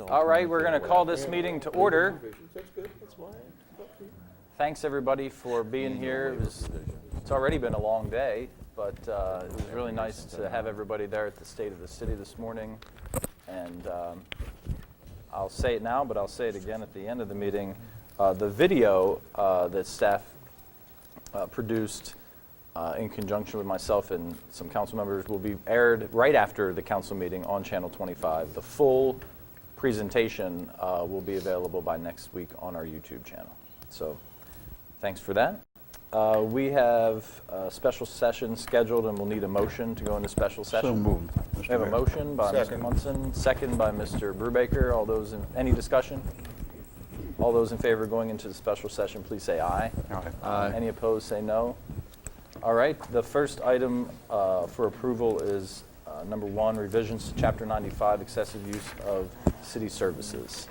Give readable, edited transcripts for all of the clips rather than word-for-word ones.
All right, we're going to call this meeting to order. Thanks, everybody, for being here. It's already been a long day, but it was really nice to have everybody there at the State of the City this morning. And I'll say it now, but I'll say it again at the end of the meeting. The video that staff produced in conjunction with myself and some council members will be aired right after the council meeting on Channel 25. The full presentation will be available by next week on our YouTube channel. So thanks for that. We have a special session scheduled, and we'll need a motion to go into special session. So moved. We have a motion by Mr. Munson, second by Mr. Brubaker. All those in any discussion? All those in favor of going into the special session, please say aye. Aye. Any opposed, say no. All right. The first item for approval is number 1, revisions to Chapter 95, excessive use of city services.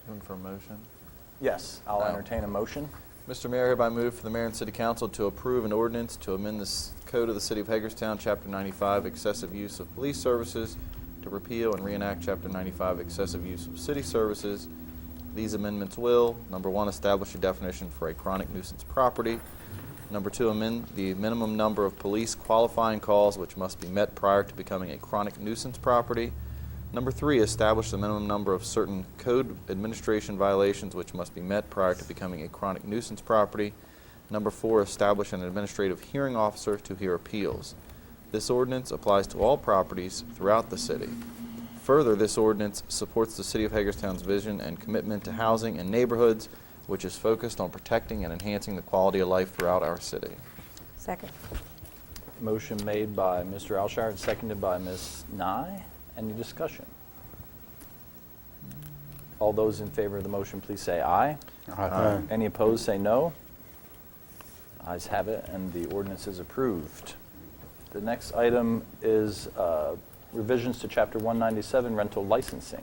Looking for a motion? Yes, I'll entertain a motion. Mr. Mayor, I hereby move for the mayor and city council to approve an ordinance to amend the code of the city of Hagerstown, Chapter 95, excessive use of police services, to repeal and reenact Chapter 95, excessive use of city services. These amendments will, number 1, establish a definition for a chronic nuisance property. Number 2, amend the minimum number of police qualifying calls which must be met prior to becoming a chronic nuisance property. Number 3, establish the minimum number of certain code administration violations which must be met prior to becoming a chronic nuisance property. Number 4, establish an administrative hearing officer to hear appeals. This ordinance applies to all properties throughout the city. Further, this ordinance supports the City of Hagerstown's vision and commitment to housing and neighborhoods, which is focused on protecting and enhancing the quality of life throughout our city. Second. Motion made by Mr. Alshire and seconded by Ms. Nye. Any discussion? All those in favor of the motion, please say aye. Aye. Any opposed, say no. Ayes have it, and the ordinance is approved. The next item is revisions to Chapter 197, rental licensing.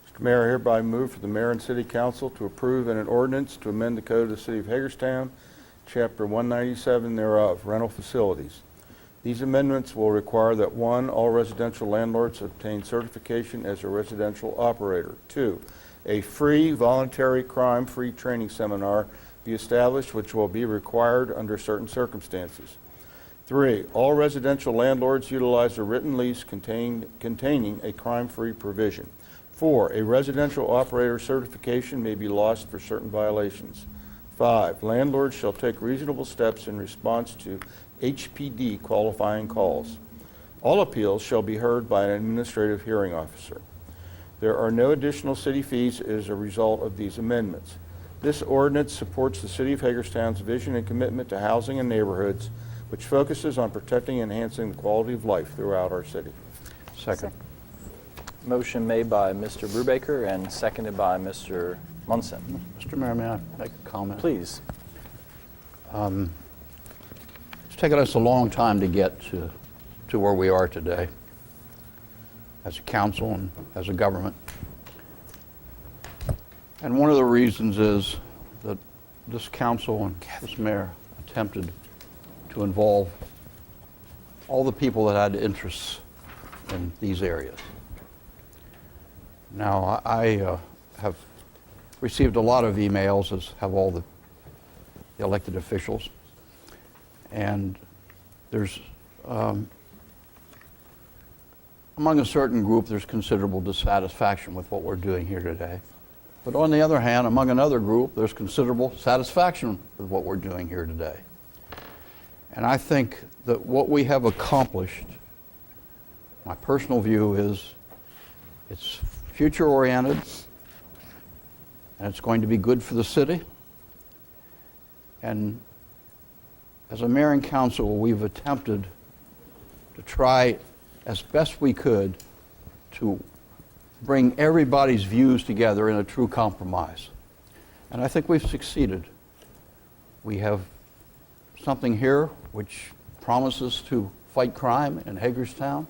Mr. Mayor, I hereby move for the mayor and city council to approve an ordinance to amend the code of the city of Hagerstown, Chapter 197 thereof, rental facilities. These amendments will require that 1, all residential landlords obtain certification as a residential operator. 2, a free voluntary crime-free training seminar be established which will be required under certain circumstances. 3, all residential landlords utilize a written lease containing a crime-free provision. 4, a residential operator certification may be lost for certain violations. 5, landlords shall take reasonable steps in response to HPD qualifying calls. All appeals shall be heard by an administrative hearing officer. There are no additional city fees as a result of these amendments. This ordinance supports the City of Hagerstown's vision and commitment to housing and neighborhoods, which focuses on protecting and enhancing the quality of life throughout our city. Second. Motion made by Mr. Brubaker and seconded by Mr. Munson. Mr. Mayor, may I make a comment? Please. It's taken us a long time to get to where we are today as a council and as a government. And one of the reasons is that this council and this mayor attempted to involve all the people that had interests in these areas. Now, I have received a lot of emails, as have all the elected officials, and there's, among a certain group, there's considerable dissatisfaction with what we're doing here today. But on the other hand, among another group, there's considerable satisfaction with what we're doing here today. And I think that what we have accomplished, my personal view is, it's future-oriented, and it's going to be good for the city. And as a mayor and council, we've attempted to try as best we could to bring everybody's views together in a true compromise. And I think we've succeeded. We have something here which promises to fight crime in Hagerstown,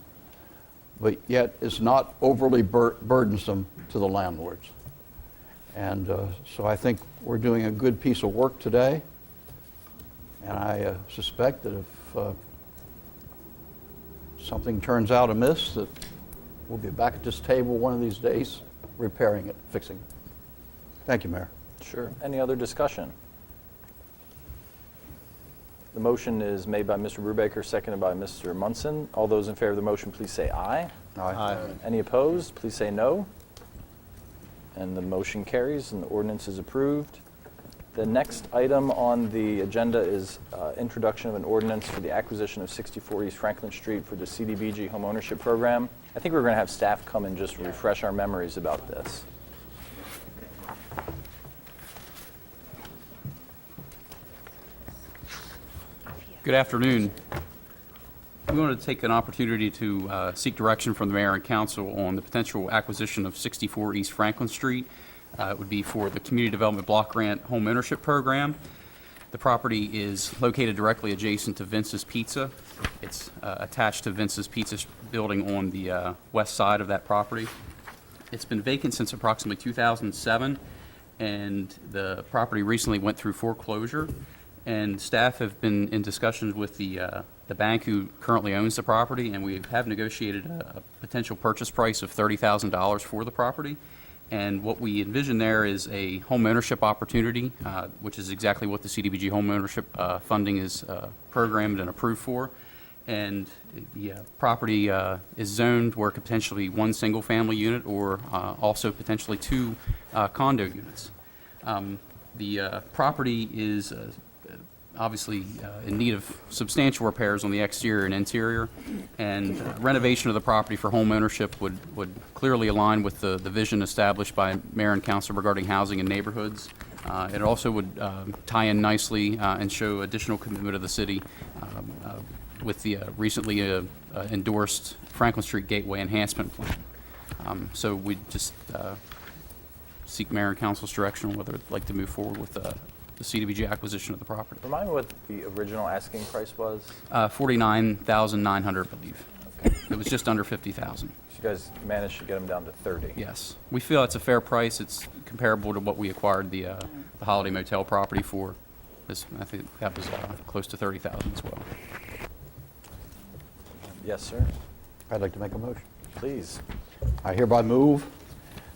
but yet is not overly burdensome to the landlords. And so I think we're doing a good piece of work today. And I suspect that if something turns out amiss, that we'll be back at this table one of these days, repairing it, fixing it. Thank you, Mayor. Sure. Any other discussion? The motion is made by Mr. Brubaker, seconded by Mr. Munson. All those in favor of the motion, please say aye. Aye. Any opposed, please say no. And the motion carries and the ordinance is approved. The next item on the agenda is introduction of an ordinance for the acquisition of 64 East Franklin Street for the CDBG home ownership program. I think we're going to have staff come and just refresh our memories about this. Good afternoon. We wanted to take an opportunity to seek direction from the mayor and council on the potential acquisition of 64 East Franklin Street. It would be for the Community Development Block Grant Home Ownership Program. The property is located directly adjacent to Vince's Pizza. It's attached to Vince's Pizza building on the west side of that property. It's been vacant since approximately 2007, and the property recently went through foreclosure. And staff have been in discussions with the bank who currently owns the property, and we have negotiated a potential purchase price of $30,000 for the property. And what we envision there is a home ownership opportunity, which is exactly what the CDBG home ownership funding is programmed and approved for. And the property is zoned where potentially one single-family unit or also potentially two condo units. The property is obviously in need of substantial repairs on the exterior and interior, and renovation of the property for home ownership would clearly align with the vision established by mayor and council regarding housing and neighborhoods. It also would tie in nicely and show additional commitment of the city with the recently endorsed Franklin Street Gateway Enhancement Plan. So we just seek mayor and council's direction on whether they'd like to move forward with the CDBG acquisition of the property. Remind me what the original asking price was? $49,900, I believe. It was just under $50,000. You guys managed to get them down to 30. Yes, we feel it's a fair price. It's comparable to what we acquired the Holiday Motel property for. I think that was close to $30,000 as well. Yes, sir. I'd like to make a motion. Please. I hereby move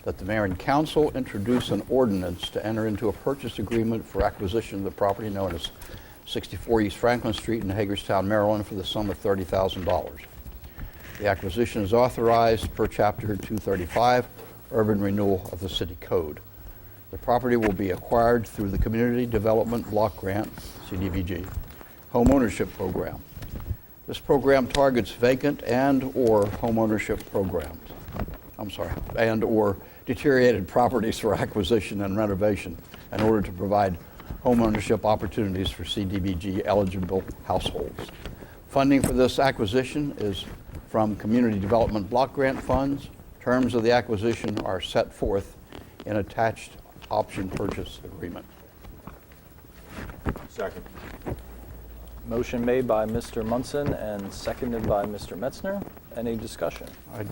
that the mayor and council introduce an ordinance to enter into a purchase agreement for acquisition of the property known as 64 East Franklin Street in Hagerstown, Maryland, for the sum of $30,000. The acquisition is authorized per Chapter 235, Urban Renewal of the City Code. The property will be acquired through the Community Development Block Grant, CDBG, home ownership program. This program targets vacant and/or home ownership programs. And/or deteriorated properties for acquisition and renovation in order to provide home ownership opportunities for CDBG eligible households. Funding for this acquisition is from Community Development Block Grant funds. Terms of the acquisition are set forth in attached option purchase agreement. Second. Motion made by Mr. Munson and seconded by Mr. Metzner. Any discussion?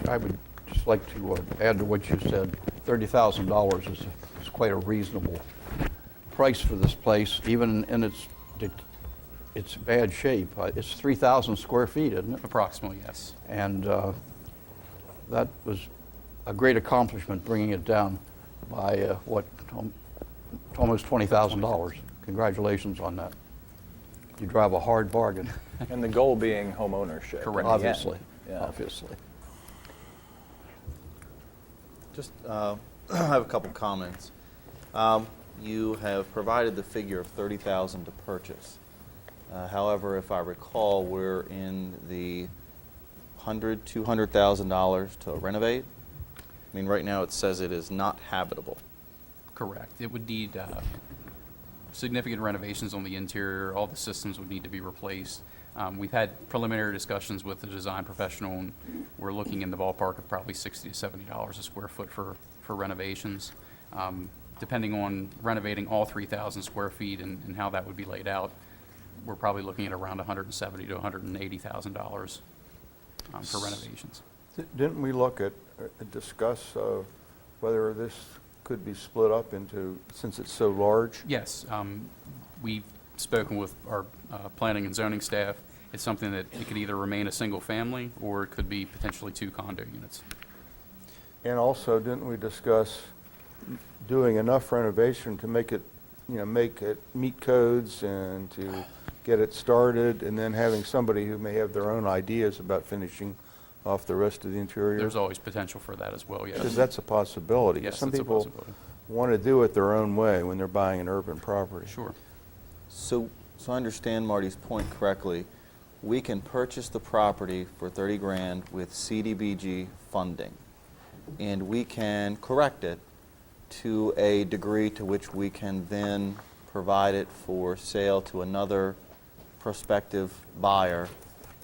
I would just like to add to what you said. $30,000 is quite a reasonable price for this place, even in its bad shape. It's 3,000 square feet, isn't it? Approximately, yes. And that was a great accomplishment, bringing it down by almost $20,000. Congratulations on that. You drive a hard bargain. And the goal being home ownership. Correct. in the end. Obviously, Yeah. obviously. Just I have a couple comments. You have provided the figure of $30,000 to purchase. However, if I recall, we're in the $200,000 to renovate. I mean, right now it says it is not habitable. Correct. It would need significant renovations on the interior. All the systems would need to be replaced. We've had preliminary discussions with the design professional, and we're looking in the ballpark of probably $60 to $70 a square foot for renovations. Depending on renovating all 3,000 square feet and how that would be laid out, we're probably looking at around $170,000 to $180,000 for renovations. Didn't we look at, discuss whether this could be split up into, since it's so large? Yes, we've spoken with our planning and zoning staff, it's something that it could either remain a single family or it could be potentially 2 condo units. And also, didn't we discuss doing enough renovation to make it, make it meet codes and to get it started, and then having somebody who may have their own ideas about finishing off the rest of the interior? There's always potential for that as well, yes. Because that's a possibility. Yes, Some that's a people possibility. want to do it their own way when they're buying an urban property. Sure. So I understand Marty's point correctly. We can purchase the property for 30 grand with CDBG funding, and we can correct it to a degree to which we can then provide it for sale to another prospective buyer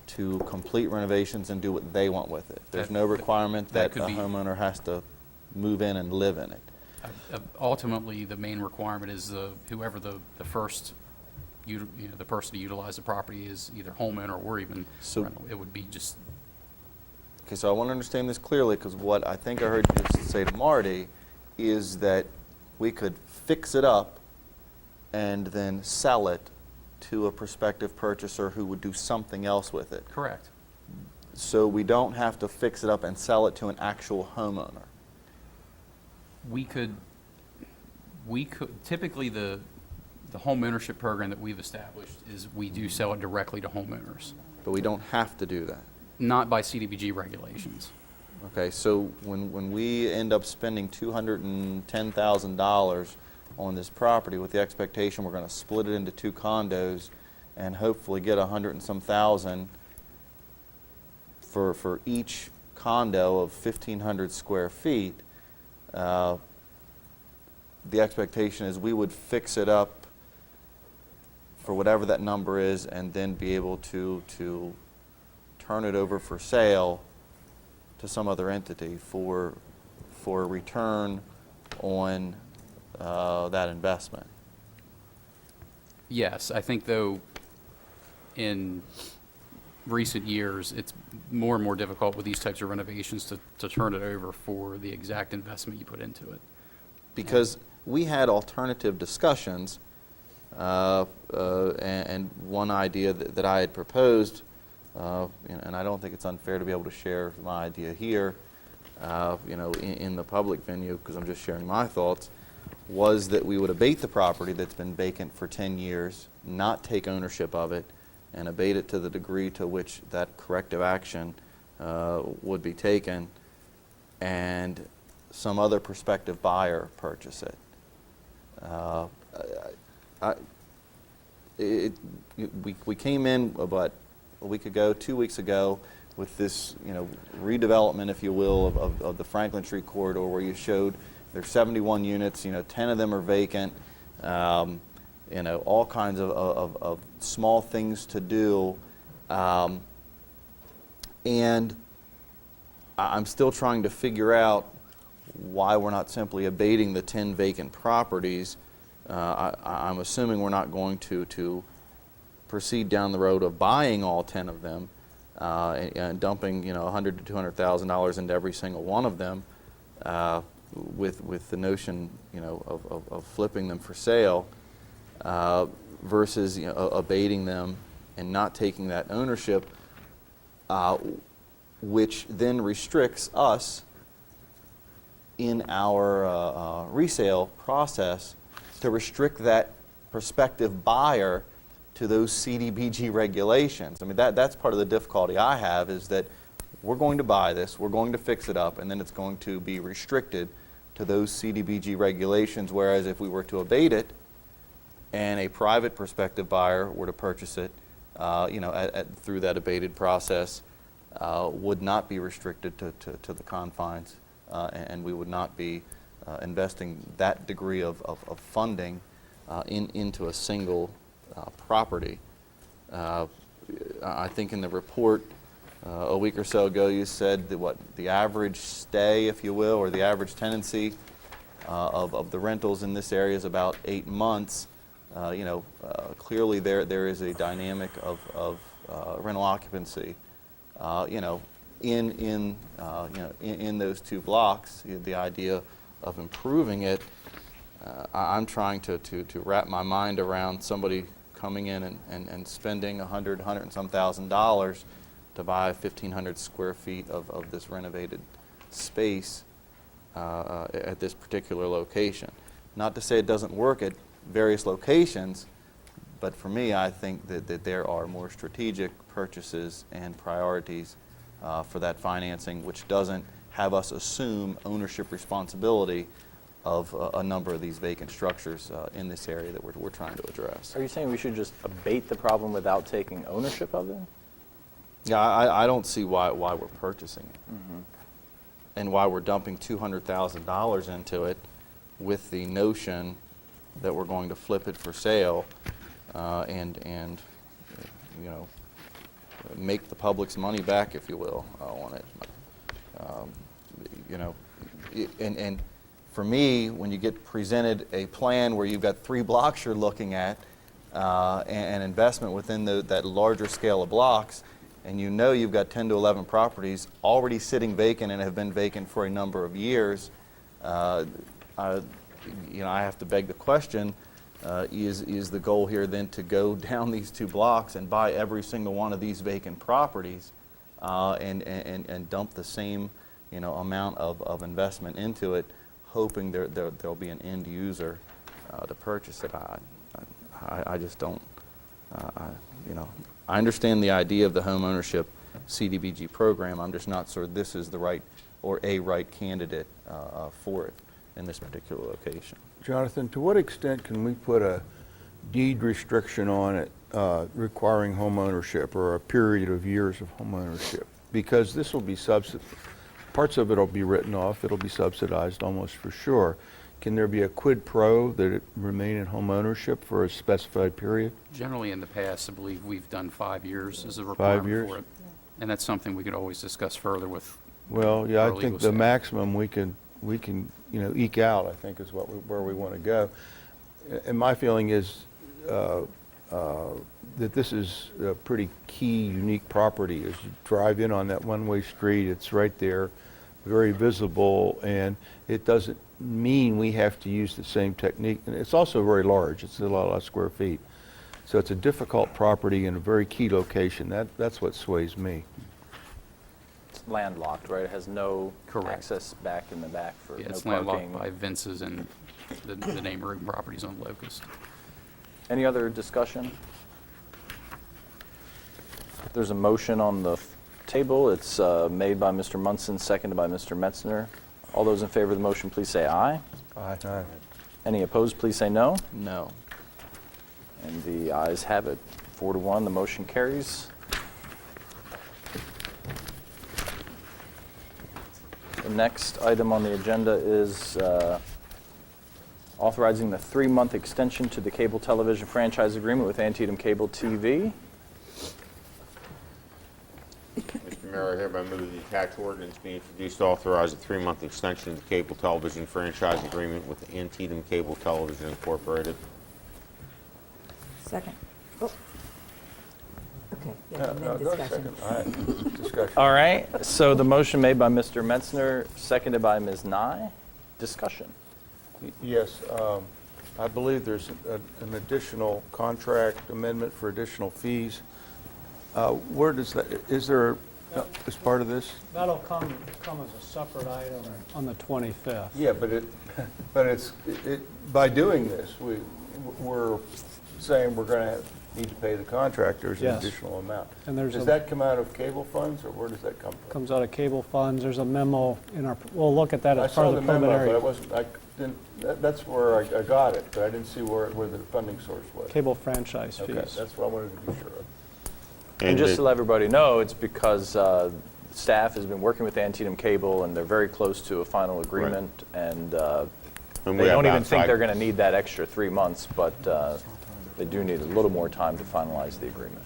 to complete renovations and do what they want with it. There's no requirement that that could a be- homeowner has to move in and live in it. Ultimately, the main requirement is whoever the first, the person to utilize the property is either homeowner or even So- rental. It would be just, Okay, so I want to understand this clearly, because what I think I heard you just say to Marty is that we could fix it up and then sell it to a prospective purchaser who would do something else with it. correct. So we don't have to fix it up and sell it to an actual homeowner. We could, typically the home ownership program that we've established is we do sell it directly to homeowners, But we don't have to do that. not by CDBG regulations. Okay, so when we end up spending $210,000 on this property with the expectation we're going to split it into 2 condos and hopefully get 100 and some thousand for each condo of 1,500 square feet, the expectation is we would fix it up for whatever that number is and then be able to turn it over for sale to some other entity for a return on that investment. Yes, I think though, in recent years, it's more and more difficult with these types of renovations to turn it over for the exact investment you put into it. Because we had alternative discussions, and one idea that I had proposed, and I don't think it's unfair to be able to share my idea here, in the public venue, because I'm just sharing my thoughts, was that we would abate the property that's been vacant for 10 years, not take ownership of it, and abate it to the degree to which that corrective action would be taken, and some other prospective buyer purchase it. We came in about a week ago, 2 weeks ago, with this redevelopment, if you will, of the Franklin Street corridor, where you showed there's 71 units, 10 of them are vacant, all kinds of small things to do, and I'm still trying to figure out why we're not simply abating the 10 vacant properties. I'm assuming we're not going to proceed down the road of buying all 10 of them and dumping $100,000 to $200,000 into every single one of them, with the notion of flipping them for sale, versus abating them and not taking that ownership, which then restricts us in our resale process to restrict that prospective buyer to those CDBG regulations. I mean, that's part of the difficulty I have, is that we're going to buy this, we're going to fix it up, and then it's going to be restricted to those CDBG regulations, whereas if we were to abate it and a private prospective buyer were to purchase it, through that abated process, would not be restricted to the confines, and we would not be investing that degree of funding into a single property. I think in the report a week or so ago you said that the average stay, if you will, or the average tenancy of the rentals in this area is about 8 months. Clearly there is a dynamic of rental occupancy, in those 2 blocks. The idea of improving it, I'm trying to wrap my mind around somebody coming in and spending $100 and some $1,000 to buy 1,500 square feet of this renovated space at this particular location. Not to say it doesn't work at various locations, but for me, I think that there are more strategic purchases and priorities for that financing, which doesn't have us assume ownership responsibility of a number of these vacant structures in this area that we're trying to address. Are you saying we should just abate the problem without taking ownership of it? Yeah, I don't see why we're purchasing it, and why we're dumping $200,000 into it with the notion that we're going to flip it for sale and you know, make the public's money back, if you will, on it. You know, and for me, when you get presented a plan where you've got 3 blocks you're looking at, and investment within that larger scale of blocks, and you know you've got 10 to 11 properties already sitting vacant and have been vacant for a number of years, you know, I have to beg the question, is the goal here then to go down these 2 blocks and buy every single one of these vacant properties and dump the same, you know, amount of investment into it, hoping there'll be an end user to purchase it? I just don't, you know, I understand the idea of the home ownership CDBG program. I'm just not sure this is the right or a right candidate for it in this particular location. Jonathan, to what extent can we put a deed restriction on it requiring home ownership, or a period of years of home ownership? Because this will be parts of it will be written off, it'll be subsidized almost for sure. Can there be a quid pro that it remain in home ownership for a specified period? Generally, in the past, I believe we've done 5 years as a 5 requirement years? for it. And that's something we could always discuss further with. Well, yeah, our I legal think the staff. maximum we can, you know, eke out, I think, is where we want to go. And my feeling is that this is a pretty key, unique property. As you drive in on that one-way street, it's right there, very visible, and it doesn't mean we have to use the same technique. And it's also very large. It's a lot of square feet. So it's a difficult property in a very key location. That's what sways me. It's landlocked, right? It has no Correct. access back in the back for Yeah, no it's parking. landlocked by Vince's and the neighboring properties on Locust. Any other discussion? There's a motion on the table. It's made by Mr. Munson, seconded by Mr. Metzner. All those in favor of the motion, please say aye. Aye. Any opposed, please say no. No. And the ayes have it. 4-1, the motion carries. The next item on the agenda is authorizing the 3-month extension to the cable television franchise agreement with Antietam Cable TV. Mr. Mayor, I hereby move the attached ordinance be introduced to authorize a 3-month extension of the cable television franchise agreement with Antietam Cable Television Incorporated. Second. Oh. Okay, yeah, and No, then go discussion. second. All right, discussion. All right, so the motion made by Mr. Metzner, seconded by Ms. Nye. Discussion. Yes, I believe there's an additional contract amendment for additional fees. Where does that, is there, as part of this? That'll come as a separate item on the 25th. Yeah, but it's, by doing this, we're saying we're going to need to pay the contractors an Yes. additional amount. And there's Does a- that come out of cable funds, or where does that come from? Comes out of cable funds. There's a memo in our, we'll look at that I as part saw of the the memo, preliminary. but I wasn't, that's where I got it, but I didn't see where the funding source was. Cable franchise Okay, fees. that's what I wanted to be sure of. And just to let everybody know, it's because staff has been working with Antietam Cable, and they're very close to a final agreement, and And they we have don't even think outside- they're going to need that extra 3 months, but they do need a little more time to finalize the agreement.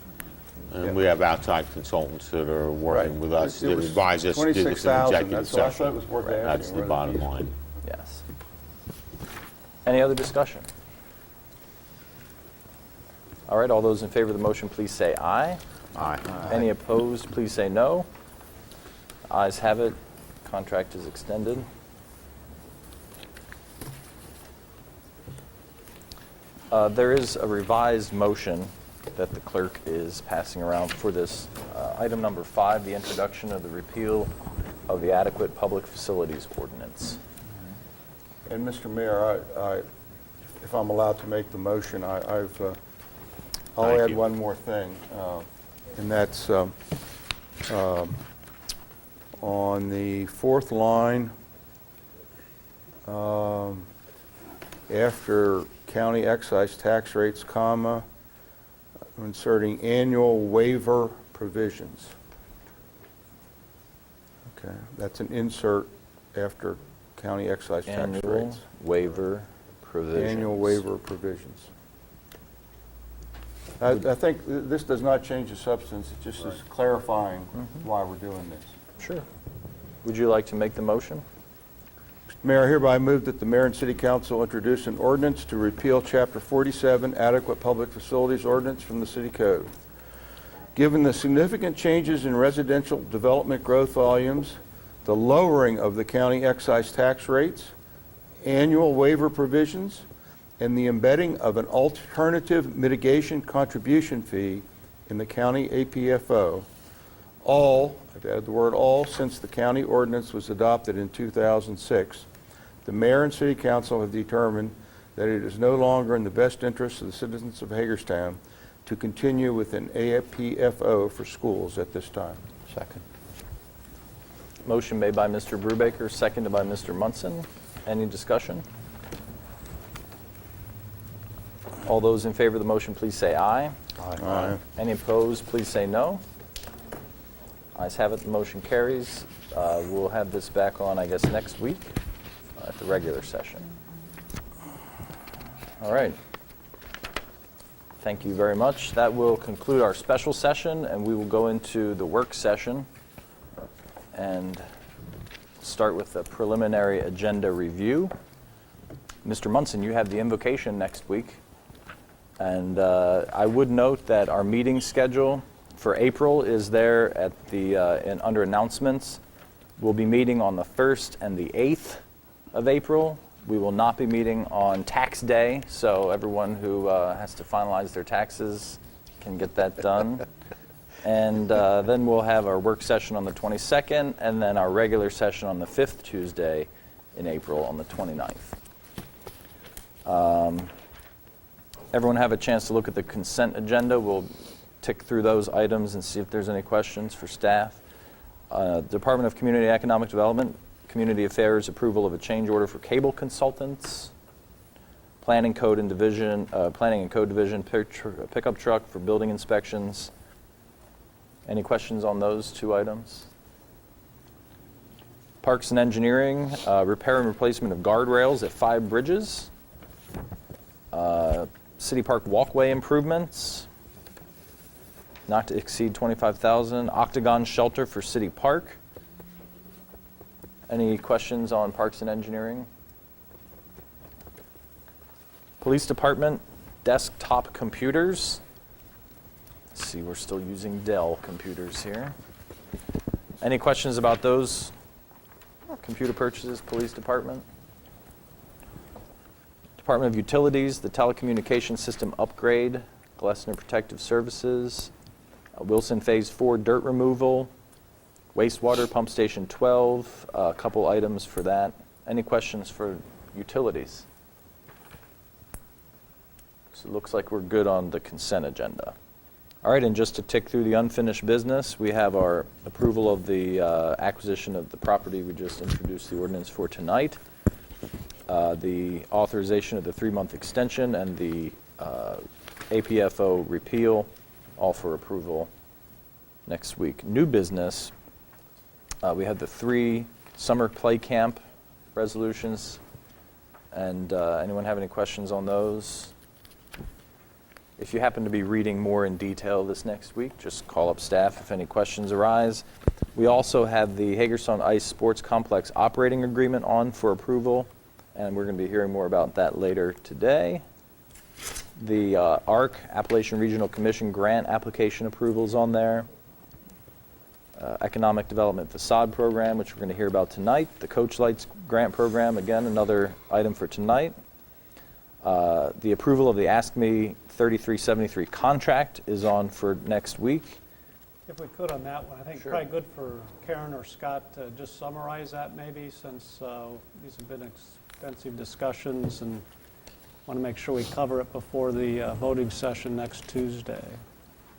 And we have outside consultants that are working with us It to was advise us to do this in 26,000, executive that's what I session. thought it was worth asking. That's the where bottom fees- line. Yes. Any other discussion? All right, all those in favor of the motion, please say aye. Aye. Any opposed, please say no. Ayes have it. Contract is extended. There is a revised motion that the clerk is passing around for this item number 5, the introduction of the repeal of the adequate public facilities ordinance. And Mr. Mayor, if I'm allowed to make the motion, I'll Thank add you. one more thing, and that's on the fourth line, after county excise tax rates, comma, inserting annual waiver provisions. Okay, that's an insert after county excise tax Annual rates. waiver provisions. Annual waiver provisions. I think this does not change the substance, it just is clarifying why we're doing this. Sure. Would you like to make the motion? Mayor, I hereby move that the mayor and city council introduce an ordinance to repeal Chapter 47, Adequate Public Facilities Ordinance from the City Code. Given the significant changes in residential development growth volumes, the lowering of the county excise tax rates, annual waiver provisions, and the embedding of an alternative mitigation contribution fee in the county APFO, all, I've added the word all, since the county ordinance was adopted in 2006, the mayor and city council have determined that it is no longer in the best interest of the citizens of Hagerstown to continue with an APFO for schools at this time. Second. Motion made by Mr. Brubaker, seconded by Mr. Munson. Any discussion? All those in favor of the motion, please say aye. Aye. Any opposed, please say no. Ayes have it, the motion carries. We'll have this back on, I guess, next week at the regular session. All right. Thank you very much. That will conclude our special session, and we will go into the work session and start with the preliminary agenda review. Mr. Munson, you have the invocation next week. And I would note that our meeting schedule for April is there at the under announcements. We'll be meeting on the 1st and the 8th of April. We will not be meeting on tax day, so everyone who has to finalize their taxes can get that done. And then we'll have our work session on the 22nd, and then our regular session on the 5th Tuesday in April on the 29th. Everyone have a chance to look at the consent agenda. We'll tick through those items and see if there's any questions for staff. Department of Community Economic Development, Community Affairs, approval of a change order for cable consultants. Planning and Code Division, pickup truck for building inspections. Any questions on those two items? Parks and Engineering, repair and replacement of guardrails at 5 bridges. City Park walkway improvements, not to exceed $25,000. Octagon shelter for City Park. Any questions on Parks and Engineering? Police Department desktop computers. Let's see, we're still using Dell computers here. Any questions about those computer purchases, Police Department? Department of Utilities, the telecommunication system upgrade, Glessner Protective Services, Wilson Phase 4 dirt removal, wastewater pump station 12, a couple items for that. Any questions for utilities? So it looks like we're good on the consent agenda. All right, and just to tick through the unfinished business, we have our approval of the acquisition of the property we just introduced the ordinance for tonight. The authorization of the 3-month extension and the APFO repeal, all for approval next week. New business, we have the 3 summer play camp resolutions. And anyone have any questions on those? If you happen to be reading more in detail this next week, just call up staff if any questions arise. We also have the Hagerstown Ice Sports Complex operating agreement on for approval, and we're going to be hearing more about that later today. The ARC, Appalachian Regional Commission grant application approvals on there. Economic Development Facade Program, which we're going to hear about tonight. The Coach Lights Grant Program, again, another item for tonight. The approval of the Ask Me 3373 contract is on for next week. If we could on that one, I think Sure. probably good for Karen or Scott to just summarize that maybe, since these have been extensive discussions, and want to make sure we cover it before the voting session next Tuesday,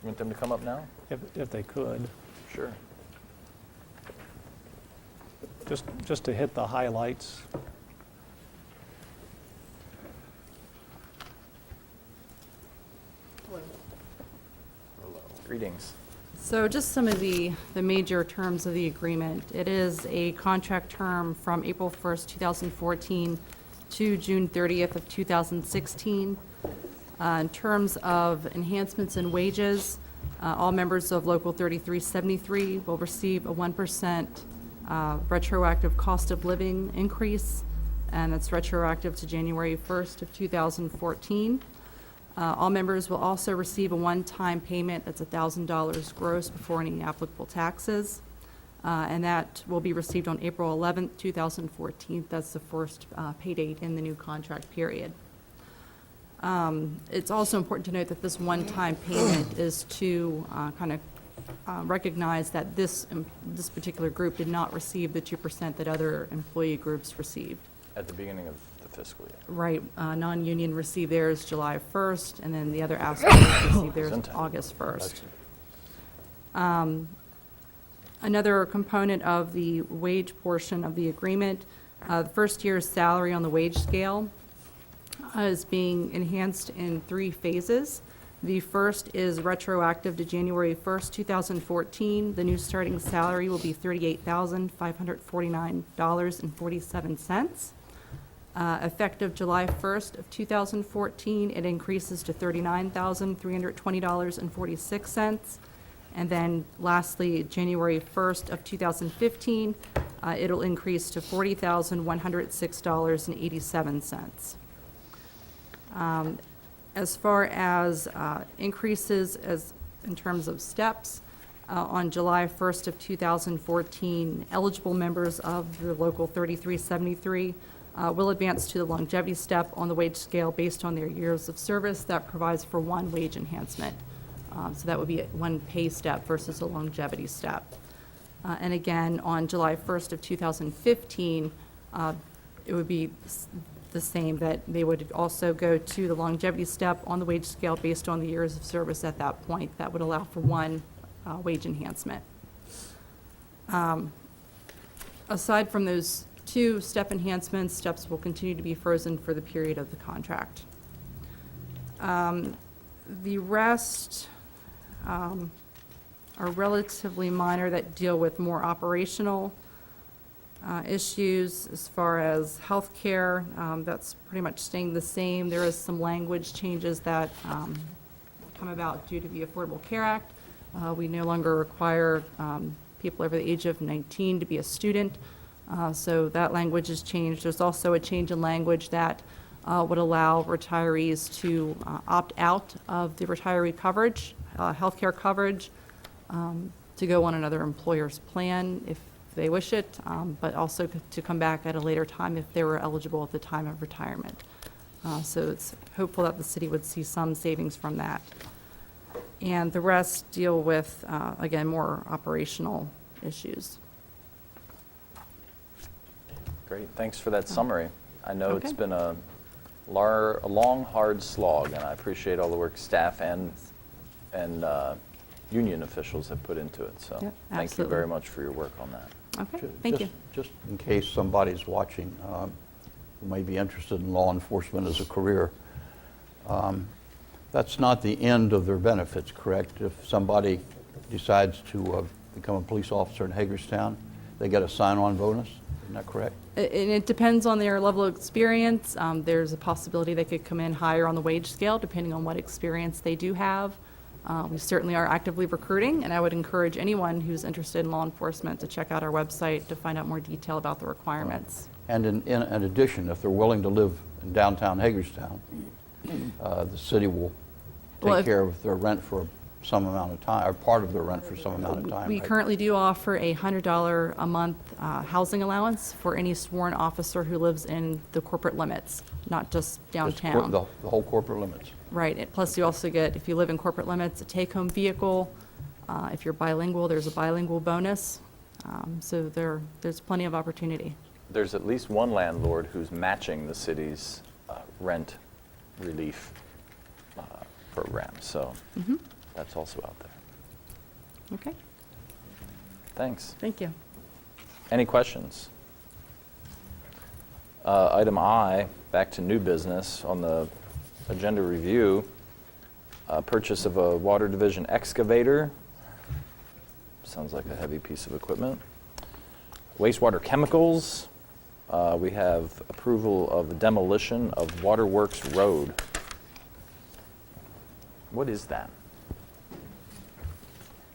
You want them to come up now? if they could, Sure. just to hit the highlights. Greetings. So just some of the major terms of the agreement. It is a contract term from April 1st, 2014 to June 30th of 2016. In terms of enhancements in wages, all members of Local 3373 will receive a 1% retroactive cost of living increase, and that's retroactive to January 1st of 2014. All members will also receive a one-time payment that's $1,000 gross before any applicable taxes, and that will be received on April 11th, 2014. That's the first pay date in the new contract period. It's also important to note that this one-time payment is to kind of recognize that this particular group did not receive the 2% that other employee groups received. At the beginning of the fiscal year. Right, non-union received theirs July 1st, and then the other aspects received theirs Gesundheit. August 1st. Another component of the wage portion of the agreement, the first year's salary on the wage scale is being enhanced in 3 phases. The first is retroactive to January 1st, 2014. The new starting salary will be $38,549.47. Effective July 1st of 2014, it increases to $39,320.46. And then lastly, January 1st of 2015, it'll increase to $40,106.87. As far as increases in terms of steps, on July 1st of 2014, eligible members of the Local 3373 will advance to the longevity step on the wage scale based on their years of service. That provides for 1 wage enhancement. So that would be 1 pay step versus a longevity step. And again, on July 1st of 2015, it would be the same, that they would also go to the longevity step on the wage scale based on the years of service at that point. That would allow for 1 wage enhancement. Aside from those 2 step enhancements, steps will continue to be frozen for the period of the contract. The rest are relatively minor that deal with more operational issues. As far as health care, that's pretty much staying the same. There is some language changes that come about due to the Affordable Care Act. We no longer require people over the age of 19 to be a student, so that language has changed. There's also a change in language that would allow retirees to opt out of the retiree coverage, healthcare coverage, to go on another employer's plan if they wish it, but also to come back at a later time if they were eligible at the time of retirement. So it's hopeful that the city would see some savings from that. And the rest deal with, again, more operational issues. Great, thanks for that summary. I know it's Okay. been a long, hard slog, and I appreciate all the work staff and union officials have put into it. So Yep, thank you absolutely. very much for your work on that. Okay, thank you. Just in case somebody's watching who may be interested in law enforcement as a career, that's not the end of their benefits, correct? If somebody decides to become a police officer in Hagerstown, they get a sign-on bonus, isn't that correct? And it depends on their level of experience. There's a possibility they could come in higher on the wage scale, depending on what experience they do have. We certainly are actively recruiting, and I would encourage anyone who's interested in law enforcement to check out our website to find out more detail about the requirements. And in addition, if they're willing to live in downtown Hagerstown, the city will Well, take if- care of their rent for some amount of time, or part of the rent for some amount of time, We right? currently do offer a $100 a month housing allowance for any sworn officer who lives in the corporate limits, not just It's downtown. The whole corporate limits. Right, plus you also get, if you live in corporate limits, a take-home vehicle. If you're bilingual, there's a bilingual bonus. So there's plenty of opportunity. There's at least one landlord who's matching the city's rent relief program, so that's also out there. Okay, Thanks. thank you. Any questions? Item I, back to new business on the agenda review, purchase of a water division excavator. Sounds like a heavy piece of equipment. Wastewater chemicals. We have approval of demolition of Waterworks Road. What is that?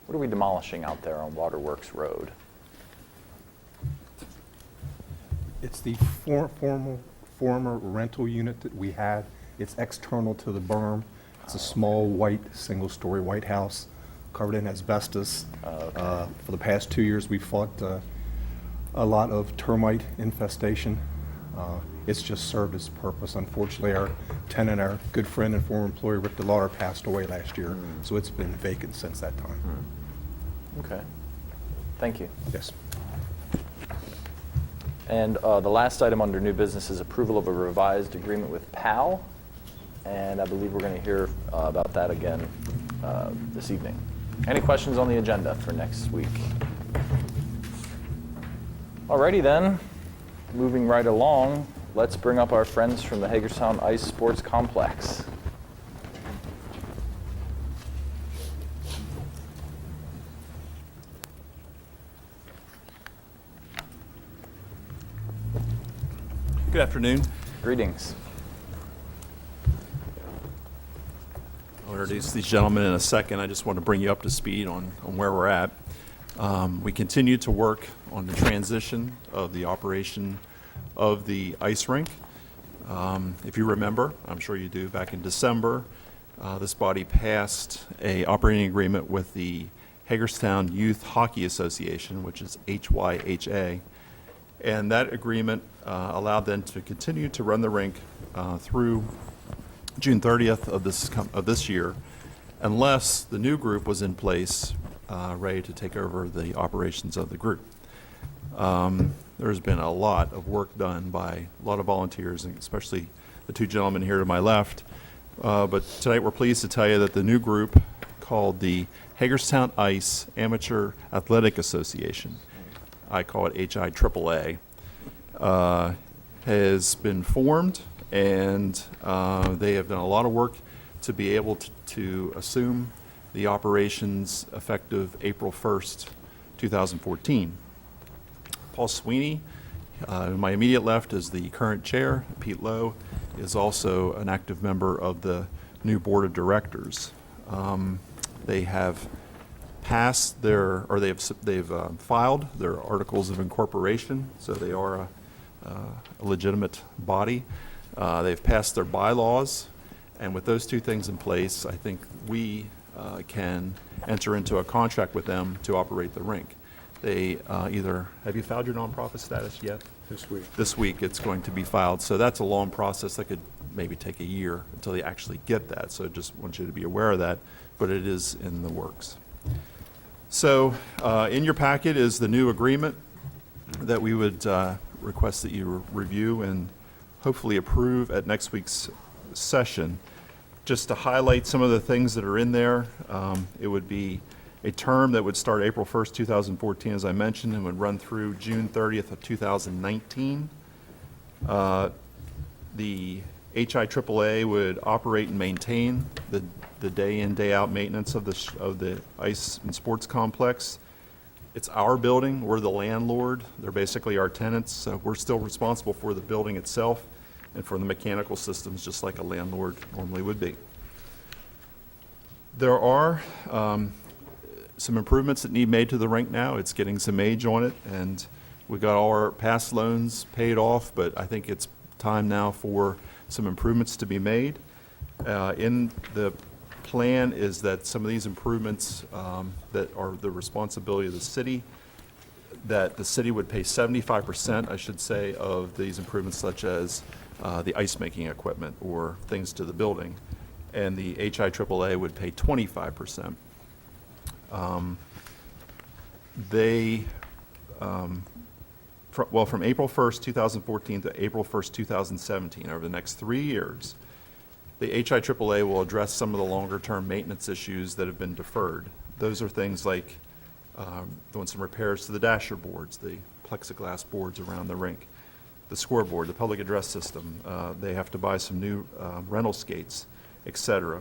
What are we demolishing out there on Waterworks Road? It's the former rental unit that we had. It's external to the berm. It's a small white, single-story white house covered in asbestos. For the past 2 years, we fought a lot of termite infestation. It's just served its purpose. Unfortunately, our tenant, our good friend and former employee, Rick DeLauder, passed away last year, so it's been vacant since that time. Okay. Thank you. Yes. And the last item under new business is approval of a revised agreement with PAL. And I believe we're going to hear about that again this evening. Any questions on the agenda for next week? Alrighty then, moving right along, let's bring up our friends from the Hagerstown Ice Sports Complex. Good afternoon. Greetings. I'll introduce these gentlemen in a second. I just want to bring you up to speed on where we're at. We continue to work on the transition of the operation of the ice rink. If you remember, I'm sure you do, back in December, this body passed a operating agreement with the Hagerstown Youth Hockey Association, which is HYHA. And that agreement allowed them to continue to run the rink through June 30th of this year, unless the new group was in place, ready to take over the operations of the group. There's been a lot of work done by a lot of volunteers, and especially the two gentlemen here to my left. But tonight we're pleased to tell you that the new group, called the Hagerstown Ice Amateur Athletic Association, I call it HIAAA, has been formed, and they have done a lot of work to be able to assume the operations effective April 1st, 2014. Paul Sweeney, to my immediate left, is the current chair. Pete Lowe is also an active member of the new board of directors. They have passed their, or they've filed their articles of incorporation, so they are a legitimate body. They've passed their bylaws, and with those two things in place, I think we can enter into a contract with them to operate the rink. They either, have you filed your nonprofit status yet? This week. This week it's going to be filed, so that's a long process that could maybe take a year until they actually get that, so just want you to be aware of that, but it is in the works. So in your packet is the new agreement that we would request that you review and hopefully approve at next week's session. Just to highlight some of the things that are in there, it would be a term that would start April 1st, 2014, as I mentioned, and would run through June 30th of 2019. The HIAAA would operate and maintain the day-in, day-out maintenance of the ice and sports complex. It's our building. We're the landlord. They're basically our tenants. So we're still responsible for the building itself and for the mechanical systems, just like a landlord normally would be. There are some improvements that need made to the rink now. It's getting some age on it, and we got all our past loans paid off, but I think it's time now for some improvements to be made. In the plan is that some of these improvements that are the responsibility of the city, that the city would pay 75%, I should say, of these improvements, such as the ice-making equipment or things to the building, and the HIAAA would pay 25%. From April 1st, 2014 to April 1st, 2017, over the next 3 years, the HIAAA will address some of the longer-term maintenance issues that have been deferred. Those are things like doing some repairs to the dasher boards, the plexiglass boards around the rink, the scoreboard, the public address system. They have to buy some new rental skates, et cetera.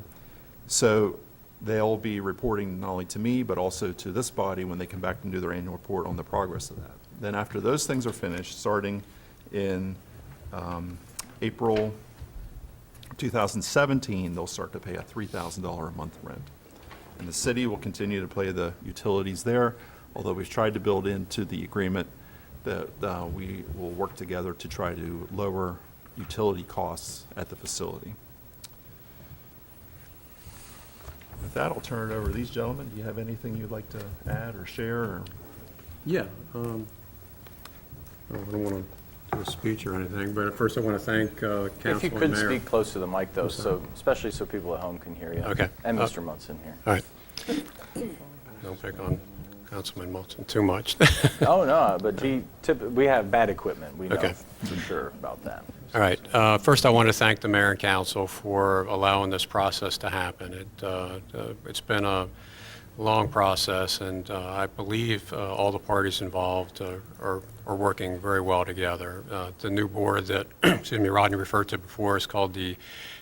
So they'll be reporting not only to me, but also to this body when they come back and do their annual report on the progress of that. Then after those things are finished, starting in April 2017, they'll start to pay a $3,000 a month rent. And the city will continue to pay the utilities there, although we've tried to build into the agreement that we will work together to try to lower utility costs at the facility. With that, I'll turn it over to these gentlemen. Do you have anything you'd like to add or share? Or? Yeah. I don't want to do a speech or anything, but first I want to thank council and mayor. If you could speak close to the mic, though, especially so people at home can hear you. Okay. And Mr. Munson here. All right. Don't pick on Councilman Munson too much. Oh, no, but we have bad equipment. We know Okay. for sure about that. All right. First, I want to thank the mayor and council for allowing this process to happen. It's been a long process, and I believe all the parties involved are working very well together. The new board that Rodney referred to before is called the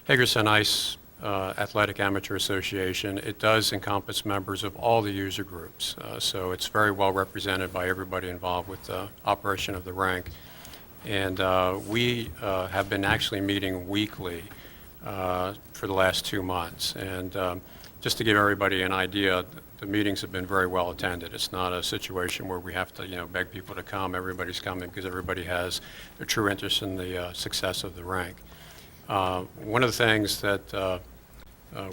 Hagerstown Ice Athletic Amateur Association. It does encompass members of all the user groups, so it's very well represented by everybody involved with the operation of the rink. And we have been actually meeting weekly for the last 2 months. And just to give everybody an idea, the meetings have been very well attended. It's not a situation where we have to, beg people to come. Everybody's coming because everybody has a true interest in the success of the rink. One of the things that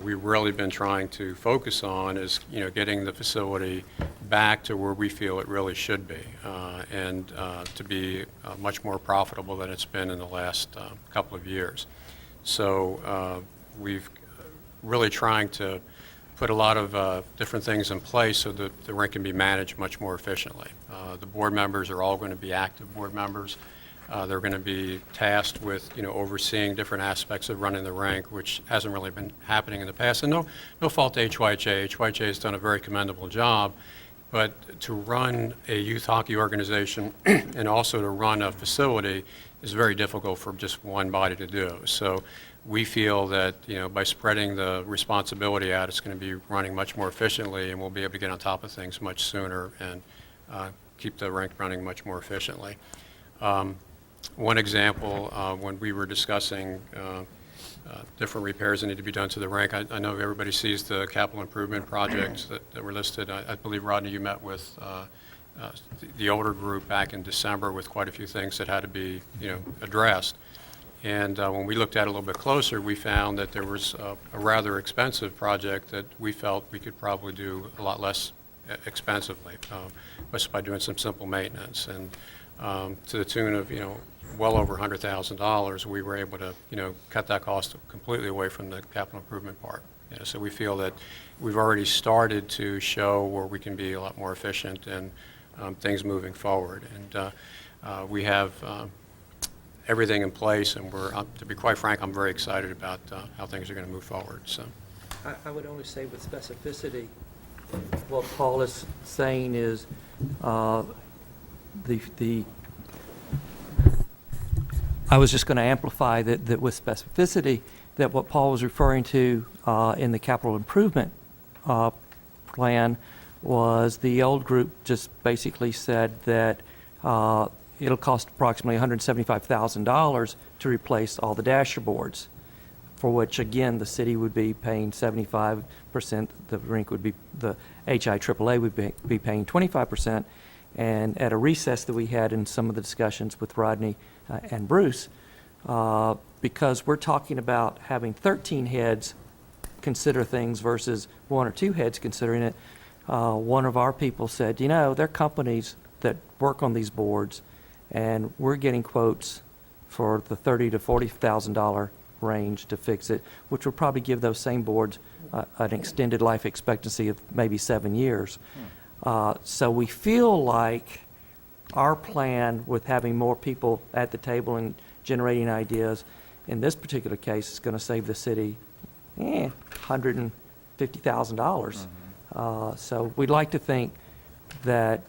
we've really been trying to focus on is, getting the facility back to where we feel it really should be, and to be much more profitable than it's been in the last couple of years. So we've really trying to put a lot of different things in place so that the rink can be managed much more efficiently. The board members are all going to be active board members. They're going to be tasked with, overseeing different aspects of running the rink, which hasn't really been happening in the past. And no fault to HYHA. HYHA has done a very commendable job, but to run a youth hockey organization and also to run a facility is very difficult for just one body to do. So we feel that, by spreading the responsibility out, it's going to be running much more efficiently, and we'll be able to get on top of things much sooner and keep the rink running much more efficiently. One example, when we were discussing different repairs that need to be done to the rink, I know everybody sees the capital improvement projects that were listed. I believe, Rodney, you met with the older group back in December with quite a few things that had to be, addressed. And when we looked at it a little bit closer, we found that there was a rather expensive project that we felt we could probably do a lot less expensively, just by doing some simple maintenance. And to the tune of, well over $100,000, we were able to, cut that cost completely away from the capital improvement part. So we feel that we've already started to show where we can be a lot more efficient and things moving forward. And we have everything in place, and to be quite frank, I'm very excited about how things are going to move forward. So, I would only say with specificity, what Paul is saying is I was just going to amplify that with specificity, that what Paul was referring to in the capital improvement plan was the old group just basically said that it'll cost approximately $175,000 to replace all the dasher boards, for which, again, the city would be paying 75%, the rink would be, the HIAAA would be paying 25%. And at a recess that we had in some of the discussions with Rodney and Bruce, because we're talking about having 13 heads consider things versus one or two heads considering it, one of our people said, you know, there are companies that work on these boards, and we're getting quotes for the $30,000 to $40,000 range to fix it, which would probably give those same boards an extended life expectancy of maybe 7 years. So we feel like our plan with having more people at the table and generating ideas, in this particular case, is going to save the city $150,000. So we'd like to think that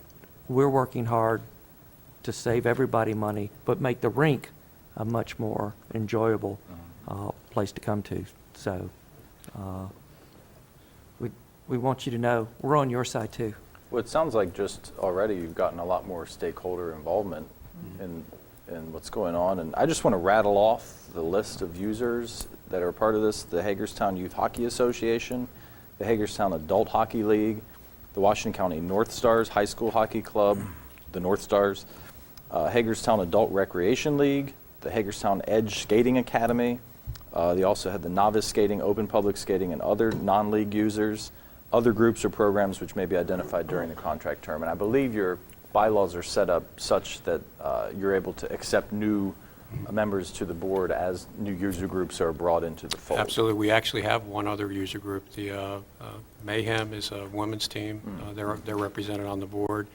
we're working hard to save everybody money, but make the rink a much more enjoyable place to come to. So we want you to know we're on your side too. Well, it sounds like just already you've gotten a lot more stakeholder involvement in what's going on. And I just want to rattle off the list of users that are part of this: the Hagerstown Youth Hockey Association, the Hagerstown Adult Hockey League, the Washington County North Stars High School Hockey Club, the North Stars, Hagerstown Adult Recreation League, the Hagerstown Edge Skating Academy. They also had the Novice Skating, Open Public Skating, and other non-league users, other groups or programs which may be identified during the contract term. And I believe your bylaws are set up such that you're able to accept new members to the board as new user groups are brought into the fold. Absolutely. We actually have one other user group. The Mayhem is a women's team. They're represented on the board.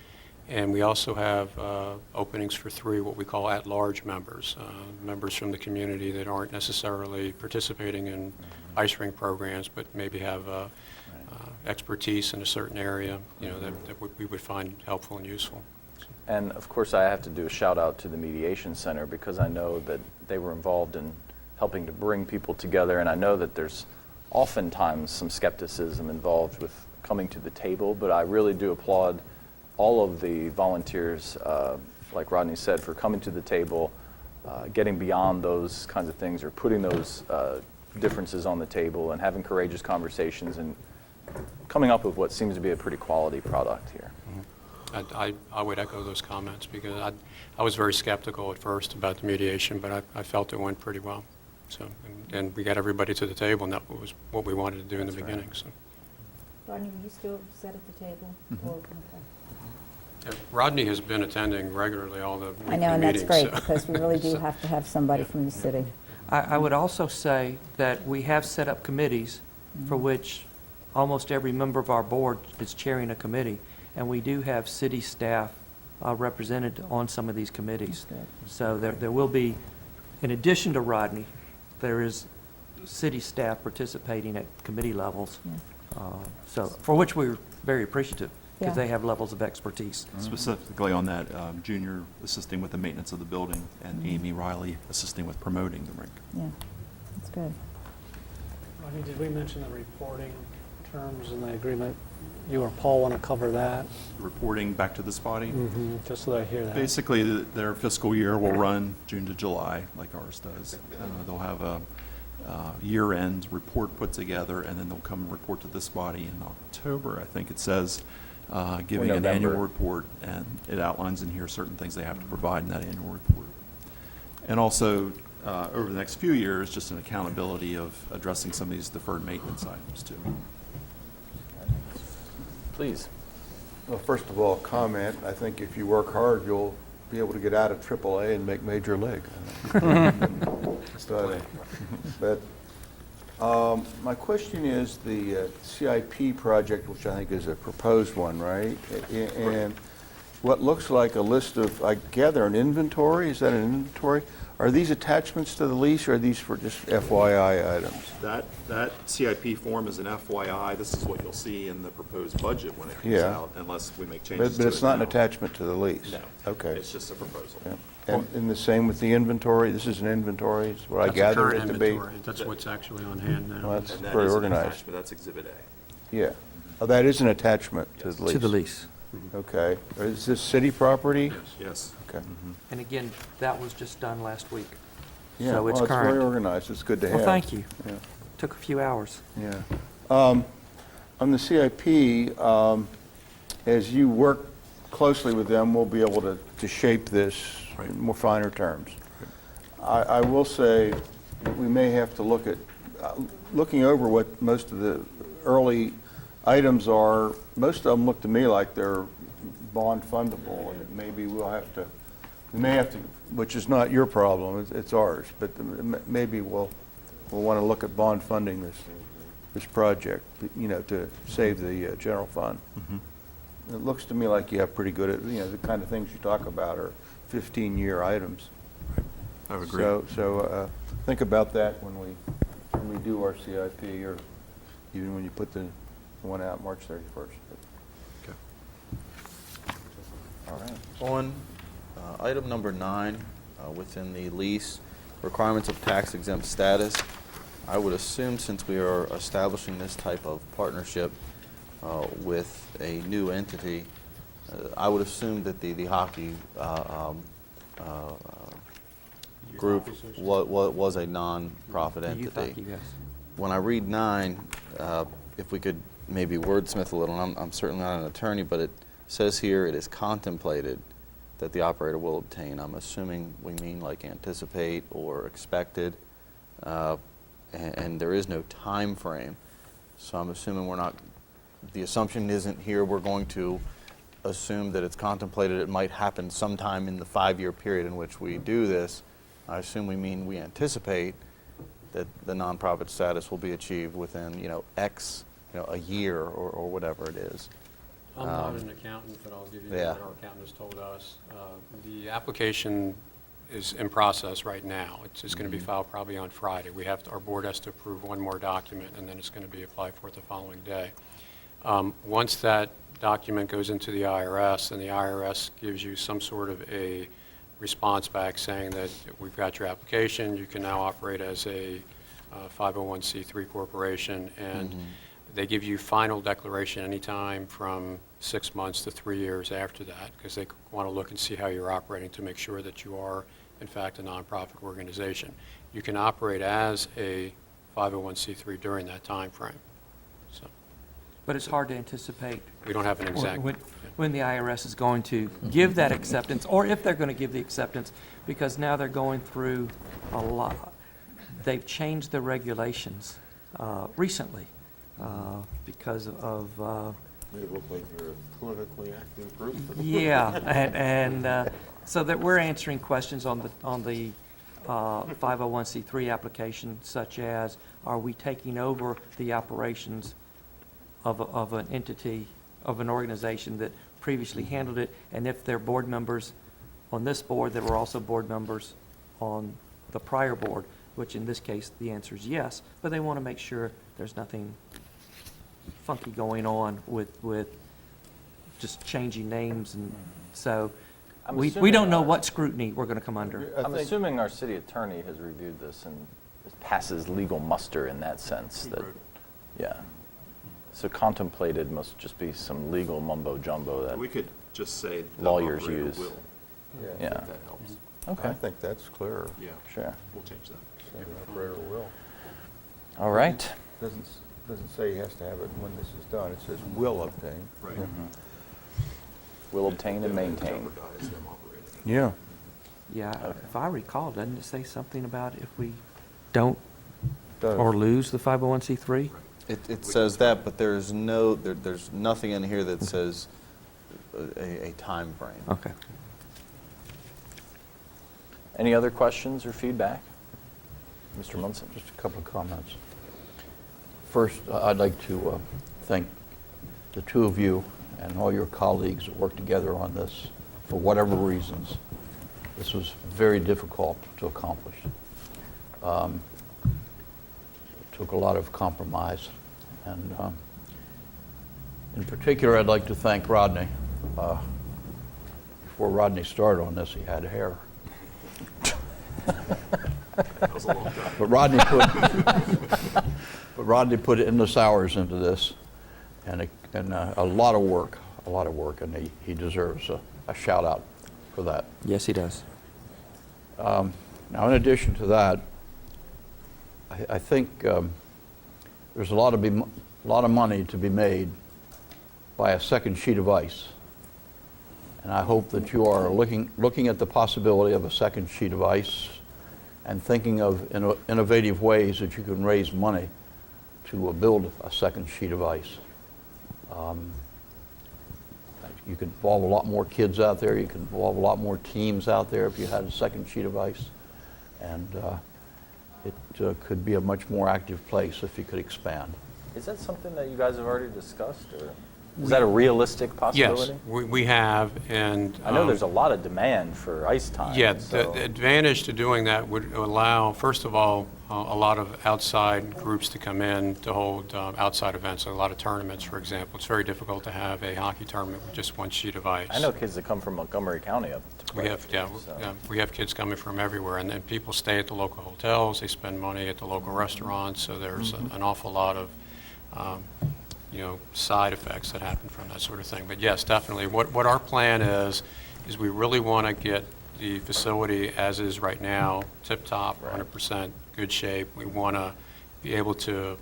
And we also have openings for 3 what we call at-large members, members from the community that aren't necessarily participating in ice rink programs, but maybe have expertise in a certain area, you know, that we would find helpful and useful. And of course, I have to do a shout out to the Mediation Center, because I know that they were involved in helping to bring people together, and I know that there's oftentimes some skepticism involved with coming to the table, but I really do applaud all of the volunteers, like Rodney said, for coming to the table, getting beyond those kinds of things, or putting those differences on the table and having courageous conversations and coming up with what seems to be a pretty quality product here. I would echo those comments, because I was very skeptical at first about the mediation, but I felt it went pretty well. So, and we got everybody to the table, and that was what we wanted to do in the beginning. So. Rodney, will you still sit at the table? Or, okay. Rodney has been attending regularly all the weekly I know, and that's meetings, great, because we really do have to have somebody from the city. I would also say that we have set up committees for which almost every member of our board is chairing a committee, and we do have city staff represented on some of these committees. So there will be, in addition to Rodney, there is city staff participating at committee levels. So for which we're very appreciative, because Yeah. they have levels of expertise. Specifically on that, Junior assisting with the maintenance of the building, and Amy Riley assisting with promoting the rink. Yeah, that's good. Rodney, did we mention the reporting terms in the agreement? You or Paul want to cover that? Reporting back to this body. Just so that I hear that. Basically, their fiscal year will run June to July, like ours does. They'll have a year-end report put together, and then they'll come and report to this body in October, I think it says, giving an annual November. report, and it outlines in here certain things they have to provide in that annual report. And also, over the next few years, just an accountability of addressing some of these deferred maintenance items too. Please. Well, first of all, comment, I think if you work hard, you'll be able to get out of AAA and make Major League. But my question is the CIP project, which I think is a proposed one, right? And what looks like a list of, I gather, an inventory, is that an inventory? Are these attachments to the lease, or are these for just FYI items? That CIP form is an FYI. This is what you'll see in the proposed budget when it comes Yeah. out, unless we make changes to it. But it's not an now. attachment to the lease? No. Okay. It's just a proposal. Yeah. And the same with the inventory? This is an inventory, is what I That's a gathered current it to be? inventory. That's what's actually on hand now. Well, that's And that very is an organized. attachment. That's Exhibit A. Yeah. Oh, that is an attachment to the lease? To the lease. Okay. Is this city property? Yes. Okay. And again, that was just done last week. Yeah, So it's well, it's very current. organized. It's good to have. Well, thank you. Yeah. Took a few hours. Yeah. On the CIP, as you work closely with them, we'll be able to shape this in more finer terms. I will say, we may have to look at looking over what most of the early items are, most of them look to me like they're bond fundable, and maybe we may have to, which is not your problem, it's ours, but maybe we'll want to look at bond funding this project, to save the general fund. It looks to me like you have pretty good, the kind of things you talk about are 15-year items. I would agree. So think about that when we do our CIP, or even when you put the one out March 31st. Okay. All right. On item number 9, within the lease, requirements of tax exempt status, I would assume since we are establishing this type of partnership with a new entity, I would assume that the hockey group was a non-profit The youth entity. hockey, yes. When I read 9, if we could maybe wordsmith a little, and I'm certainly not an attorney, but it says here it is contemplated that the operator will obtain. I'm assuming we mean like anticipate or expected, and there is no time frame. So I'm assuming the assumption isn't here we're going to assume that it's contemplated it might happen sometime in the 5-year period in which we do this. I assume we mean we anticipate that the nonprofit status will be achieved within, X, a year or whatever it is. I'm not an accountant, but I'll give you Yeah. what our accountant has told us. The application is in process right now. It's going to be filed probably on Friday. Our board has to approve one more document, and then it's going to be applied for the following day. Once that document goes into the IRS, and the IRS gives you some sort of a response back saying that we've got your application, you can now operate as a 501c3 corporation, and they give you final declaration anytime from 6 months to 3 years after that, because they want to look and see how you're operating to make sure that you are, in fact, a nonprofit organization. You can operate as a 501c3 during that time frame. So But it's hard to anticipate we don't have an exact. when the IRS is going to give that acceptance, or if they're going to give the acceptance, because now they're going through a lot. They've changed the regulations recently because of, It looks like you're a politically active group. yeah, and so that we're answering questions on the 501c3 application, such as, are we taking over the operations of an entity, of an organization that previously handled it, and if they're board members on this board that were also board members on the prior board, which in this case, the answer is yes, but they want to make sure there's nothing funky going on with just changing names, and so I'm we assuming don't know our- what scrutiny we're going to come under. I'm assuming our city attorney has reviewed this and passes legal muster in that sense. That, yeah. So contemplated must just be some legal mumbo jumbo that We could just say the lawyers operator use. will, Yeah. if that helps. Okay. I think that's clear. Yeah, Sure. we'll change that. The operator will. All right. Doesn't say he has to have it when this is done. It says will obtain. Right. Will obtain and maintain. Jeopardize them operating. Yeah. Yeah, if I recall, doesn't it say something about if we don't Does. or lose the 501c3? It says that, but there's nothing in here that says a time frame. Okay. Any other questions or feedback? Mr. Munson? Just a couple of comments. First, I'd like to thank the two of you and all your colleagues that worked together on this for whatever reasons. This was very difficult to accomplish. It took a lot of compromise. And in particular, I'd like to thank Rodney. Before Rodney started on this, he had hair. That was a long time. But Rodney put endless hours into this, and a lot of work, and he deserves a shout out for that. Yes, he does. Now, in addition to that, I think there's a lot of money to be made by a second sheet of ice, and I hope that you are looking at the possibility of a second sheet of ice and thinking of innovative ways that you can raise money to build a second sheet of ice. You could involve a lot more kids out there. You could involve a lot more teams out there if you had a second sheet of ice. And it could be a much more active place if you could expand. Is that something that you guys have already discussed, or is that a realistic possibility? Yes, we have, and... I know there's a lot of demand for ice time. Yeah, so- the advantage to doing that would allow, first of all, a lot of outside groups to come in to hold outside events, a lot of tournaments, for example. It's very difficult to have a hockey tournament with just one sheet of ice. I know kids that come from Montgomery County up to play. We have kids coming from everywhere, and then people stay at the local hotels, they spend money at the local restaurants, so there's an awful lot of side effects that happen from that sort of thing. But yes, definitely. What our plan is we really want to get the facility as is right now, tip-top, 100% good shape. We want to be able to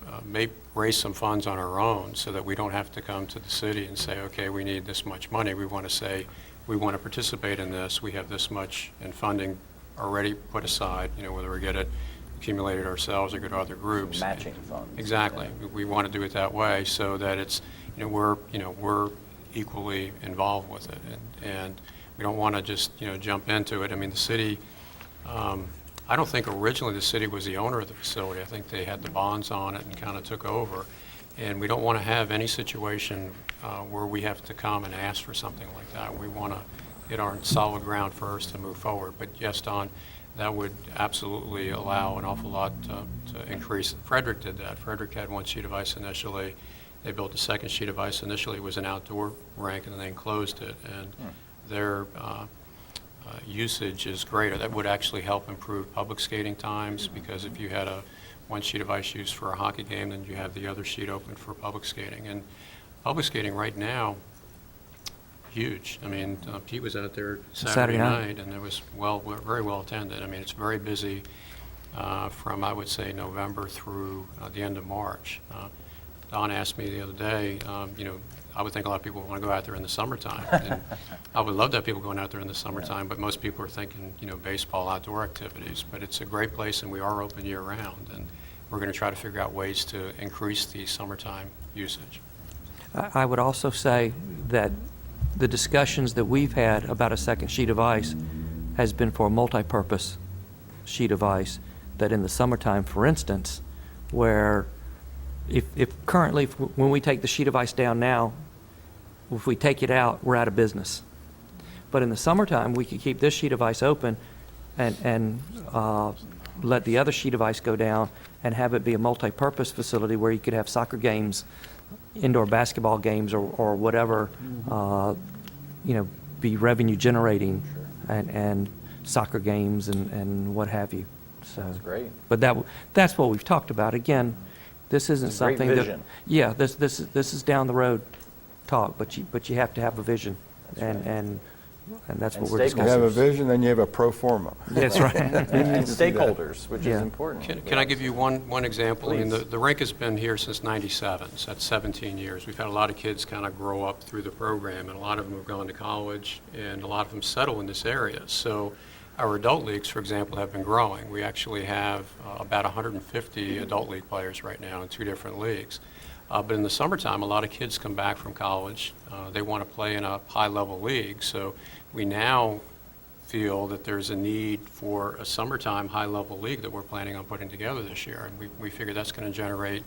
raise some funds on our own so that we don't have to come to the city and say, okay, we need this much money. We want to say, we want to participate in this. We have this much in funding already put aside, whether we get it accumulated ourselves or go to other groups. Matching funds. Exactly. We want to do it that way so that it's, we're equally involved with it. And we don't want to just, jump into it. I mean, the city, I don't think originally the city was the owner of the facility. I think they had the bonds on it and kind of took over. And we don't want to have any situation where we have to come and ask for something like that. We want to get on solid ground first and move forward. But yes, Don, that would absolutely allow an awful lot to increase. Frederick did that. Frederick had one sheet of ice initially. They built a second sheet of ice. Initially, it was an outdoor rink, and then they enclosed it. And their usage is greater. That would actually help improve public skating times, because if you had one sheet of ice used for a hockey game, then you have the other sheet open for public skating. And public skating right now, huge. I mean, Pete was out there Saturday night, and it was very well attended. I mean, it's very busy from, I would say, November through the end of March. Don asked me the other day, I would think a lot of people want to go out there in the summertime. And I would love to have people going out there in the summertime, but most people are thinking, baseball, outdoor activities. But it's a great place, and we are open year-round, and we're going to try to figure out ways to increase the summertime usage. I would also say that the discussions that we've had about a second sheet of ice has been for a multi-purpose sheet of ice, that in the summertime, for instance, where if currently, when we take the sheet of ice down now, if we take it out, we're out of business. But in the summertime, we could keep this sheet of ice open and let the other sheet of ice go down and have it be a multi-purpose facility where you could have soccer games, indoor basketball games, or whatever, be revenue generating, and soccer games and what have you. So That's great. But that's what we've talked about. Again, this isn't It's a great something vision. that, yeah, this is down the road talk, but you have to have a vision, and that's what And we're stakeholders. You have a discussing. vision, then you have a pro forma. That's right. And stakeholders, which Yeah. is important. Can I give you one example? I mean, Please. the rink has been here since '97, so that's 17 years. We've had a lot of kids kind of grow up through the program, and a lot of them have gone to college, and a lot of them settle in this area. So our adult leagues, for example, have been growing. We actually have about 150 adult league players right now in 2 different leagues. But in the summertime, a lot of kids come back from college. They want to play in a high-level league. So we now feel that there's a need for a summertime high-level league that we're planning on putting together this year. And we figure that's going to generate,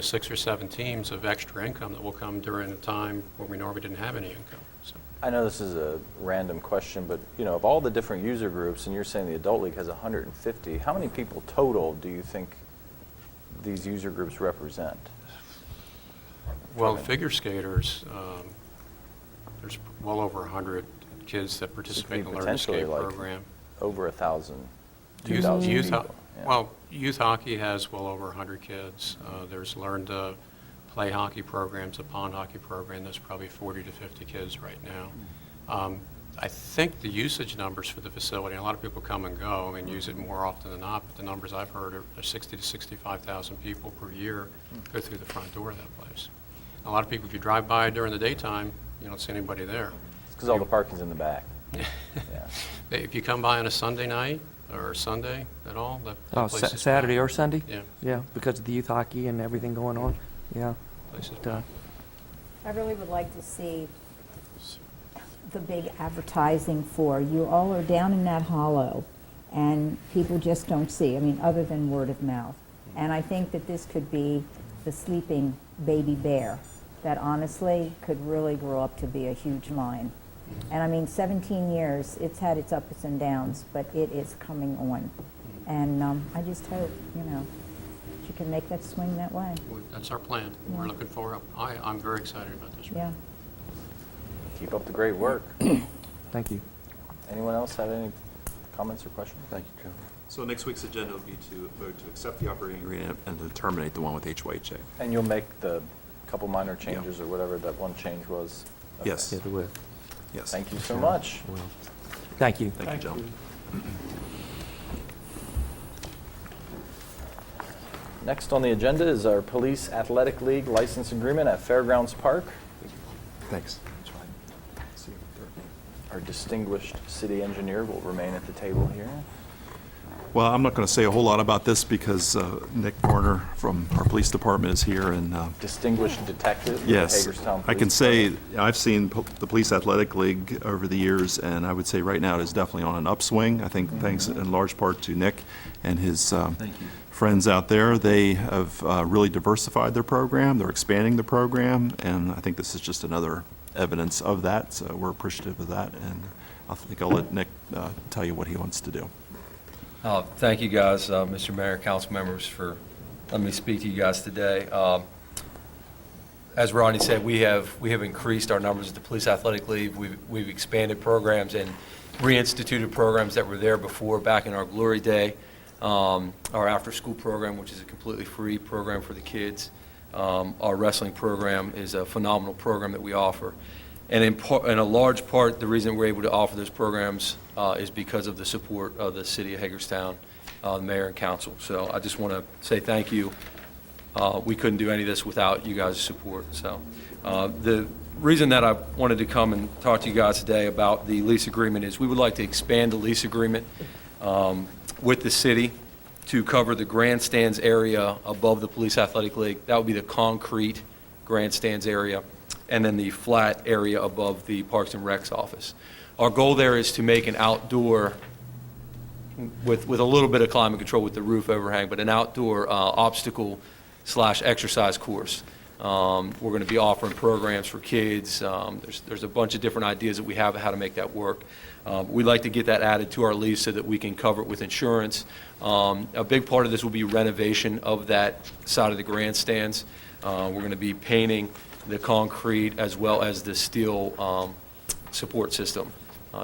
6 or 7 teams of extra income that will come during a time when we normally didn't have any income. So. I know this is a random question, but of all the different user groups, and you're saying the adult league has 150, how many people total do you think these user groups represent? Well, figure skaters, there's well over 100 kids that participate in the Learn to Potentially Skate like program. over 1,000, Youth, 2,000 youth, people. Yeah. well, youth hockey has well over 100 kids. There's Learn to Play hockey programs, a pond hockey program. There's probably 40 to 50 kids right now. I think the usage numbers for the facility, and a lot of people come and go and use it more often than not, but the numbers I've heard are 60 to 65,000 people per year go through the front door of that place. A lot of people, if you drive by during the daytime, you don't see anybody there. It's because all the parking's in the back. Yeah. If you come by on a Sunday night or Sunday at all? That Oh, place is Saturday packed. or Sunday? Yeah, Yeah, because of the youth hockey and everything going on. Yeah. place is But, packed. I really would like to see the big advertising for, you all are down in that hollow, and people just don't see, I mean, other than word of mouth. And I think that this could be the sleeping baby bear that honestly could really grow up to be a huge lion. And I mean, 17 years, it's had its ups and downs, but it is coming on. And I just hope, she can make that swing that way. That's our plan. We're Yeah. looking forward. I'm very excited about this. Yeah. Keep up the great work. Thank you. Anyone else have any comments or questions? Thank you, Joe. So next week's agenda will be to vote to accept the operating agreement and to terminate the one with HYHA. And you'll make the couple minor changes or whatever that one change was? Okay. Yes. Yeah, there will. Yes. Thank you so much. Thank you. Thank you, gentlemen. Next on the agenda is our Police Athletic League license agreement at Fairgrounds Park. Thanks. Our distinguished city engineer will remain at the table here. Well, I'm not going to say a whole lot about this because Nick Warner from our police department is here, and Distinguished detective with the yes, Hagerstown I can Police say Department. I've seen the Police Athletic League over the years, and I would say right now it is definitely on an upswing. I think thanks in large part to Nick and his friends out there. They have really diversified their program. They're expanding the program, and I think this is just another evidence of that. So we're appreciative of that, and I think I'll let Nick tell you what he wants to do. Thank you, guys, Mr. Mayor, council members, for letting me speak to you guys today. As Rodney said, we have increased our numbers at the Police Athletic League. We've expanded programs and reinstituted programs that were there before, back in our glory day. Our after-school program, which is a completely free program for the kids. Our wrestling program is a phenomenal program that we offer. And in a large part, the reason we're able to offer those programs is because of the support of the city of Hagerstown, the mayor and council. So I just want to say thank you. We couldn't do any of this without you guys' support. So the reason that I wanted to come and talk to you guys today about the lease agreement is we would like to expand the lease agreement with the city to cover the grandstands area above the Police Athletic League. That would be the concrete grandstands area, and then the flat area above the Parks and Recs office. Our goal there is to make an outdoor, with a little bit of climate control with the roof overhang, but an outdoor obstacle/exercise course. We're going to be offering programs for kids. There's a bunch of different ideas that we have of how to make that work. We'd like to get that added to our lease so that we can cover it with insurance. A big part of this will be renovation of that side of the grandstands. We're going to be painting the concrete as well as the steel support system.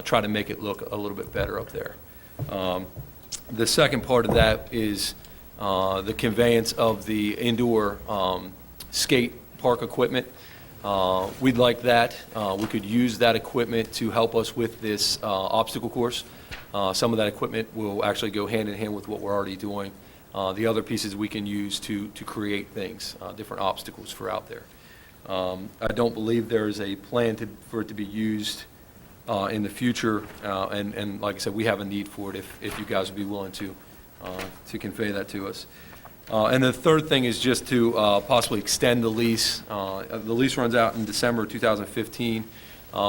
Try to make it look a little bit better up there. The second part of that is the conveyance of the indoor skate park equipment. We'd like that. We could use that equipment to help us with this obstacle course. Some of that equipment will actually go hand in hand with what we're already doing. The other pieces we can use to create things, different obstacles for out there. I don't believe there is a plan for it to be used in the future, and like I said, we have a need for it if you guys would be willing to convey that to us. And the third thing is just to possibly extend the lease. The lease runs out in December 2015.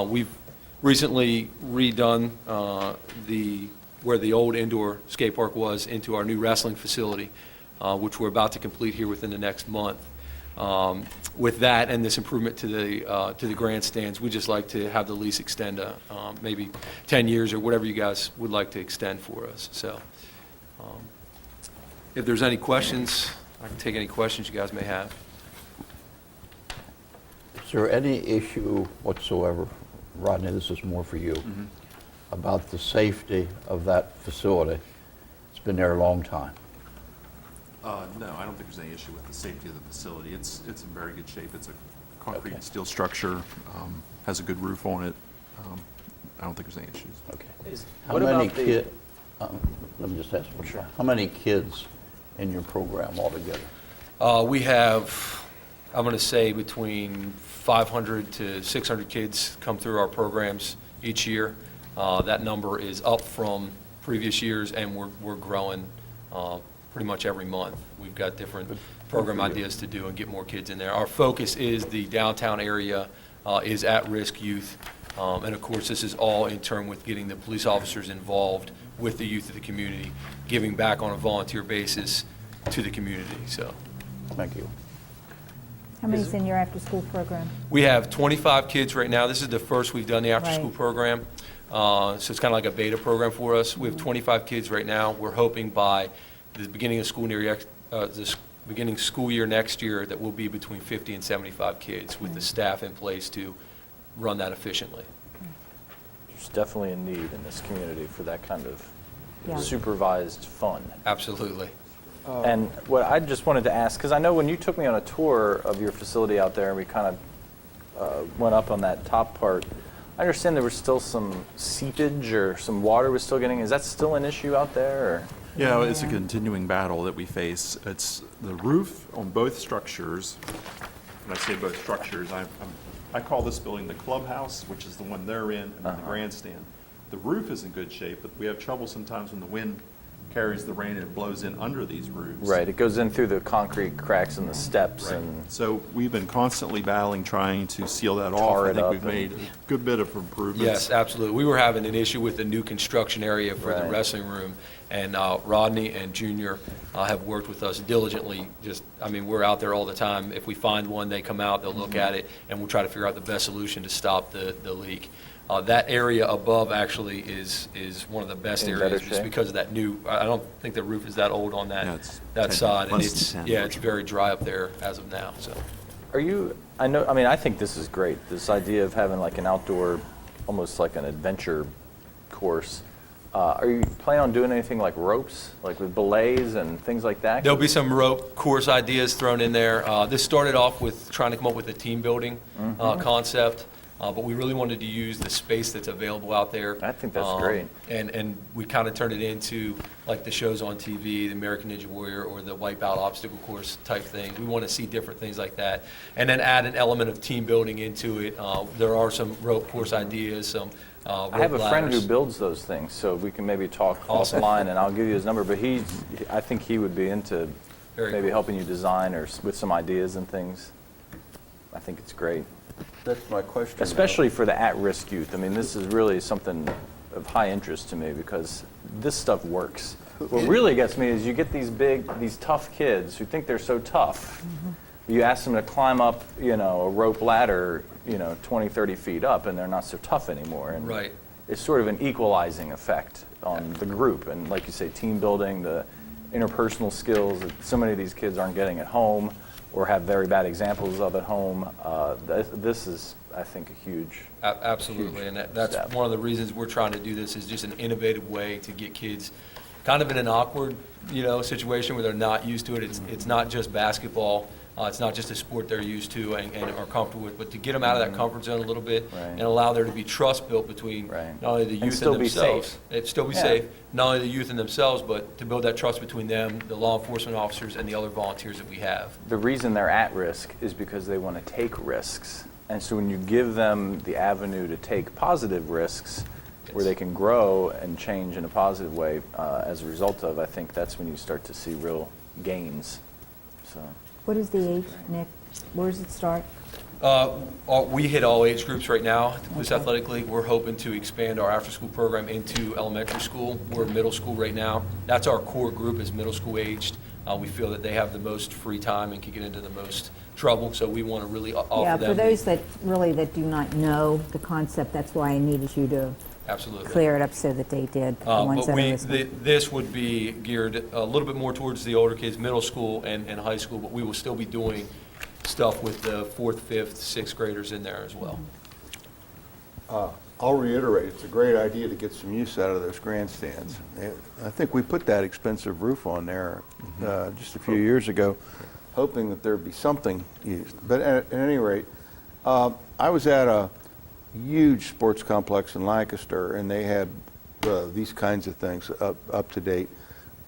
We've recently redone where the old indoor skate park was into our new wrestling facility, which we're about to complete here within the next month. With that and this improvement to the grandstands, we just like to have the lease extend maybe 10 years or whatever you guys would like to extend for us. So if there's any questions, I can take any questions you guys may have. Is there any issue whatsoever, Rodney, this is more for you, about the safety of that facility? It's been there a long time. No, I don't think there's any issue with the safety of the facility. It's in very good shape. It's a concrete and Okay. steel structure, has a good roof on it. I don't think there's any issues. Okay. What about the- Let me just ask one thing. How many kids in your program altogether? We have, I'm going to say, between 500 to 600 kids come through our programs each year. That number is up from previous years, and we're growing pretty much every month. We've got different program ideas to do and get more kids in there. Our focus is the downtown area is at-risk youth, and of course, this is all in turn with getting the police officers involved with the youth of the community, giving back on a volunteer basis to the community, so. Thank you. How many's in your after-school program? We have 25 kids right now. This is the first we've done the after-school Right. program. So it's kind of like a beta program for us. We have 25 kids right now. We're hoping by the beginning of school beginning school year next year that we'll be between 50 and 75 kids with the staff in place to run that efficiently. There's definitely a need in this community for that kind of Yeah. supervised fun. Absolutely. And what I just wanted to ask, because I know when you took me on a tour of your facility out there, and we kind of went up on that top part, I understand there was still some seepage or some water was still getting, is that still an issue out there? Or? Yeah, it's a continuing battle that we face. It's the roof on both structures. When I say both structures, I call this building the clubhouse, which is the one they're in, and then the grandstand. The roof is in good shape, but we have trouble sometimes when the wind carries the rain and it blows in under these roofs. Right, it goes in through the concrete cracks in the steps Right. and, So we've been constantly battling, trying to seal that off. Tar I it think up we've and- made a good bit of improvements. Yes, absolutely. We were having an issue with the new construction area for the Right. wrestling room, and Rodney and Junior have worked with us diligently. We're out there all the time. If we find one, they come out, they'll look at it, and we'll try to figure out the best solution to stop the leak. That area above actually is one of the best In better areas, just shape? because of that new, I don't think the roof is that old on Yeah, that, it's that 10 side. And less it's, than 10, yeah, it's fortunately. very dry up there as of now, so. I think this is great, this idea of having like an outdoor, almost like an adventure course. Are you planning on doing anything like ropes, like with belays and things like that? There'll be some rope course ideas thrown in there. This started off with trying to come up with a team building concept, but we really wanted to use the space that's available out there. I think that's great. And we kind of turned it into like the shows on TV, the American Ninja Warrior or the Wipeout obstacle course type thing. We want to see different things like that. And then add an element of team building into it. There are some rope course ideas, some rope I have a friend who ladders. builds those things, so we can maybe talk Awesome. offline, and I'll give you his number, but I think he would be into Very maybe cool. helping you design or with some ideas and things. I think it's great, That's my question. now. especially for the at-risk youth. I mean, this is really something of high interest to me because this stuff works. What really gets me is you get these tough kids who think they're so tough. You ask them to climb up, a rope ladder, 20, 30 feet up, and they're not so tough anymore. And Right. it's sort of an equalizing effect on the group. And like you say, team building, the interpersonal skills that so many of these kids aren't getting at home or have very bad examples of at home. This is, I think, a huge. Absolutely, and that's step. one of the reasons we're trying to do this, is just an innovative way to get kids kind of in an awkward, situation where they're not used to it. It's not just basketball, it's not just a sport they're used to and are comfortable with, but to get them out of that comfort zone a little bit Right. and allow there to be trust built between Right. not only the And youth still and be themselves. safe. It still be Yeah. safe, not only the youth and themselves, but to build that trust between them, the law enforcement officers, and the other volunteers that we have. The reason they're at risk is because they want to take risks. And so when you give them the avenue to take positive risks, where they can grow and change in a positive way as a result of, I think that's when you start to see real gains. So. What is the age, Nick? Where does it start? We hit all age groups right now at the Police Okay. Athletic League. We're hoping to expand our after-school program into elementary school. We're middle school right now. That's our core group, is middle school aged. We feel that they have the most free time and can get into the most trouble, so we want to really offer Yeah, them. for those that do not know the concept, that's why I needed you to Absolutely. clear it up so that they did, the ones But that are listening. this would be geared a little bit more towards the older kids, middle school and high school, but we will still be doing stuff with the 4th, 5th, 6th graders in there as well. I'll reiterate, it's a great idea to get some use out of those grandstands. I think we put that expensive roof on there just a few years ago, hoping that there'd be something used. But at any rate, I was at a huge sports complex in Lancaster, and they had these kinds of things up to date.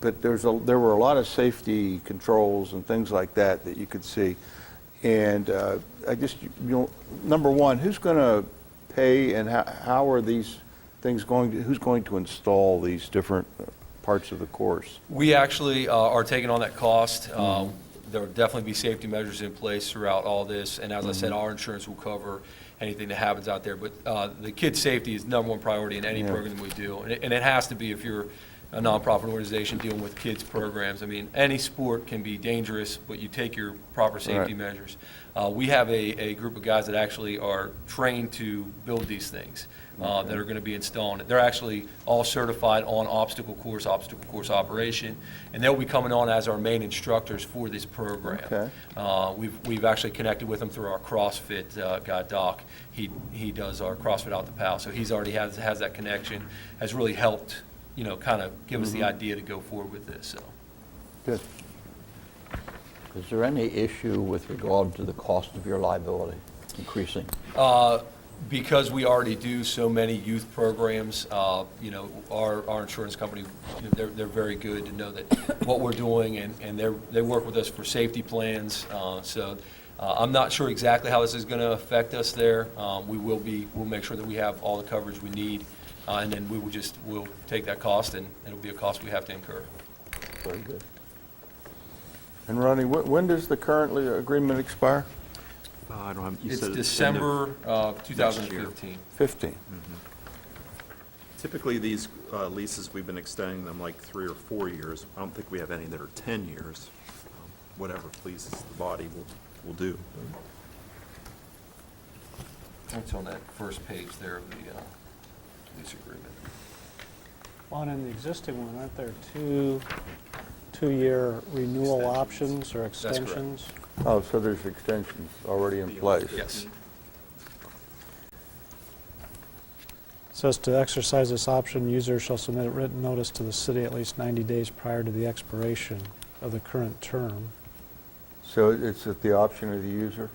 But there were a lot of safety controls and things like that that you could see. And I just, number one, who's going to pay, and how are these things going to, who's going to install these different parts of the course? We actually are taking on that cost. There will definitely be safety measures in place throughout all this, and as I said, our insurance will cover anything that happens out there. But the kids' safety is number one priority in any Yeah. program we do, and it has to be if you're a nonprofit organization dealing with kids' programs. I mean, any sport can be dangerous, but you take your proper safety Right. measures. We have a group of guys that actually are trained to build these things. That are going to be installing it. They're actually all certified on obstacle course operation, and they'll be coming on as our main instructors for this program. Okay. We've actually connected with them through our CrossFit guy, Doc. He does our CrossFit out the PAL, so he's already has that connection, has really helped, kind of give us the idea to go forward with this, so. Good. Is there any issue with regard to the cost of your liability increasing? Because we already do so many youth programs, our insurance company, they're very good to know that what we're doing, and they work with us for safety plans. So I'm not sure exactly how this is going to affect us there. We'll make sure that we have all the coverage we need, and then we'll take that cost, and it'll be a cost we have to incur. Very good. And Ronnie, when does the current agreement expire? I don't have, you It's said it's December next year. 2015. 15. Typically, these leases, we've been extending them like 3 or 4 years. I don't think we have any that are 10 years. Whatever pleases the body will do. It's on that first page there of the lease agreement. Well, and in the existing one, aren't there two-year renewal Extensions. options or correct. extensions? Oh, so there's extensions already in place? Yes. It says to exercise this option, user shall submit a written notice to the city at least 90 days prior to the expiration of the current term. So it's at the option of the user?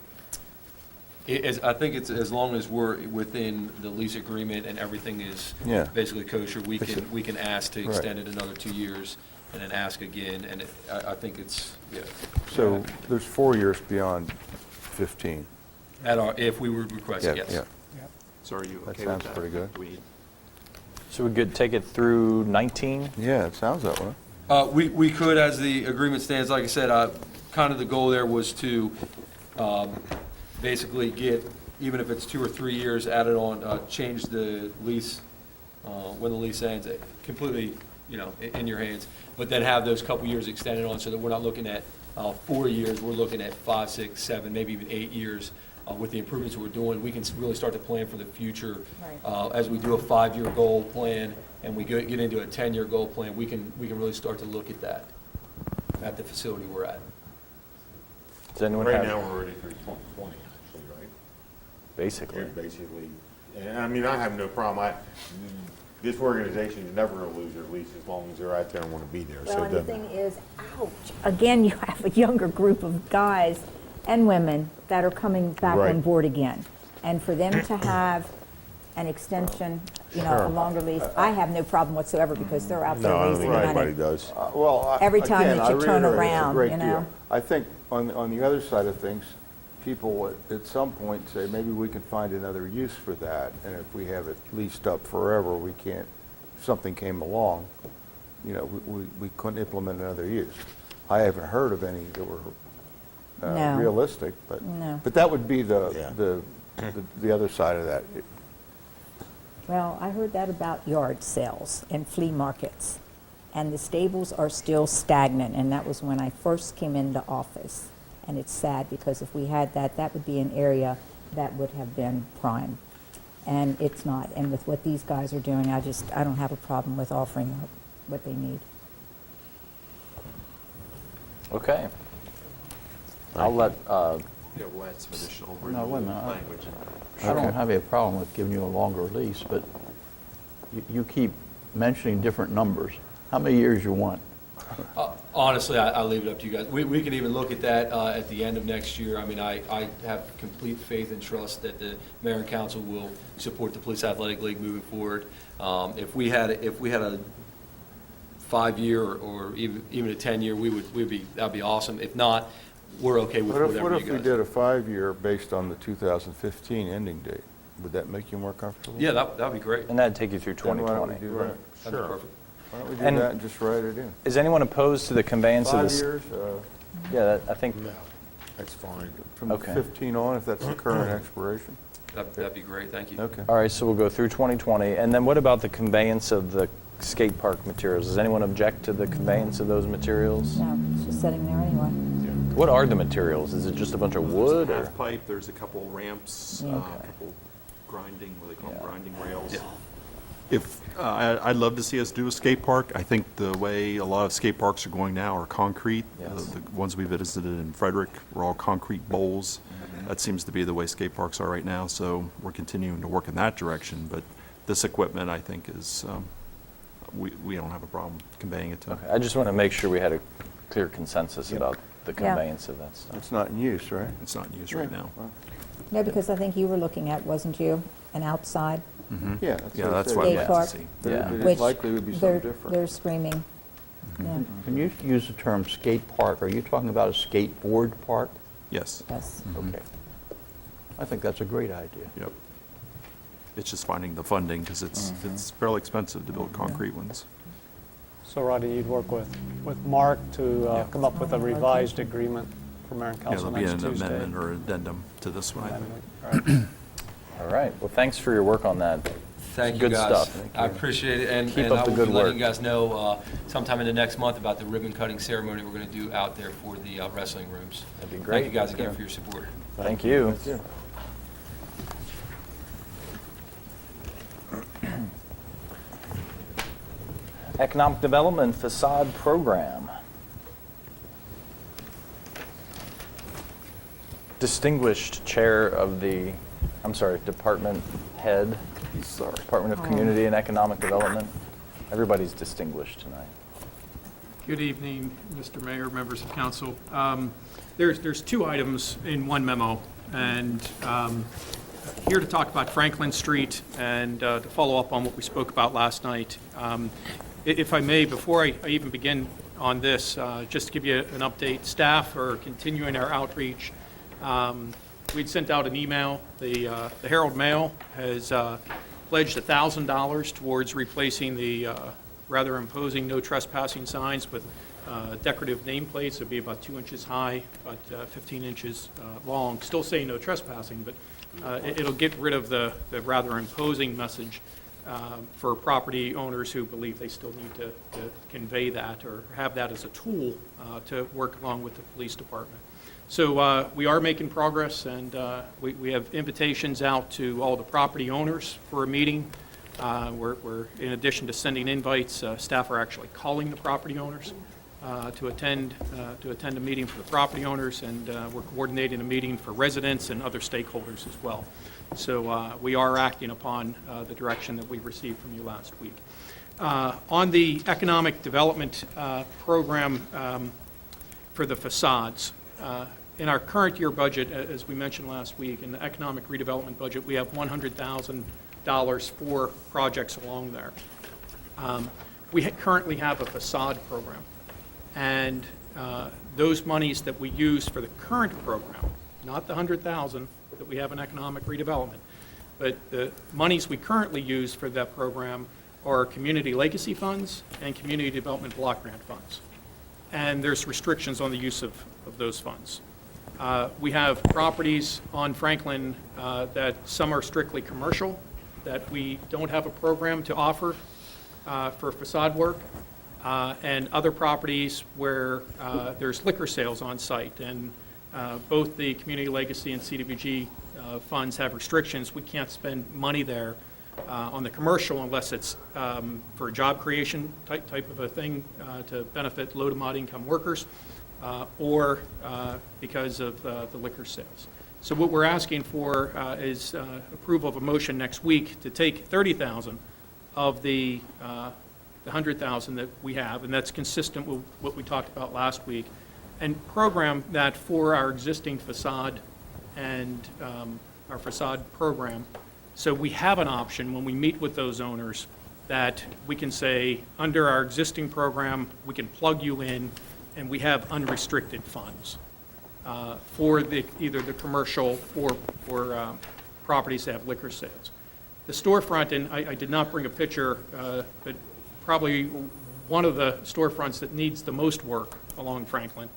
I think it's as long as we're within the lease agreement and everything is Yeah. basically kosher, we It's can ask to right. extend it another 2 years and then ask again, and I think it's, yeah. So there's 4 years beyond 15? If we would request, Yeah, yes. yeah. So are you That okay with that? sounds pretty good. Do we- So we could take it through 19? Yeah, it sounds that way. We could, as the agreement stands, like I said, kind of the goal there was to basically get, even if it's 2 or 3 years added on, change the lease, when the lease ends, completely, in your hands, but then have those couple years extended on so that we're not looking at 4 years, we're looking at 5, 6, 7, maybe even 8 years. With the improvements we're doing, we can really start to plan for the future. Right. As we do a 5-year goal plan and we get into a 10-year goal plan, we can really start to look at that at the facility we're at. Does anyone Right have? now, we're already through 2020, actually, right? Basically. Yeah, basically, and I mean, I have no problem. This organization is never going to lose their lease as long as they're out there and want to be there. Well, So and the it doesn't- thing is, ouch, again, you have a younger group of guys and women that are coming back on Right. board again. And for them to have an extension, a longer lease, I have no problem whatsoever because they're out there No, I don't raising think anybody money. does. Every time again, that you I turn reiterate, it's a around, great you deal. know. I think on the other side of things, people at some point say, maybe we can find another use for that, and if we have it leased up forever, we can't, if something came along, we couldn't implement another use. I haven't heard of any that were No. realistic, but No. that would be Yeah. the other side of that. Well, I heard that about yard sales and flea markets. And the stables are still stagnant, and that was when I first came into office. And it's sad because if we had that, that would be an area that would have been prime. And it's not. And with what these guys are doing, I don't have a problem with offering what they need. Okay. I'll let, Yeah, we'll add some additional No, wait a renewal minute. language. I don't have a problem with giving you a longer lease, but you keep mentioning different numbers. How many years you want? Honestly, I leave it up to you guys. We can even look at that at the end of next year. I mean, I have complete faith and trust that the mayor and council will support the Police Athletic League moving forward. If we had a 5-year or even a 10-year, that'd be awesome. If not, we're okay with What whatever if you we guys. did a 5-year based on the 2015 ending date? Would that make you more comfortable? Yeah, that'd be great. And that'd take you through Then why don't we 2020. do that? That'd be perfect. Why don't we do And- that and just write it in? Is anyone opposed to the conveyance of 5 this? years, Yeah, I think, That's fine. from Okay. 15 on, if that's the current expiration? That'd be great, thank you. Okay. all right, so we'll go through 2020. And then what about the conveyance of the skate park materials? Does anyone object to the conveyance of those materials? No, it's just sitting there anyway. What are the materials? Is it just a bunch of wood or? Half pipe, there's a couple ramps, Yeah. a couple grinding, what do they call them, Yeah. grinding rails. If, I'd love to see us do a skate park. I think the way a lot of skate parks are going now are concrete. Yes. The ones we visited in Frederick were all concrete bowls. That seems to be the way skate parks are right now, so we're continuing to work in that direction. But this equipment, I think, is, we don't have a problem conveying it to them. Okay, I just want to make sure we had a clear consensus Yep. about the Yeah. conveyance of that stuff. It's not in use, right? It's not in use right now. No, because I think you were looking at, wasn't you, an outside? Yeah, Yeah, that's what why I we Skate said. have park. to see. But Yeah. it Which likely would be they're- something different. They're screaming. Yeah, When you use the term skate park, are you talking about a skateboard park? Yes, yes. Okay. I think that's a great idea. yep. It's just finding the funding, because it's fairly expensive to build concrete ones. So Rodney, you'd work with Mark to come up with a revised agreement for mayor and Yeah, council there'll be next an Tuesday. amendment or addendum to this one, I think. Amendment. All right. All right, well, thanks for your work on that. Thank you, Good guys. stuff. I appreciate it, and Keep and up I the will good be letting work. you guys know sometime in the next month about the ribbon cutting ceremony we're going to do out there for the wrestling rooms. That'd be Thank great. you guys again for your support. Thank you. Economic Development Facade Program. Distinguished Chair of the, Department Head, Department of Community and Economic Development. Everybody's distinguished tonight. Good evening, Mr. Mayor, members of council. There's two items in one memo, and here to talk about Franklin Street and to follow up on what we spoke about last night. If I may, before I even begin on this, just to give you an update, staff are continuing our outreach. We'd sent out an email. The Herald Mail has pledged $1,000 towards replacing the rather imposing no trespassing signs with decorative nameplates. It'd be about 2 inches high, about 15 inches long. Still saying no trespassing, but it'll get rid of the rather imposing message for property owners who believe they still need to convey that or have that as a tool to work along with the police department. So we are making progress, and we have invitations out to all the property owners for a meeting. We're in addition to sending invites, staff are actually calling the property owners to attend a meeting for the property owners, and we're coordinating a meeting for residents and other stakeholders as well. So we are acting upon the direction that we received from you last week. On the economic development program for the facades, in our current year budget, as we mentioned last week, in the economic redevelopment budget, we have $100,000 for projects along there. We currently have a facade program, and those monies that we use for the current program, not the $100,000 that we have in economic redevelopment, but the monies we currently use for that program are community legacy funds and community development block grant funds. And there's restrictions on the use of those funds. We have properties on Franklin that some are strictly commercial, that we don't have a program to offer for facade work, and other properties where there's liquor sales on site. And both the Community Legacy and CDBG funds have restrictions. We can't spend money there on the commercial unless it's for a job creation type of a thing to benefit low to moderate income workers, or because of the liquor sales. So what we're asking for is approval of a motion next week to take $30,000 of the $100,000 that we have, and that's consistent with what we talked about last week, and program that for our existing facade and our facade program. So we have an option when we meet with those owners that we can say, under our existing program, we can plug you in, and we have unrestricted funds for either the commercial or properties that have liquor sales. The storefront, and I did not bring a picture, but probably one of the storefronts that needs the most work along Franklin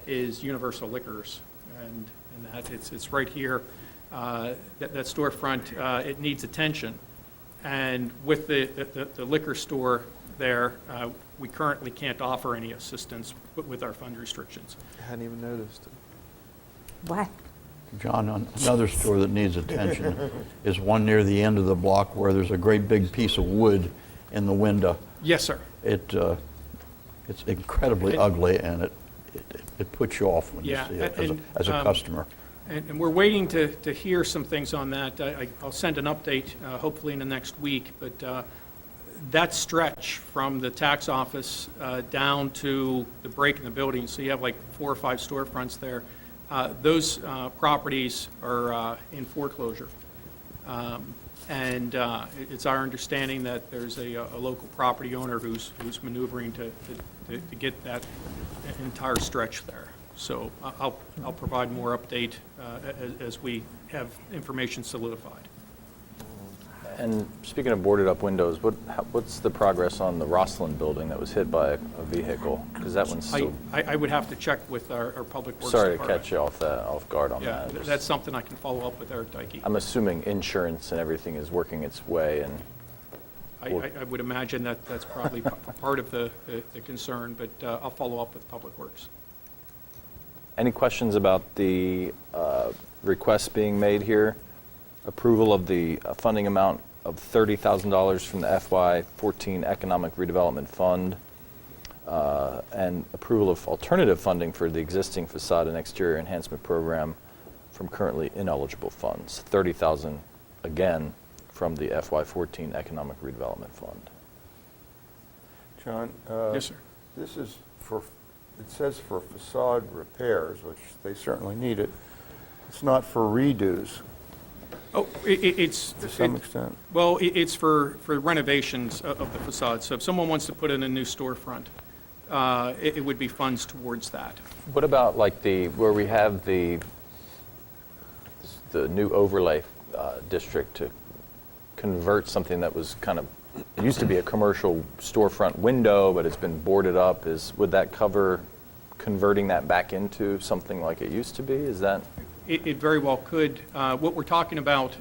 is Universal Liquors, and that it's right here. That storefront, it needs attention, and with the liquor store there, we currently can't offer any assistance with our fund restrictions. I hadn't even noticed. What? John, another store that needs attention is one near the end of the block where there's a great big piece of wood in the window. Yes, sir. It's incredibly ugly, and it puts you off when you Yeah, see it and, as a customer. And we're waiting to hear some things on that. I'll send an update hopefully in the next week, but that stretch from the tax office down to the break in the building, so you have like 4 or 5 storefronts there, those properties are in foreclosure. And it's our understanding that there's a local property owner who's maneuvering to get that entire stretch there. So I'll provide more update as we have information solidified. And speaking of boarded up windows, what's the progress on the Rosslyn building that was hit by a vehicle? Because that one's still... I would have to check with our Public Works Sorry to Department. catch you off guard on Yeah, that. that's something I can follow up with Eric Dykey. I'm assuming insurance and everything is working its way, and I would imagine that's probably part of the concern, but I'll follow up with Public Works. any questions about the requests being made here? Approval of the funding amount of $30,000 from the FY14 Economic Redevelopment Fund, and approval of alternative funding for the existing facade and exterior enhancement program from currently ineligible funds. $30,000 again from the FY14 Economic Redevelopment Fund. John? Yes, sir. This is for, it says for facade repairs, which they certainly need it. It's not for redos Oh, it's... to some extent. Well, it's for renovations of the facade. So if someone wants to put in a new storefront, it would be funds towards that. What about like where we have the new overlay district to convert something that was kind of, it used to be a commercial storefront window, but it's been boarded up. Would that cover converting that back into something like it used to be? Is that? It very well could. What we're talking about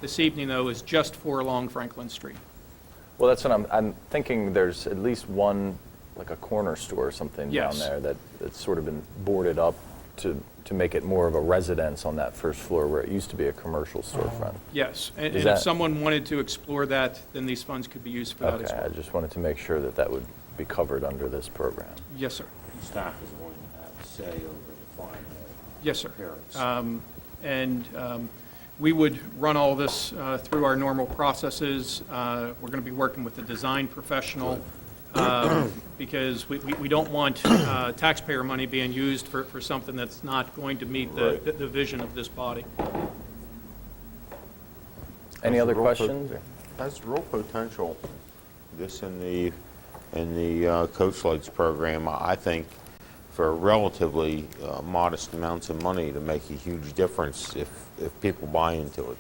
this evening, though, is just for along Franklin Street. Well, that's what I'm thinking. There's at least one, like a corner store or something Yes. down there that's sort of been boarded up to make it more of a residence on that first floor where it used to be a commercial storefront. Yes, and Is if that- someone wanted to explore that, then these funds could be used for that as Okay, I well. just wanted to make sure that that would be covered under this program. Yes, sir. Staff is going to have say over the final Yes, sir. appearance. We would run all this through our normal processes. We're going to be working with the design professional because we don't want taxpayer money being used for something that's not going to meet the vision of this body. Any other questions? Has real potential, this in the Coach Lights program, I think, for relatively modest amounts of money to make a huge difference if people buy into it.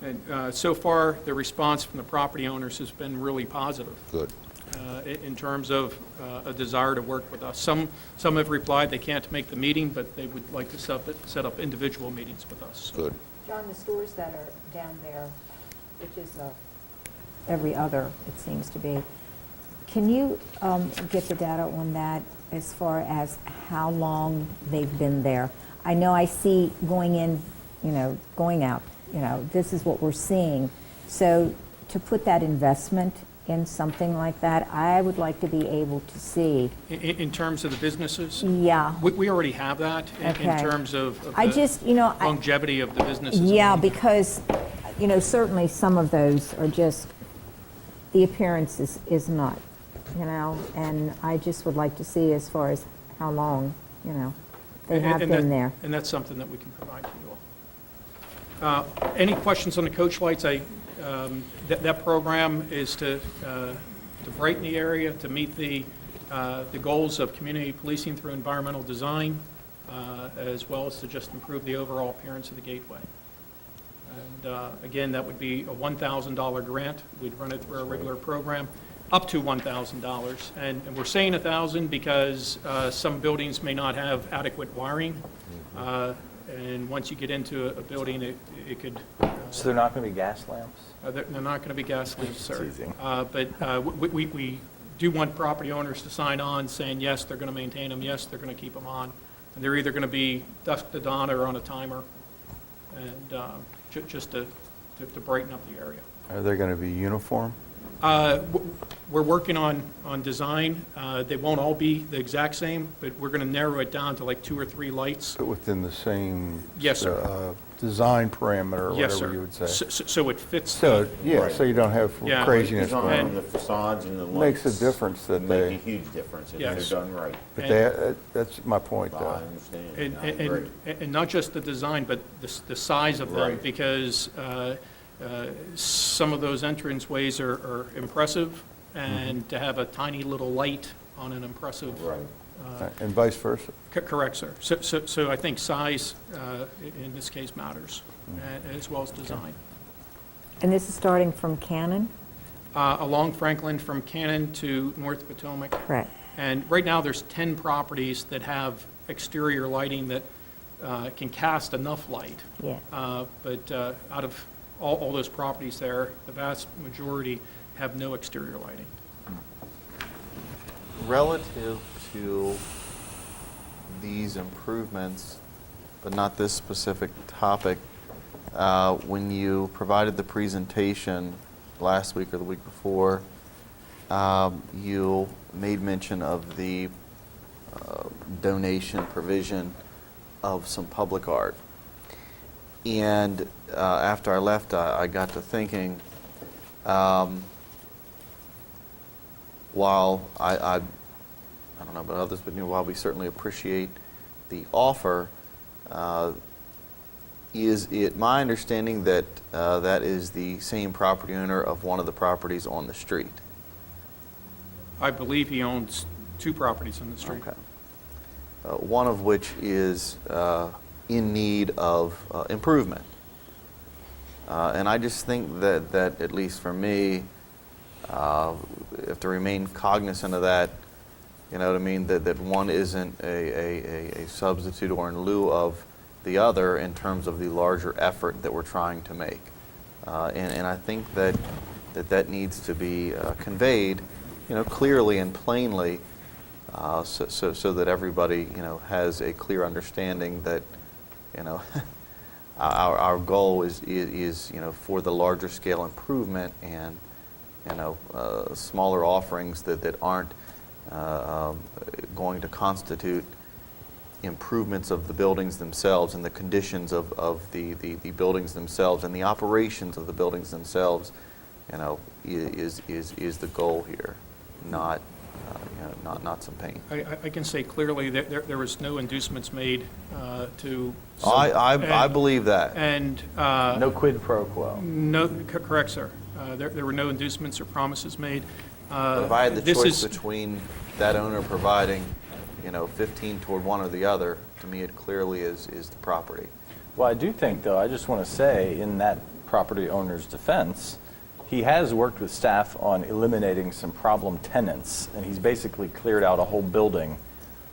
And so far, the response from the property owners has been really positive. Good. In terms of a desire to work with us. Some have replied they can't make the meeting, but they would like to set up individual meetings with us. Good. John, the stores that are down there, which is every other, it seems to be, can you get the data on that as far as how long they've been there? I know I see going in, going out, this is what we're seeing. So to put that investment in something like that, I would like to be able to see. In terms of the businesses? Yeah. We already have that in Okay. terms of I the just, longevity of the businesses. Yeah, because, certainly some of those are just, the appearance is not, and I just would like to see as far as how long, they have been there. And that's something that we can provide to you all. Any questions on the coach lights? That program is to brighten the area, to meet the goals of community policing through environmental design, as well as to just improve the overall appearance of the gateway. And again, that would be a $1,000 grant. We'd run it through our regular program, up to $1,000. And we're saying 1,000 because some buildings may not have adequate wiring. And once you get into a building, it could... So they're not going to be gas lamps? They're not going to be gas lamps, sir. Teasing. But we do want property owners to sign on saying, yes, they're going to maintain them, yes, they're going to keep them on. And they're either going to be dusk to dawn or on a timer, and just to brighten up the area. Are they going to be uniform? We're working on design. They won't all be the exact same, but we're going to narrow it down to like 2 or 3 lights. But within the same Yes, sir. design parameter, or Yes, whatever sir. you would say? So it fits. So, yeah, Right. so you don't have Yeah. craziness Design going on on. the facades and the lights. Makes a difference that Make they, a huge difference if Yes. they're done right. but And- that's my point, I though. understand. I agree. And not just the design, but the size of them, Right. because some of those entranceways are impressive, and to have a tiny little light on an impressive. Right. And vice versa. Correct, sir. So I think size, in this case, matters, as well as design. And this is starting from Cannon? Along Franklin from Cannon to North Potomac. Correct. And right now, there's 10 properties that have exterior lighting that can cast enough light. Yeah. But out of all those properties there, the vast majority have no exterior lighting. Relative to these improvements, but not this specific topic, when you provided the presentation last week or the week before, you made mention of the donation provision of some public art. And after I left, I got to thinking, while I don't know about others, but while we certainly appreciate the offer, is it my understanding that that is the same property owner of one of the properties on the street? I believe he owns 2 properties on the street. Okay. One of which is in need of improvement. And I just think that at least for me, you have to remain cognizant of that, you know what I mean, that one isn't a substitute or in lieu of the other in terms of the larger effort that we're trying to make. And I think that needs to be conveyed, you know, clearly and plainly, so that everybody, you know, has a clear understanding that, you know, our goal is, you know, for the larger scale improvement, and, you know, smaller offerings that aren't going to constitute improvements of the buildings themselves and the conditions of the buildings themselves and the operations of the buildings themselves, you know, is the goal here, not you know, not some paint. I can say clearly that there was no inducements made to... I believe that. And... No quid pro quo. No, correct, sir. There were no inducements or promises made. But if I had the This choice is- between that owner providing, you know, 15 toward one or the other, to me it clearly is the property. Well, I do think, though, I just want to say, in that property owner's defense, he has worked with staff on eliminating some problem tenants, and he's basically cleared out a whole building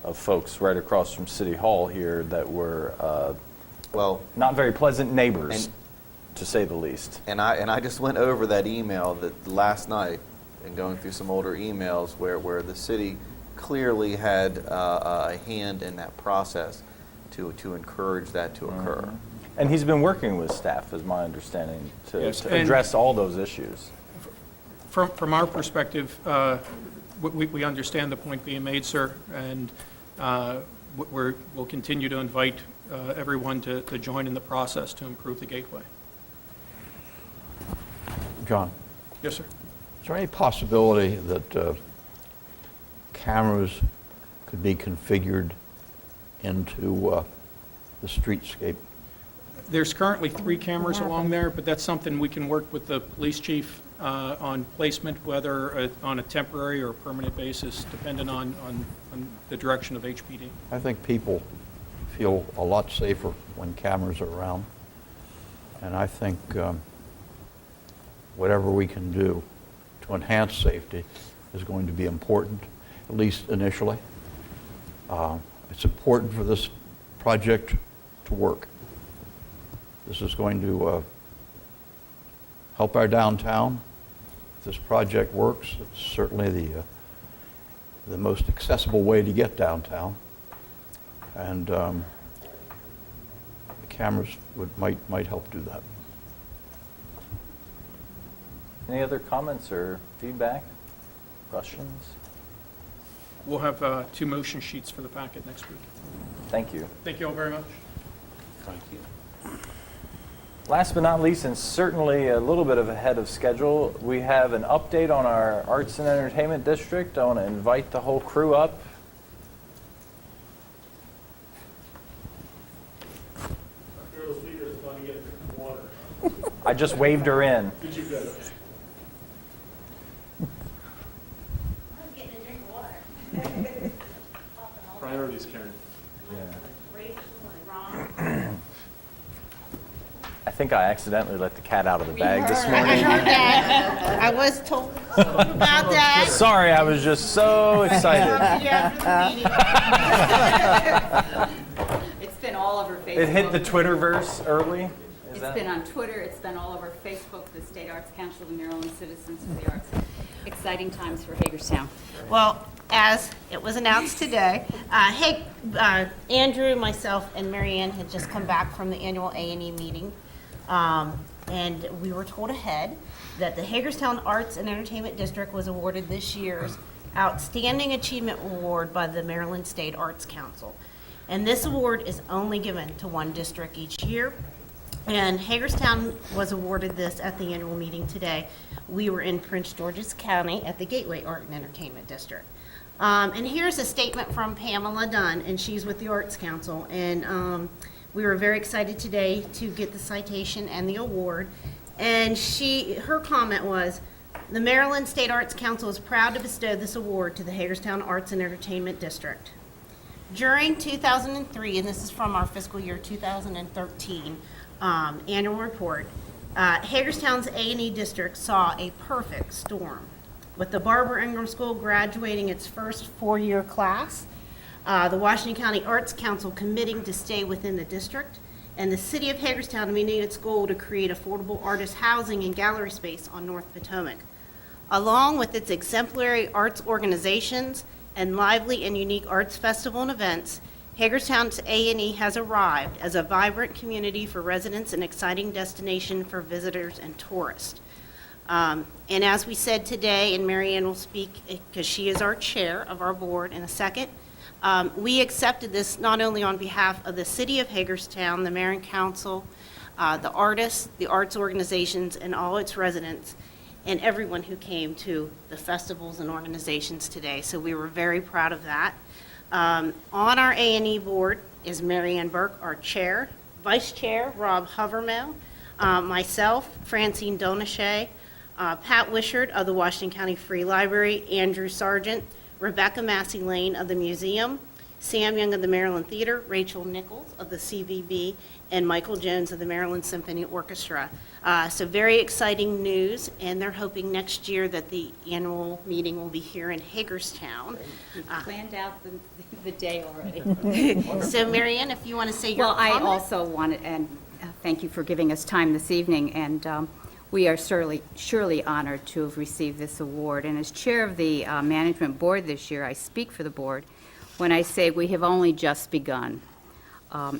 of folks right across from City Hall here that were Well, not very pleasant neighbors, And- to say the least. and I just went over that email that last night and going through some older emails where the city clearly had a hand in that process to encourage that to occur. And he's been working with staff, is my understanding, Yes, to and- address all those issues. From our perspective, we understand the point being made, sir, and we'll continue to invite everyone to join in the process to improve the gateway. John, Yes, sir. is there any possibility that cameras could be configured into the streetscape? There's currently 3 cameras along there, but that's something we can work with the police chief on placement, whether on a temporary or permanent basis, depending on the direction of HPD. I think people feel a lot safer when cameras are around. And I think whatever we can do to enhance safety is going to be important, at least initially. It's important for this project to work. This is going to help our downtown. If this project works, it's certainly the most accessible way to get downtown. And the cameras might help do that. Any other comments or feedback, questions? We'll have 2 motion sheets for the packet next week. Thank you. Thank you all very much. Thank you. Last but not least, and certainly a little bit of ahead of schedule, we have an update on our Arts and Entertainment District. I want to invite the whole crew up. I just waved her in. Did you go? Priorities, Karen. I think I accidentally let the cat out of the bag this morning. I was told about that. Sorry, I was just so excited. It's been all over Facebook. It hit the Twitterverse early. It's been on Twitter, it's been all over Facebook, the State Arts Council of Maryland Citizens for the Arts. Exciting times for Hagerstown. Well, as it was announced today, Andrew, myself, and Marianne had just come back from the annual A&E meeting. And we were told ahead that the Hagerstown Arts and Entertainment District was awarded this year's Outstanding Achievement Award by the Maryland State Arts Council. And this award is only given to one district each year. And Hagerstown was awarded this at the annual meeting today. We were in Prince George's County at the Gateway Art and Entertainment District. And here's a statement from Pamela Dunn, and she's with the Arts Council. And we were very excited today to get the citation and the award. And her comment was, the Maryland State Arts Council is proud to bestow this award to the Hagerstown Arts and Entertainment District. During 2003, and this is from our fiscal year 2013 annual report, Hagerstown's A&E district saw a perfect storm, with the Barbara Ingram School graduating its first 4-year class, the Washington County Arts Council committing to stay within the district, and the city of Hagerstown meeting its goal to create affordable artist housing and gallery space on North Potomac. Along with its exemplary arts organizations and lively and unique arts festival and events, Hagerstown's A&E has arrived as a vibrant community for residents and exciting destination for visitors and tourists. And as we said today, and Marianne will speak because she is our chair of our board in a second, we accepted this not only on behalf of the city of Hagerstown, the mayor and council, the artists, the arts organizations, and all its residents, and everyone who came to the festivals and organizations today. So we were very proud of that. On our A&E board is Marianne Burke, our chair, vice chair, Rob Hovermill, myself, Francine Donachet, Pat Wishart of the Washington County Free Library, Andrew Sargent, Rebecca Massey Lane of the museum, Sam Young of the Maryland Theater, Rachel Nichols of the CVB, and Michael Jones of the Maryland Symphony Orchestra. So very exciting news, and they're hoping next year that the annual meeting will be here in Hagerstown. We've planned out the day already. So Marianne, if you want to say your Well, comment. I also wanted, and thank you for giving us time this evening, and we are surely honored to have received this award. And as chair of the management board this year, I speak for the board when I say we have only just begun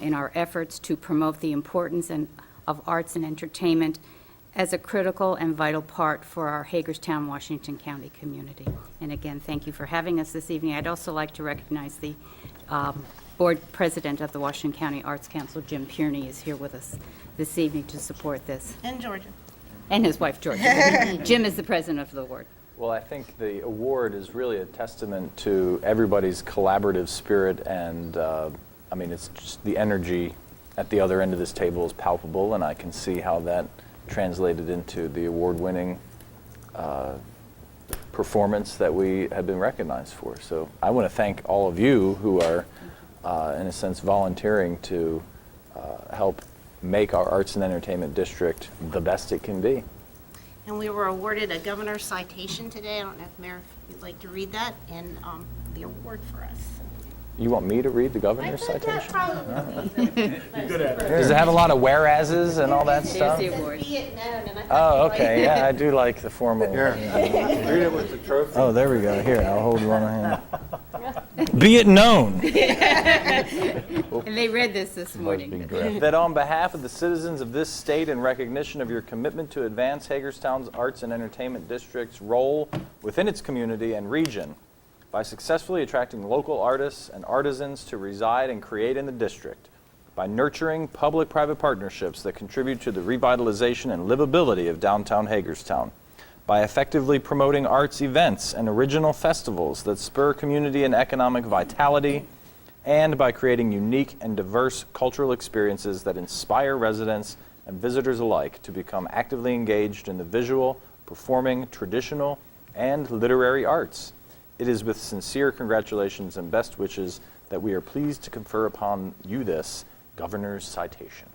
in our efforts to promote the importance of arts and entertainment as a critical and vital part for our Hagerstown, Washington County community. And again, thank you for having us this evening. I'd also like to recognize the board president of the Washington County Arts Council, Jim Pierney, is here with us this evening to support this. And Georgia. And his wife, Georgia. Jim is the president of the board. Well, I think the award is really a testament to everybody's collaborative spirit, and I mean, it's just the energy at the other end of this table is palpable, and I can see how that translated into the award-winning performance that we have been recognized for. So I want to thank all of you who are, in a sense, volunteering to help make our arts and entertainment district the best it can be. And we were awarded a governor's citation today. I don't know if Mayor, if you'd like to read that, and the award for us. You want me to read the governor's I thought that citation? probably. Does it have a lot of whereases and all that stuff? Be it known, and I thought Oh, you'd like okay, yeah, I do like the formal. Here, read it with the trophy. Oh, there we go. Here, I'll hold one hand. Be it known And they read this morning. that on behalf of the citizens of this state, in recognition of your commitment to advance Hagerstown's arts and entertainment district's role within its community and region, by successfully attracting local artists and artisans to reside and create in the district, by nurturing public-private partnerships that contribute to the revitalization and livability of downtown Hagerstown, by effectively promoting arts events and original festivals that spur community and economic vitality, and by creating unique and diverse cultural experiences that inspire residents and visitors alike to become actively engaged in the visual, performing, traditional, and literary arts. It is with sincere congratulations and best wishes that we are pleased to confer upon you this Governor's Citation.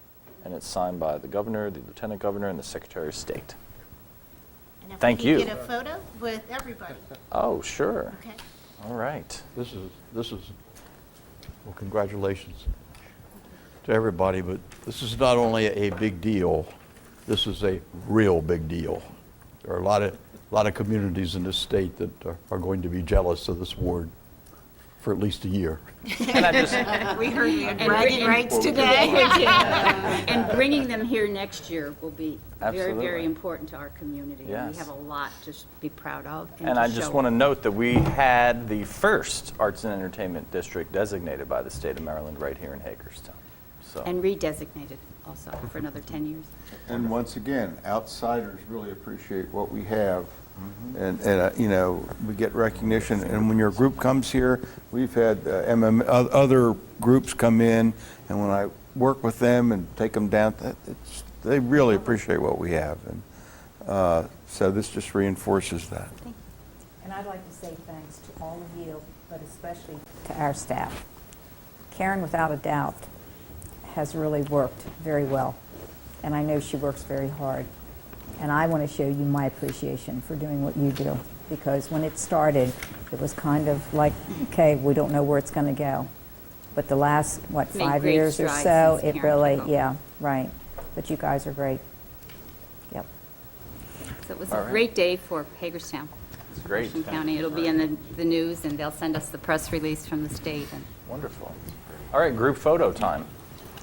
And it's signed by the Governor, the Lieutenant Governor, and the Secretary of State. And if Thank we you. could get a photo with everybody. Oh, sure. Okay. All right. This is, well, congratulations to everybody, but this is not only a big deal, this is a real big deal. There are a lot of communities in this state that are going to be jealous of this award for at least a year. And I just, We heard we had bragging rights today. And bringing them here next year will be very, Absolutely. very important to our community. And Yes. we have a lot to be proud of and and to I just show. want to note that we had the first arts and entertainment district designated by the state of Maryland right here in Hagerstown. So, And redesignated also for another 10 years. And once again, outsiders really appreciate what we have. And you know, we get recognition, and when your group comes here, we've had other groups come in, and when I work with them and take them down, they really appreciate what we have. And so this just reinforces that. And I'd like to say thanks to all of you, but especially to our staff. Karen, without a doubt, has really worked very well, and I know she works very hard. And I want to show you my appreciation for doing what you do, because when it started, it was kind of like, okay, we don't know where it's going to go. But the last, what, Made 5 great years or strides so, since it Karen really, took over. yeah, right. But you guys are great. Yep. So it was All a right. great day for Hagerstown. it's great. Washington County. It'll be in the news, and they'll send us the press release from the state. And Wonderful. All right, group photo time.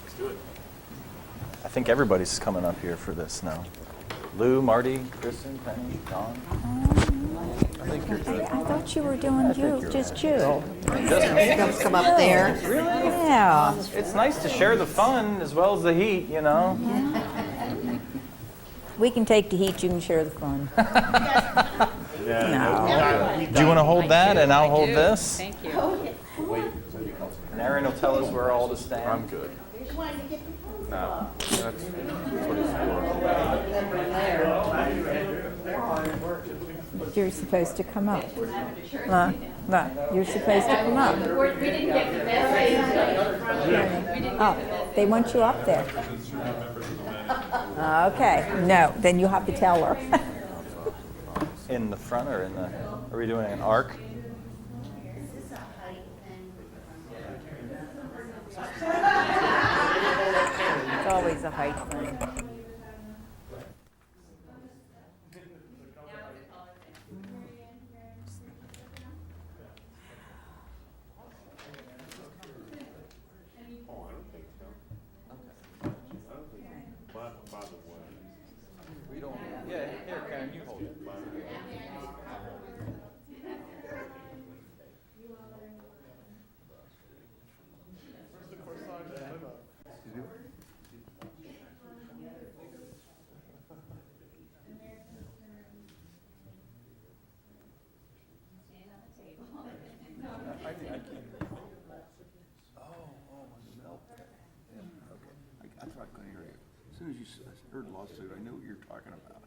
Let's do it. I think everybody's coming up here for this now. Lou, Marty, Kristen, Penny, Don. I thought you were doing just Jill. Come up there. Yeah. It's nice to share the fun as well as the heat, you know. We can take the heat, you can share the fun. No. Do you want to hold that and I'll hold do. this? Thank you. And Aaron will tell us where all to stand. I'm good. No, that's what it's for. You're supposed to come up. You're supposed to come up. We didn't get the message. Oh, they want you up there. Okay, no, then you have to tell her. In the front or in the, are we doing an arc? It's always a height thing. Yeah, here, Karen, you hold it. That's what I couldn't hear you. As soon as you heard lawsuit, I knew what you were talking about.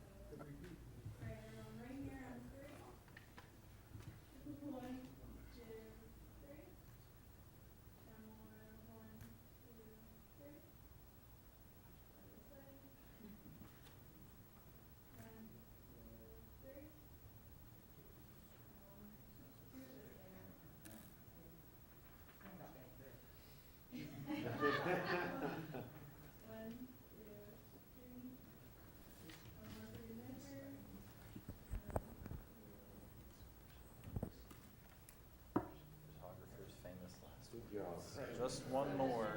Just one more.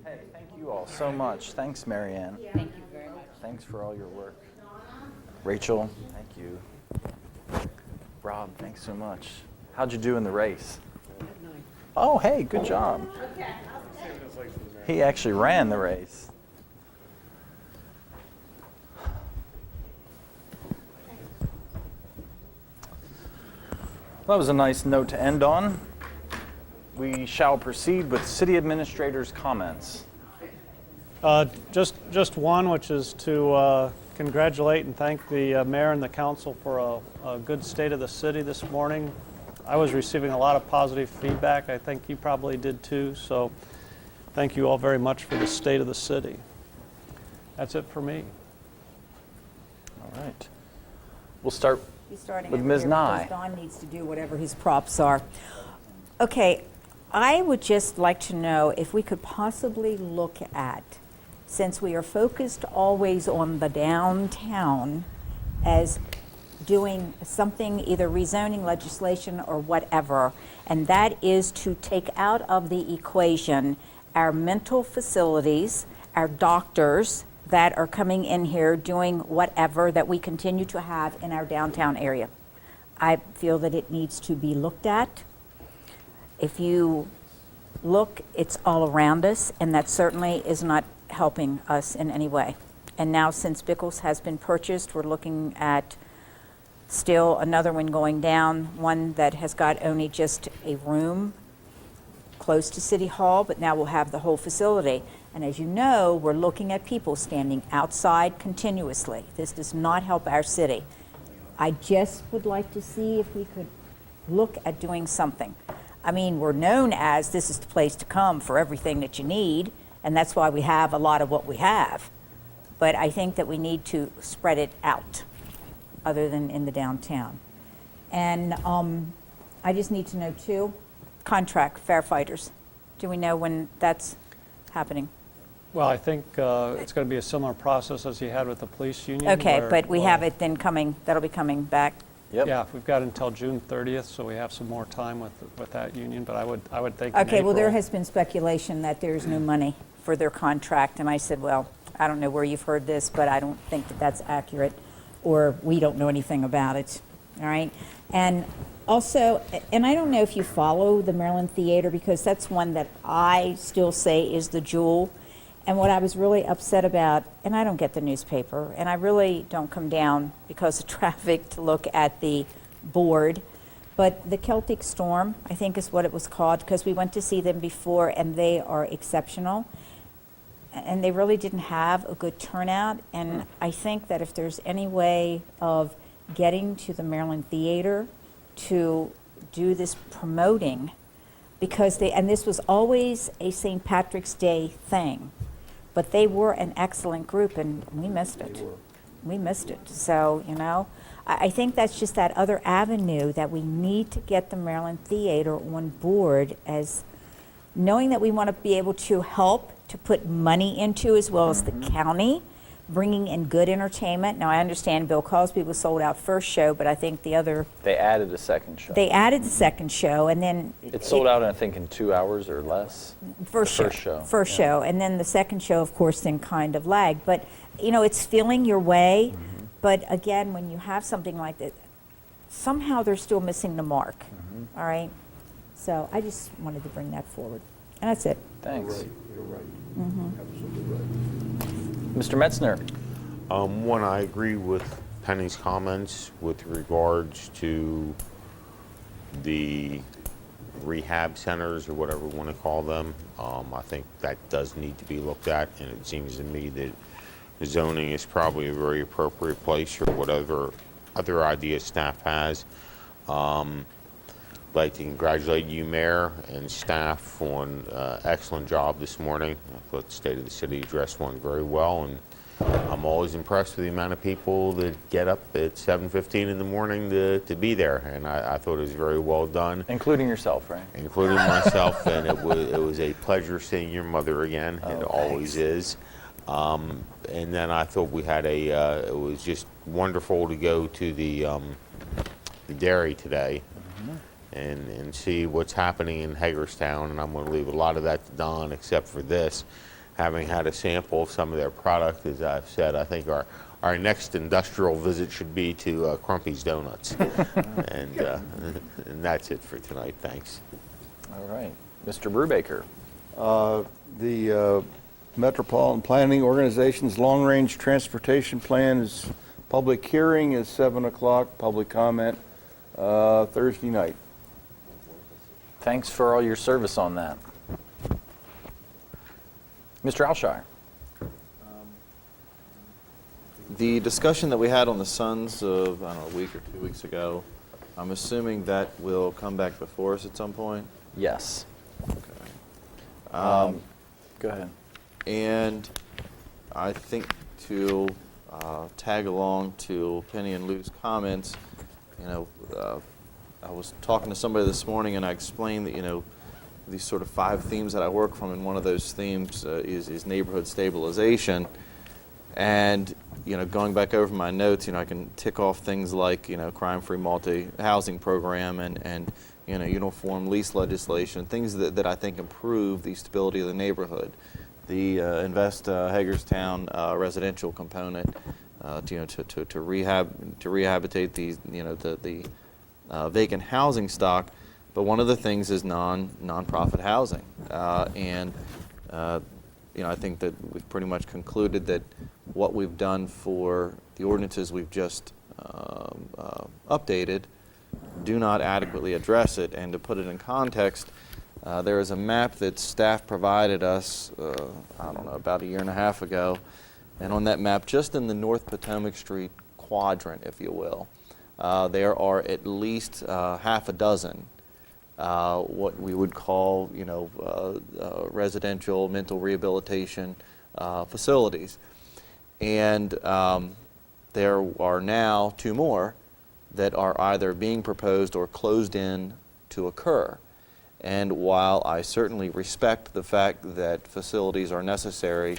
Hey, thank you all so much. Thanks, Marianne. Thank you very much. Thanks for all your work. Rachel, thank you. Rob, thanks so much. How'd you do in the race? Oh, hey, good job. He actually ran the race. That was a nice note to end on. We shall proceed with city administrator's comments. Just one, which is to congratulate and thank the mayor and the council for a good state of the city this morning. I was receiving a lot of positive feedback. I think you probably did too. So thank you all very much for the state of the city. That's it for me. All right. We'll start He's starting with over Ms. here Nye. because Don needs to do whatever his props are. Okay, I would just like to know if we could possibly look at, since we are focused always on the downtown, as doing something, either rezoning legislation or whatever, and that is to take out of the equation our mental facilities, our doctors that are coming in here doing whatever that we continue to have in our downtown area. I feel that it needs to be looked at. If you look, it's all around us, and that certainly is not helping us in any way. And now since Bickles has been purchased, we're looking at still another one going down, one that has got only just a room close to City Hall, but now we'll have the whole facility. And as you know, we're looking at people standing outside continuously. This does not help our city. I just would like to see if we could look at doing something. I mean, we're known as this is the place to come for everything that you need, and that's why we have a lot of what we have. But I think that we need to spread it out, other than in the downtown. And I just need to know too, contract firefighters. Do we know when that's happening? Well, I think it's going to be a similar process as you had with the police union. Okay, where- but we have it then coming, that'll be coming back. Yep. Yeah, we've got until June 30th, so we have some more time with that union, but I would think in Okay, well, there April. has been speculation that there's no money for their contract, and I said, well, I don't know where you've heard this, but I don't think that that's accurate, or we don't know anything about it, all right? And also, and I don't know if you follow the Maryland Theater, because that's one that I still say is the jewel. And what I was really upset about, and I don't get the newspaper, and I really don't come down because of traffic to look at the board, but the Celtic Storm, I think is what it was called, because we went to see them before, and they are exceptional. And they really didn't have a good turnout, and I think that if there's any way of getting to the Maryland Theater to do this promoting, because and this was always a St. Patrick's Day thing, but they were an excellent group, and we missed it. We missed it. So, you know, I think that's just that other avenue that we need to get the Maryland Theater on board, as knowing that we want to be able to help to put money into, as well as the county, bringing in good entertainment. Now, I understand Bill Cosby was sold out first show, but I think the other, They added a second show. they added the second show, and then It sold out, I think, in 2 hours or less. First The show. first show, First yeah. show, and then the second show, of course, then kind of lagged. But, you know, it's feeling your way. Mm-hmm. But again, when you have something like that, somehow they're still missing the mark. Mm-hmm. All right? So I just wanted to bring that forward. And that's it. Thanks. You're right. Mm-hmm. Absolutely right. Mr. Metzner. One, I agree with Penny's comments with regards to the rehab centers, or whatever we want to call them. I think that does need to be looked at, and it seems to me that zoning is probably a very appropriate place, or whatever other ideas staff has. Like to congratulate you, Mayor, and staff on excellent job this morning. I thought the State of the City addressed one very well, and I'm always impressed with the amount of people that get up at 7:15 in the morning to be there, and I thought it was very well done. Including yourself, right? Including myself, and it was a pleasure seeing your mother again. It always is. And then I thought we had it was just wonderful to go to the dairy today. and see what's happening in Hagerstown, and I'm going to leave a lot of that to Don, except for this. Having had a sample of some of their product, as I've said, I think our next industrial visit should be to Crumpy's Donuts. and that's it for tonight. Thanks. All right. Mr. Brubaker. The Metropolitan Planning Organization's long-range transportation plan is, public hearing is 7 o'clock, public comment Thursday night. Thanks for all your service on that. Mr. Alshire. The discussion that we had on the Sons of, I don't know, a week or 2 weeks ago, I'm assuming that will come back before us at some point? Yes. Okay. Go ahead. And I think to tag along to Penny and Lou's comments, I was talking to somebody this morning and I explained that, these sort of 5 themes that I work from, and one of those themes is neighborhood stabilization. And, going back over my notes, I can tick off things like, crime-free multi-housing program and uniform lease legislation, things that I think improve the stability of the neighborhood. The Invest Hagerstown residential component, to rehabilitate the vacant housing stock, but one of the things is nonprofit housing, and I think that we've pretty much concluded that what we've done for the ordinances we've just updated do not adequately address it. And to put it in context, there is a map that staff provided us, about a year and a half ago, and on that map, just in the North Potomac Street quadrant, if you will, there are at least half a dozen what we would call, residential mental rehabilitation facilities. And there are now 2 more that are either being proposed or closed in to occur. And while I certainly respect the fact that facilities are necessary,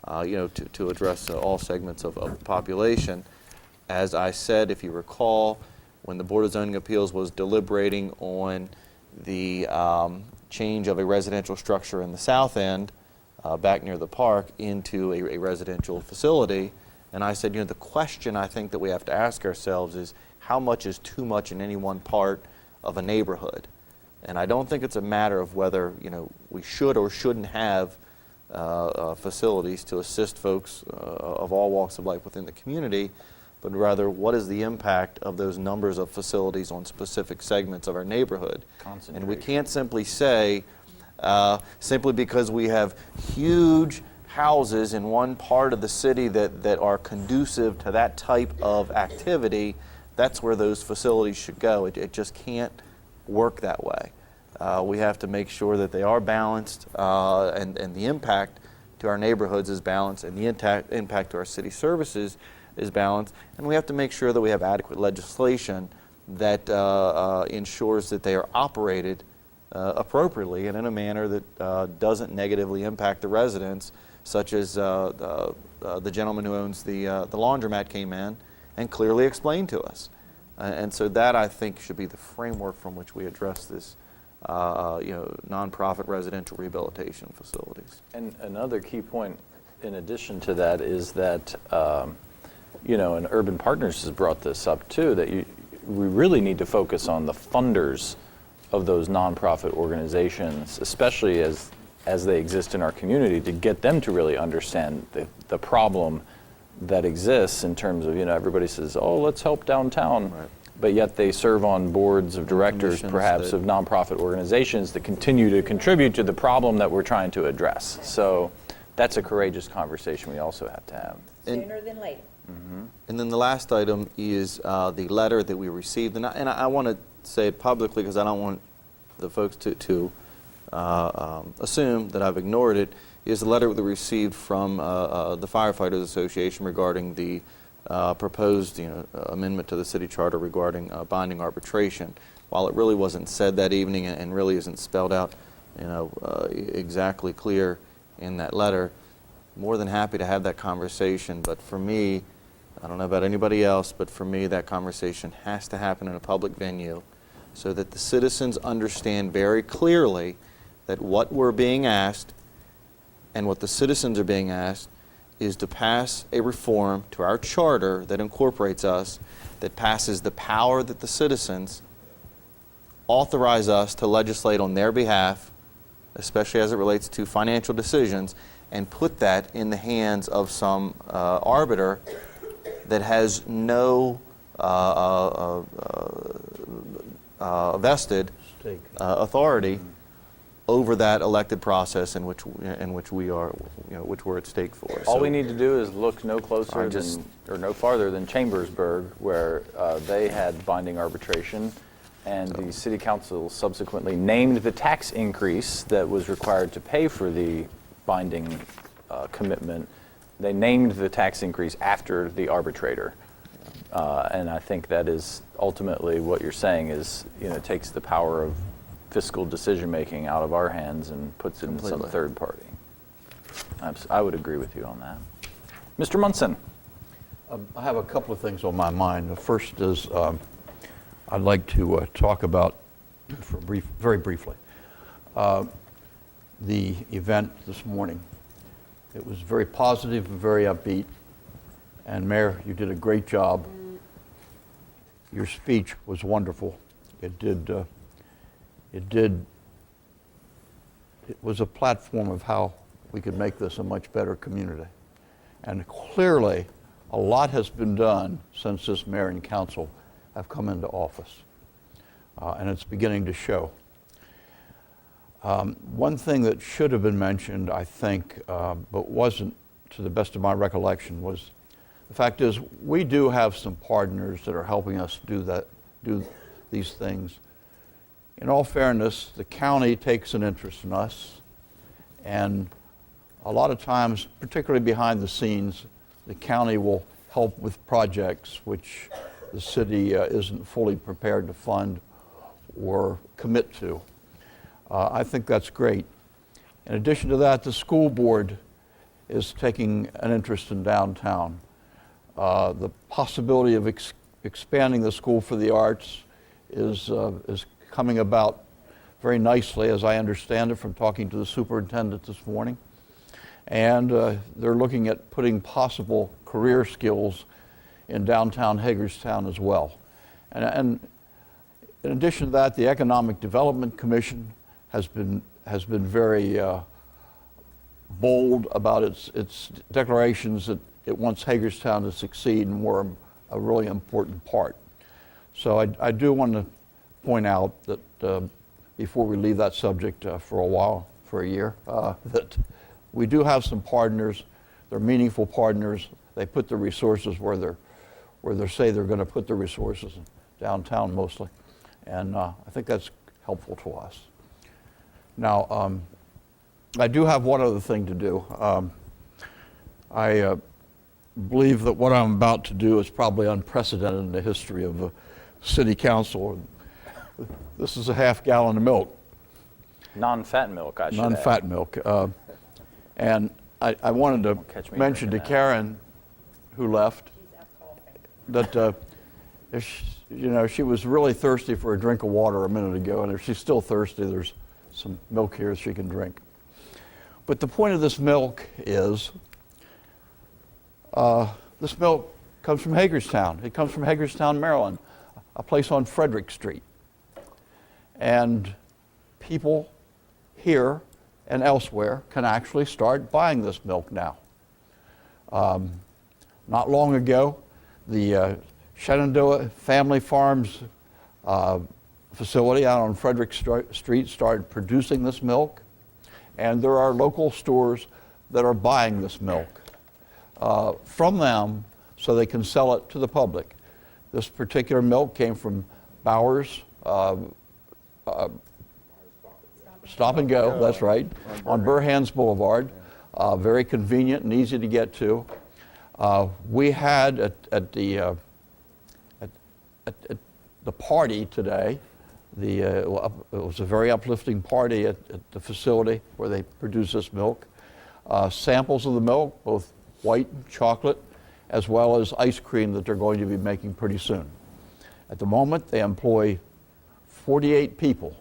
to address all segments of the population, as I said, if you recall, when the Board of Zoning Appeals was deliberating on the change of a residential structure in the south end, back near the park, into a residential facility, and I said, the question I think that we have to ask ourselves is, how much is too much in any one part of a neighborhood? And I don't think it's a matter of whether, we should or shouldn't have facilities to assist folks of all walks of life within the community, but rather what is the impact of those numbers of facilities on specific segments of our neighborhood. And we can't simply say, simply because we have huge houses in one part of the city that are conducive to that type of activity, that's where those facilities should go. It just can't work that way. We have to make sure that they are balanced, and the impact to our neighborhoods is balanced, and the impact to our city services is balanced, and we have to make sure that we have adequate legislation that ensures that they are operated appropriately and in a manner that doesn't negatively impact the residents, such as the gentleman who owns the laundromat came in and clearly explained to us. And so that, I think, should be the framework from which we address this nonprofit residential rehabilitation facilities. And another key point in addition to that is that, and Urban Partners has brought this up too, that we really need to focus on the funders of those nonprofit organizations, especially as they exist in our community, to get them to really understand the problem that exists in terms of, everybody says, oh, let's help downtown. Right. But yet they serve on boards of directors, perhaps, of nonprofit organizations that continue to contribute to the problem that we're trying to address. So that's a courageous conversation we also have to have. Sooner than later. Mm-hmm. And then the last item is the letter that we received. And I want to say it publicly because I don't want the folks to assume that I've ignored it, is the letter that we received from the Firefighters Association regarding the proposed amendment to the city charter regarding binding arbitration. While it really wasn't said that evening and really isn't spelled out exactly clear in that letter, more than happy to have that conversation. But for me, I don't know about anybody else, but for me that conversation has to happen in a public venue so that the citizens understand very clearly that what we're being asked and what the citizens are being asked is to pass a reform to our charter that incorporates us, that passes the power that the citizens authorize us to legislate on their behalf, especially as it relates to financial decisions, and put that in the hands of some arbiter that has no vested authority over that elected process in which we are, which we're at stake for. All So we need to do is look no closer than, or no farther than Chambersburg, where they had binding arbitration, and the city council subsequently named the tax increase that was required to pay for the binding commitment. They named the tax increase after the arbitrator. And I think that is ultimately what you're saying is, takes the power of fiscal decision-making out of our hands and puts it in some third party. I would agree with you on that. Mr. Munson. I have a couple of things on my mind. The first is I'd like to talk about, very briefly, the event this morning. It was very positive and very upbeat. And Mayor, you did a great job. Your speech was wonderful. It was a platform of how we could make this a much better community. And clearly, a lot has been done since this mayor and council have come into office. And it's beginning to show. One thing that should have been mentioned, I think, but wasn't to the best of my recollection, was the fact is we do have some partners that are helping us do these things. In all fairness, the county takes an interest in us, and a lot of times, particularly behind the scenes, the county will help with projects which the city isn't fully prepared to fund or commit to. I think that's great. In addition to that, the school board is taking an interest in downtown. The possibility of expanding the School for the Arts is coming about very nicely, as I understand it from talking to the superintendent this morning. And they're looking at putting possible career skills in downtown Hagerstown as well. And in addition to that, the Economic Development Commission has been very bold about its declarations that it wants Hagerstown to succeed, and we're a really important part. So I do want to point out that before we leave that subject for a while, for a year, that we do have some partners. They're meaningful partners. They put the resources where they say they're going to put the resources, downtown mostly. And I think that's helpful to us. Now, I do have one other thing to do. I believe that what I'm about to do is probably unprecedented in the history of the city council. This is a half gallon of milk. Non-fat milk, I should add. Non-fat milk. And I wanted to mention to Karen, who left, that she was really thirsty for a drink of water a minute ago, and if she's still thirsty, there's some milk here she can drink. But the point of this milk is, this milk comes from Hagerstown. It comes from Hagerstown, Maryland, a place on Frederick Street. And people here and elsewhere can actually start buying this milk now. Not long ago, the Shenandoah Family Farms facility out on Frederick Street started producing this milk, and there are local stores that are buying this milk from them so they can sell it to the public. This particular milk came from Bowers Stop and Go, that's right, on Burhan's Boulevard. Very convenient and easy to get to. We had at the party today, it was a very uplifting party at the facility where they produce this milk. Samples of the milk, both white and chocolate, as well as ice cream that they're going to be making pretty soon. At the moment, they employ 48 people,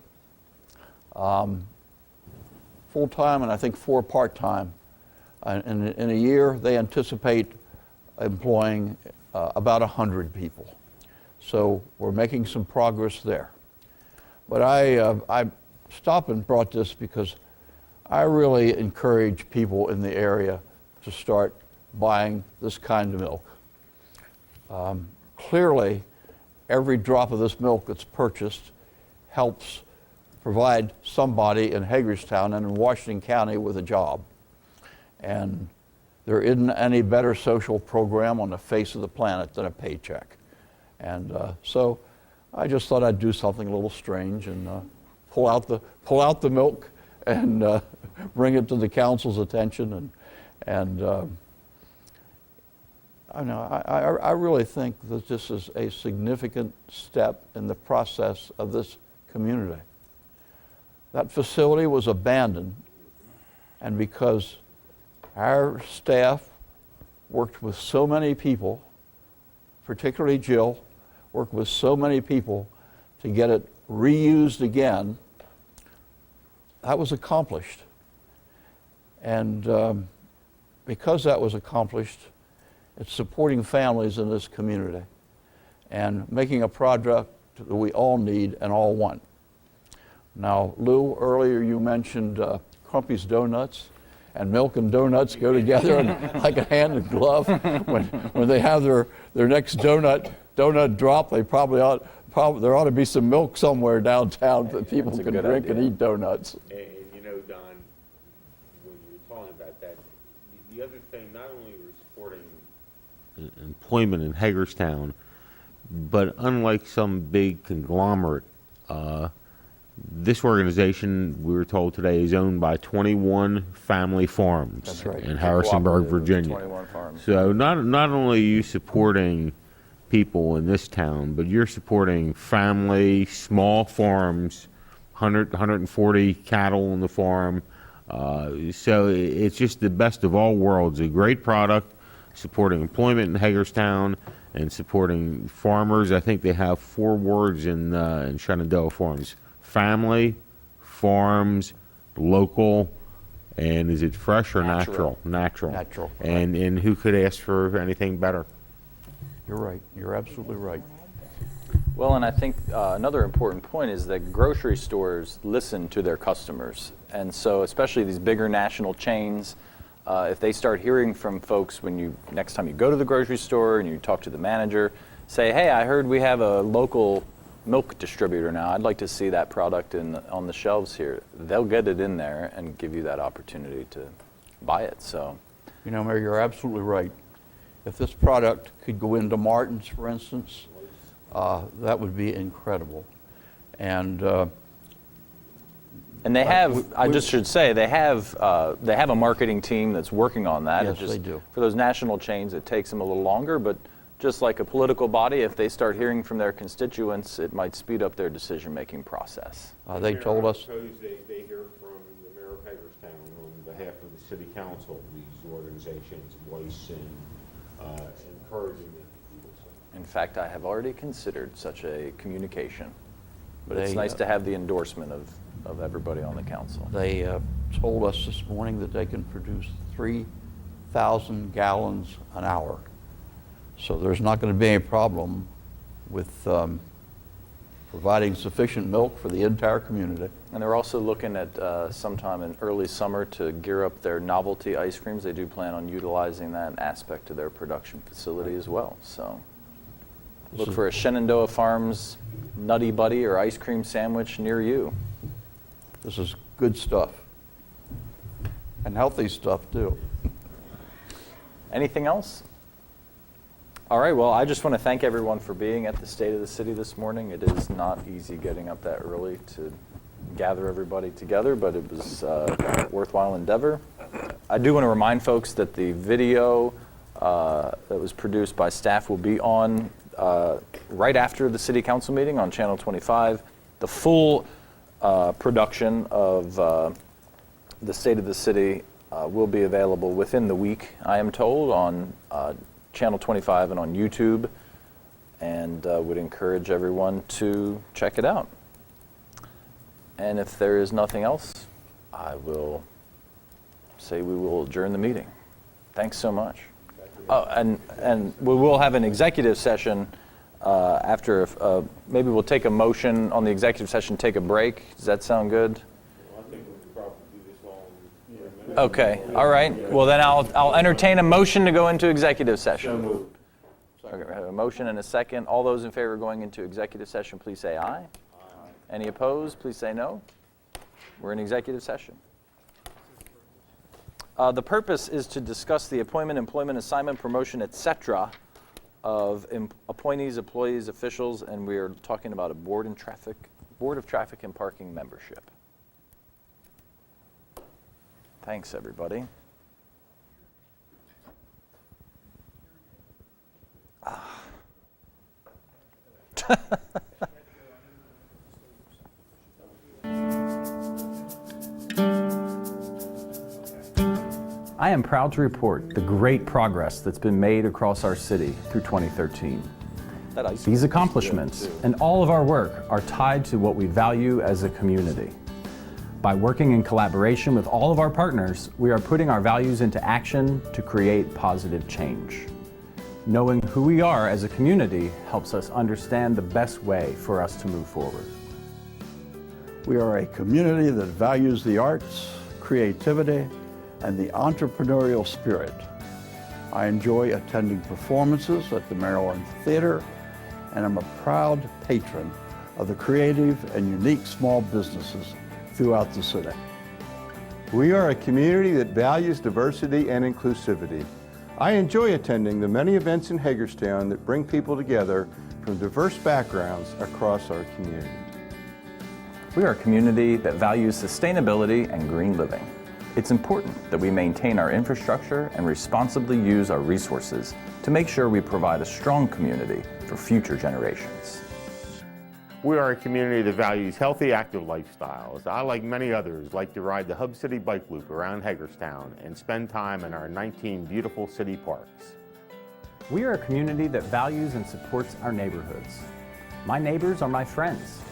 full-time and I think 4 part-time. In a year, they anticipate employing about 100 people. So we're making some progress there. But I stopped and brought this because I really encourage people in the area to start buying this kind of milk. Clearly, every drop of this milk that's purchased helps provide somebody in Hagerstown and in Washington County with a job. And there isn't any better social program on the face of the planet than a paycheck. And so I just thought I'd do something a little strange and pull out the milk and bring it to the council's attention. I really think that this is a significant step in the process of this community. That facility was abandoned, and because our staff worked with so many people, particularly Jill, worked with so many people to get it reused again, that was accomplished. And because that was accomplished, it's supporting families in this community and making a product that we all need and all want. Now, Lou, earlier you mentioned Crumpy's Donuts, and milk and donuts go together like a hand and glove. When they have their next donut drop, there ought to be some milk somewhere downtown that people can drink and eat donuts. And you know, Don, when you were talking about that, the other thing, not only we're supporting employment in Hagerstown, but unlike some big conglomerate, this organization, we were told today, is owned by 21 family farms. That's right. In Harrisonburg, Virginia. 21 farms. So not only are you supporting people in this town, but you're supporting family, small farms, 140 cattle on the farm. So it's just the best of all worlds. A great product, supporting employment in Hagerstown and supporting farmers. I think they have 4 words in Shenandoah Farms: family, farms, local, and is it fresh or natural? Natural. Natural. And who could ask for anything better? You're right. You're absolutely right. Well, and I think another important point is that grocery stores listen to their customers. And so especially these bigger national chains, if they start hearing from folks next time you go to the grocery store and you talk to the manager, say, hey, I heard we have a local milk distributor now. I'd like to see that product on the shelves here. They'll get it in there and give you that opportunity to buy it. So, You know, Mayor, you're absolutely right. If this product could go into Martin's, for instance, that would be incredible. And they have, I just should say, they have a marketing team that's working on that. Yes, they do. For those national chains, it takes them a little longer, but just like a political body, if they start hearing from their constituents, it might speed up their decision-making process. they told us, I suppose they hear from the mayor of Hagerstown on behalf of the city council, these organizations voicing encouraging them. In fact, I have already considered such a communication, but it's They, nice to have the endorsement of everybody on the council. they told us this morning that they can produce 3,000 gallons an hour. So there's not going to be any problem with providing sufficient milk for the entire community. And they're also looking at sometime in early summer to gear up their novelty ice creams. They do plan on utilizing that aspect of their production facility as well. So look for a Shenandoah Farms Nutty Buddy or ice cream sandwich near you. This is good stuff. And healthy stuff, too. Anything else? All right, well, I just want to thank everyone for being at the State of the City this morning. It is not easy getting up that early to gather everybody together, but it was a worthwhile endeavor. I do want to remind folks that the video that was produced by staff will be on right after the City Council meeting on Channel 25. The full production of the State of the City will be available within the week, I am told, on Channel 25 and on YouTube, and would encourage everyone to check it out. And if there is nothing else, I will say we will adjourn the meeting. Thanks so much. Oh, and we will have an executive session after, maybe we'll take a motion on the executive session, take a break. Does that sound good? I think we could probably do this all in 3 minutes. Okay, all right. Well, then I'll entertain a motion to go into executive session. So moved. Okay, we have a motion and a second. All those in favor of going into executive session, please say aye. Aye. Any opposed, please say no. We're in executive session. The purpose is to discuss the appointment, employment, assignment, promotion, etc. of appointees, employees, officials, and we are talking about a Board of Traffic and Parking membership. Thanks, everybody. I am proud to report the great progress that's been made across our city through 2013. These accomplishments and all of our work are tied to what we value as a community. By working in collaboration with all of our partners, we are putting our values into action to create positive change. Knowing who we are as a community helps us understand the best way for us to move forward. We are a community that values the arts, creativity, and the entrepreneurial spirit. I enjoy attending performances at the Maryland Theater, and I'm a proud patron of the creative and unique small businesses throughout the city. We are a community that values diversity and inclusivity. I enjoy attending the many events in Hagerstown that bring people together from diverse backgrounds across our community. We are a community that values sustainability and green living. It's important that we maintain our infrastructure and responsibly use our resources to make sure we provide a strong community for future generations. We are a community that values healthy, active lifestyles. I, like many others, like to ride the Hub City Bike Loop around Hagerstown and spend time in our 19 beautiful city parks. We are a community that values and supports our neighborhoods. My neighbors are my friends.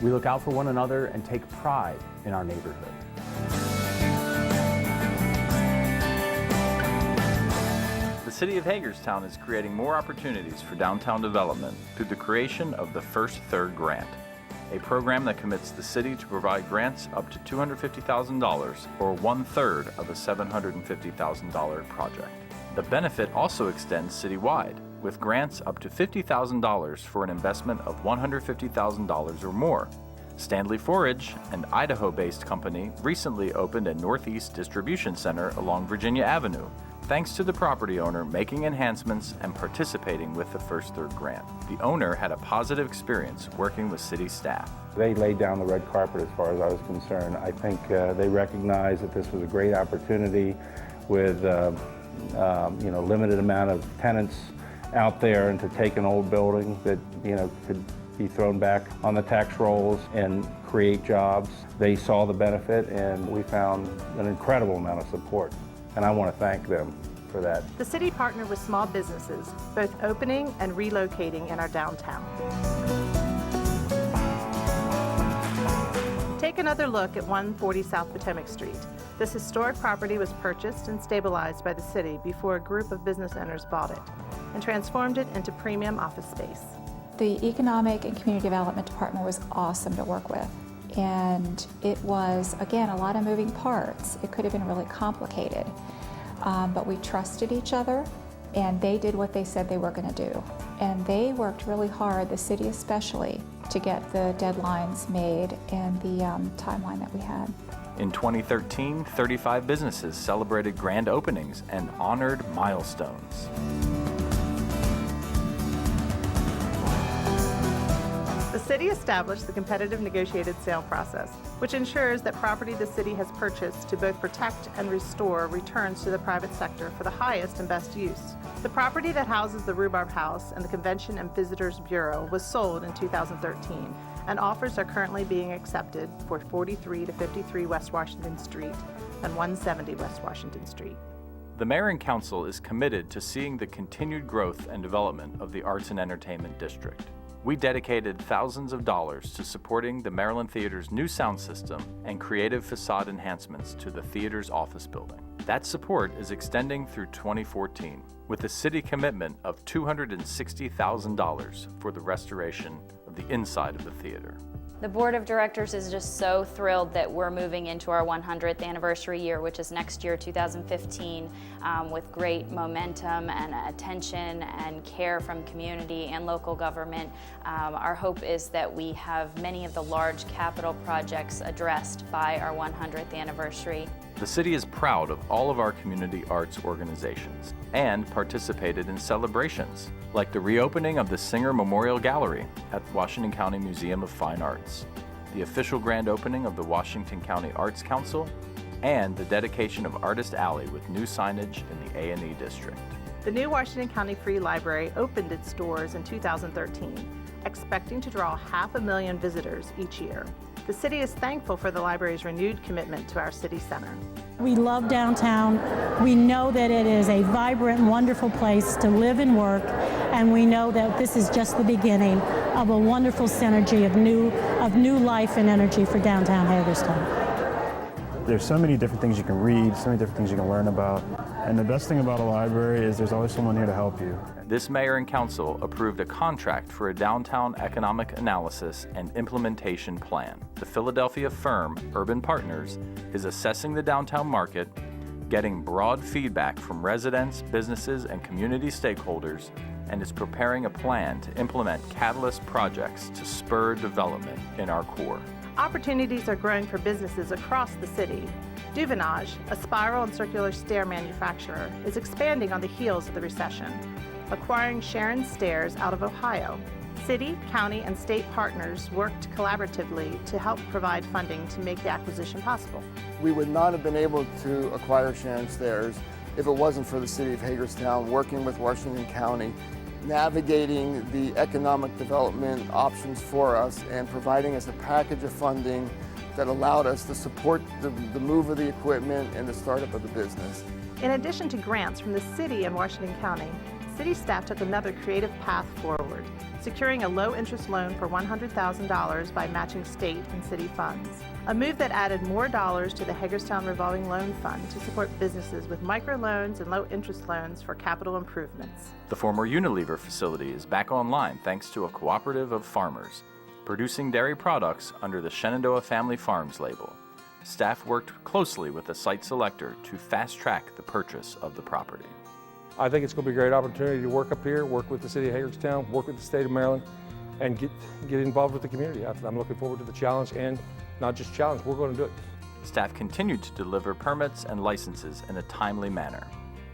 We look out for one another and take pride in our neighborhood. The City of Hagerstown is creating more opportunities for downtown development through the creation of the First Third Grant, a program that commits the city to provide grants up to $250,000 or 1/3 of a $750,000 project. The benefit also extends citywide, with grants up to $50,000 for an investment of $150,000 or more. Stanley Forage, an Idaho-based company, recently opened a Northeast distribution center along Virginia Avenue, thanks to the property owner making enhancements and participating with the First Third Grant. The owner had a positive experience working with city staff. They laid down the red carpet as far as I was concerned. I think they recognized that this was a great opportunity with limited amount of tenants out there, and to take an old building that could be thrown back on the tax rolls and create jobs. They saw the benefit, and we found an incredible amount of support. And I want to thank them for that. The city partnered with small businesses, both opening and relocating in our downtown. Take another look at 140 South Potomac Street. This historic property was purchased and stabilized by the city before a group of business owners bought it and transformed it into premium office space. The Economic and Community Development Department was awesome to work with. And it was, again, a lot of moving parts. It could have been really complicated. But we trusted each other, and they did what they said they were going to do. And they worked really hard, the city especially, to get the deadlines made and the timeline that we had. In 2013, 35 businesses celebrated grand openings and honored milestones. The city established the competitive negotiated sale process, which ensures that property the city has purchased to both protect and restore returns to the private sector for the highest and best use. The property that houses the Rhubarb House and the Convention and Visitors Bureau was sold in 2013, and offers are currently being accepted for 43 to 53 West Washington Street and 170 West Washington Street. The Mayor and Council is committed to seeing the continued growth and development of the Arts and Entertainment District. We dedicated thousands of dollars to supporting the Maryland Theater's new sound system and creative facade enhancements to the theater's office building. That support is extending through 2014, with a city commitment of $260,000 for the restoration of the inside of the theater. The Board of Directors is just so thrilled that we're moving into our 100th anniversary year, which is next year, 2015, with great momentum and attention and care from community and local government. Our hope is that we have many of the large capital projects addressed by our 100th anniversary. The city is proud of all of our community arts organizations and participated in celebrations like the reopening of the Singer Memorial Gallery at Washington County Museum of Fine Arts, the official grand opening of the Washington County Arts Council, and the dedication of Artist Alley with new signage in the A&E district. The new Washington County Free Library opened its doors in 2013, expecting to draw 500,000 visitors each year. The city is thankful for the library's renewed commitment to our city center. We love downtown. We know that it is a vibrant, wonderful place to live and work, and we know that this is just the beginning of a wonderful synergy of new life and energy for downtown Hagerstown. There's so many different things you can read, so many different things you can learn about, and the best thing about a library is there's always someone here to help you. This mayor and council approved a contract for a downtown economic analysis and implementation plan. The Philadelphia firm, Urban Partners, is assessing the downtown market, getting broad feedback from residents, businesses, and community stakeholders, and is preparing a plan to implement catalyst projects to spur development in our core. Opportunities are growing for businesses across the city. Duvenage, a spiral and circular stair manufacturer, is expanding on the heels of the recession, acquiring Sharon Stairs out of Ohio. City, county, and state partners worked collaboratively to help provide funding to make the acquisition possible. We would not have been able to acquire Sharon Stairs if it wasn't for the city of Hagerstown working with Washington County, navigating the economic development options for us and providing us a package of funding that allowed us to support the move of the equipment and the startup of the business. In addition to grants from the city and Washington County, city staff took another creative path forward, securing a low-interest loan for $100,000 by matching state and city funds. A move that added more dollars to the Hagerstown Revolving Loan Fund to support businesses with microloans and low-interest loans for capital improvements. The former Unilever facility is back online thanks to a cooperative of farmers, producing dairy products under the Shenandoah Family Farms label. Staff worked closely with the site selector to fast-track the purchase of the property. I think it's going to be a great opportunity to work up here, work with the city of Hagerstown, work with the state of Maryland, and get involved with the community. I'm looking forward to the challenge, and not just challenge, we're going to do it. Staff continued to deliver permits and licenses in a timely manner.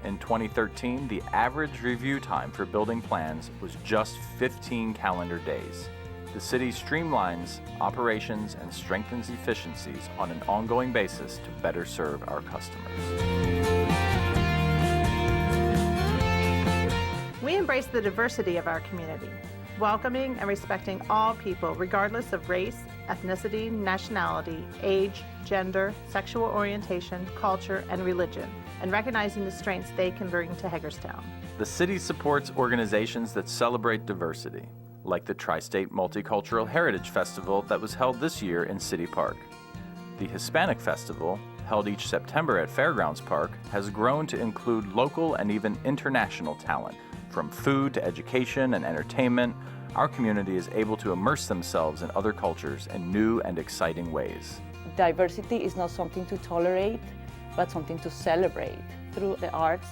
In 2013, the average review time for building plans was just 15 calendar days. The city streamlines operations and strengthens efficiencies on an ongoing basis to better serve our customers. We embrace the diversity of our community, welcoming and respecting all people regardless of race, ethnicity, nationality, age, gender, sexual orientation, culture, and religion, and recognizing the strengths they can bring to Hagerstown. The city supports organizations that celebrate diversity, like the Tri-State Multicultural Heritage Festival that was held this year in City Park. The Hispanic Festival, held each September at Fairgrounds Park, has grown to include local and even international talent. From food to education and entertainment, our community is able to immerse themselves in other cultures in new and exciting ways. Diversity is not something to tolerate, but something to celebrate. Through the arts,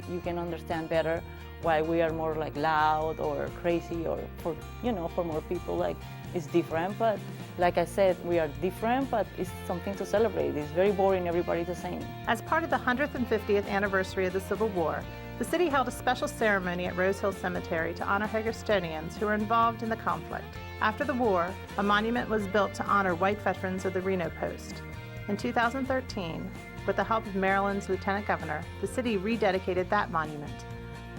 you can understand better why we are more like loud or crazy, or for more people it's different. But like I said, we are different, but it's something to celebrate. It's very boring, everybody the same. As part of the 150th anniversary of the Civil War, the city held a special ceremony at Rose Hill Cemetery to honor Hagerstonians who were involved in the conflict. After the war, a monument was built to honor white veterans of the Reno Post. In 2013, with the help of Maryland's Lieutenant Governor, the city rededicated that monument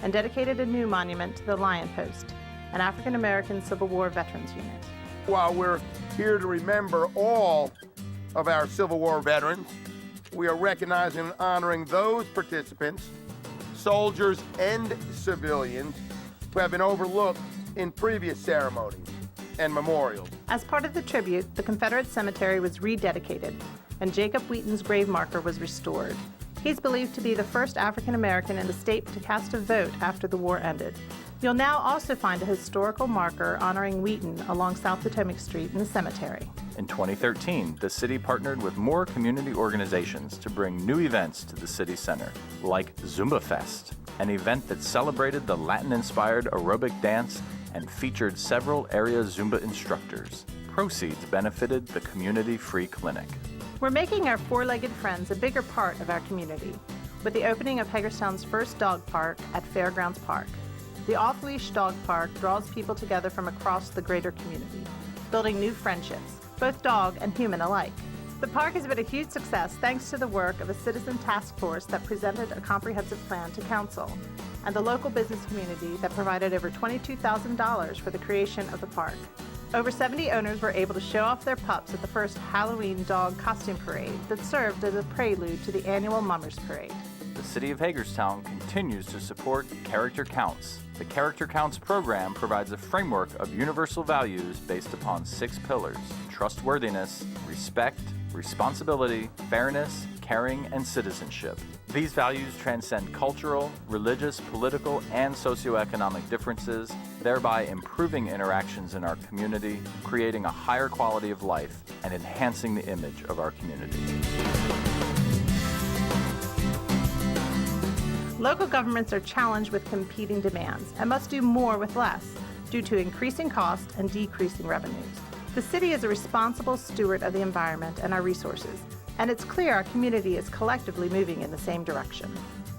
and dedicated a new monument to the Lion Post, an African-American Civil War veterans unit. While we're here to remember all of our Civil War veterans, we are recognizing and honoring those participants soldiers and civilians who have been overlooked in previous ceremonies and memorials. As part of the tribute, the Confederate cemetery was rededicated, and Jacob Wheaton's grave marker was restored. He's believed to be the first African American in the state to cast a vote after the war ended. You'll now also find a historical marker honoring Wheaton along South Potomac Street in the cemetery. In 2013, the city partnered with more community organizations to bring new events to the city center, like Zumba Fest, an event that celebrated the Latin-inspired aerobic dance and featured several area Zumba instructors. Proceeds benefited the community-free clinic. We're making our four-legged friends a bigger part of our community with the opening of Hagerstown's first dog park at Fairgrounds Park. The off-leash dog park draws people together from across the greater community, building new friendships, both dog and human alike. The park has been a huge success thanks to the work of a citizen task force that presented a comprehensive plan to council, and the local business community that provided over $22,000 for the creation of the park. Over 70 owners were able to show off their pups at the first Halloween dog costume parade that served as a prelude to the annual Mummers Parade. The City of Hagerstown continues to support Character Counts. The Character Counts program provides a framework of universal values based upon 6 pillars: trustworthiness, respect, responsibility, fairness, caring, and citizenship. These values transcend cultural, religious, political, and socioeconomic differences, thereby improving interactions in our community, creating a higher quality of life, and enhancing the image of our community. Local governments are challenged with competing demands and must do more with less due to increasing costs and decreasing revenues. The city is a responsible steward of the environment and our resources, and it's clear our community is collectively moving in the same direction.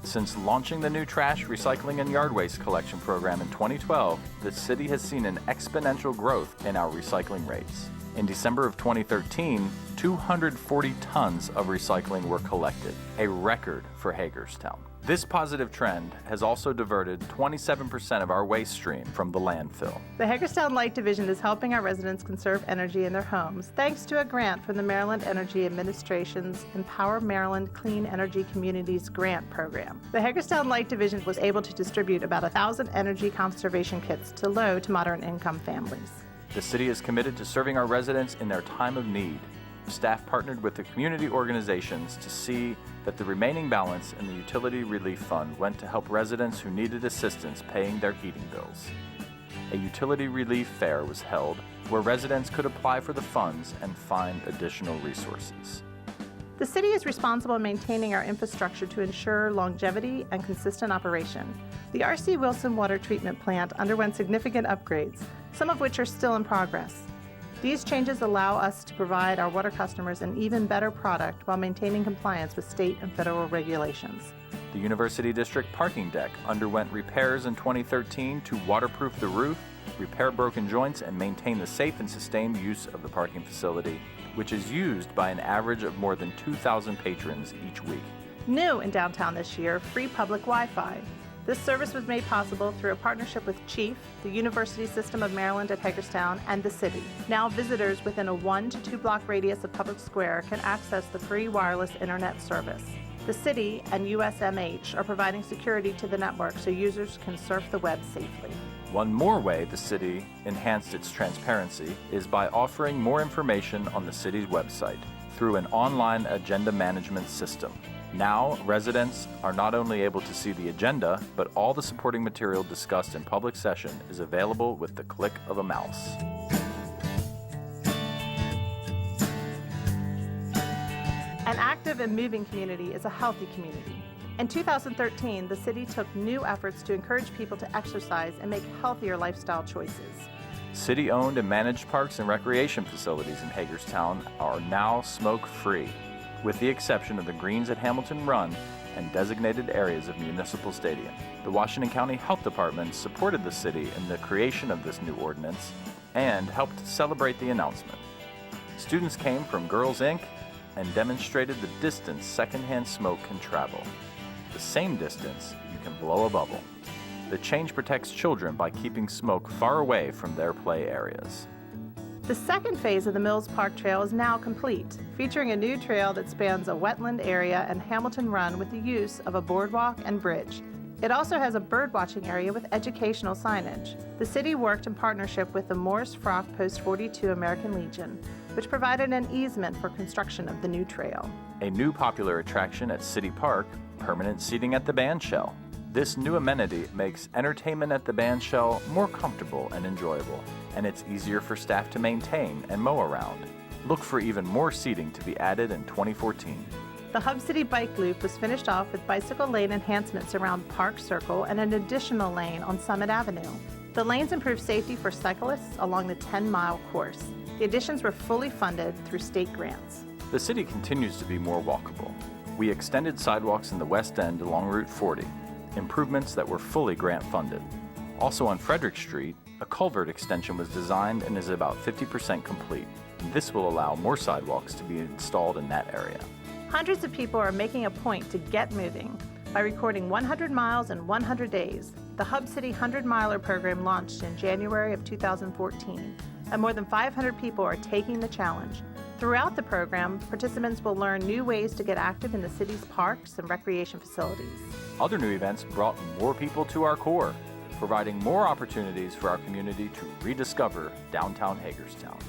Since launching the new trash, recycling, and yard waste collection program in 2012, the city has seen an exponential growth in our recycling rates. In December of 2013, 240 tons of recycling were collected, a record for Hagerstown. This positive trend has also diverted 27% of our waste stream from the landfill. The Hagerstown Light Division is helping our residents conserve energy in their homes thanks to a grant from the Maryland Energy Administration's Empower Maryland Clean Energy Communities grant program. The Hagerstown Light Division was able to distribute about 1,000 energy conservation kits to low to moderate income families. The city is committed to serving our residents in their time of need. Staff partnered with the community organizations to see that the remaining balance in the Utility Relief Fund went to help residents who needed assistance paying their heating bills. A Utility Relief Fair was held where residents could apply for the funds and find additional resources. The city is responsible in maintaining our infrastructure to ensure longevity and consistent operation. The R.C. Wilson Water Treatment Plant underwent significant upgrades, some of which are still in progress. These changes allow us to provide our water customers an even better product while maintaining compliance with state and federal regulations. The University District parking deck underwent repairs in 2013 to waterproof the roof, repair broken joints, and maintain the safe and sustained use of the parking facility, which is used by an average of more than 2,000 patrons each week. New in downtown this year, free public Wi-Fi. This service was made possible through a partnership with Chief, the University System of Maryland at Hagerstown, and the city. Now visitors within a 1 to 2 block radius of Public Square can access the free wireless internet service. The city and USMH are providing security to the network so users can surf the web safely. One more way the city enhanced its transparency is by offering more information on the city's website through an online agenda management system. Now, residents are not only able to see the agenda, but all the supporting material discussed in public session is available with the click of a mouse. An active and moving community is a healthy community. In 2013, the city took new efforts to encourage people to exercise and make healthier lifestyle choices. City-owned and managed parks and recreation facilities in Hagerstown are now smoke-free, with the exception of the greens at Hamilton Run and designated areas of Municipal Stadium. The Washington County Health Department supported the city in the creation of this new ordinance and helped celebrate the announcement. Students came from Girls Inc. and demonstrated the distance secondhand smoke can travel. The same distance you can blow a bubble. The change protects children by keeping smoke far away from their play areas. The second phase of the Mills Park Trail is now complete, featuring a new trail that spans a wetland area and Hamilton Run with the use of a boardwalk and bridge. It also has a bird watching area with educational signage. The city worked in partnership with the Morris Frock Post 42 American Legion, which provided an easement for construction of the new trail. A new popular attraction at City Park, permanent seating at the band shell. This new amenity makes entertainment at the band shell more comfortable and enjoyable, and it's easier for staff to maintain and mow around. Look for even more seating to be added in 2014. The Hub City Bike Loop was finished off with bicycle lane enhancements around Park Circle and an additional lane on Summit Avenue. The lanes improve safety for cyclists along the 10-mile course. The additions were fully funded through state grants. The city continues to be more walkable. We extended sidewalks in the West End along Route 40, improvements that were fully grant funded. Also on Frederick Street, a culvert extension was designed and is about 50% complete. This will allow more sidewalks to be installed in that area. Hundreds of people are making a point to get moving by recording 100 miles in 100 days. The Hub City 100-miler program launched in January of 2014, and more than 500 people are taking the challenge. Throughout the program, participants will learn new ways to get active in the city's parks and recreation facilities. Other new events brought more people to our core, providing more opportunities for our community to rediscover downtown Hagerstown.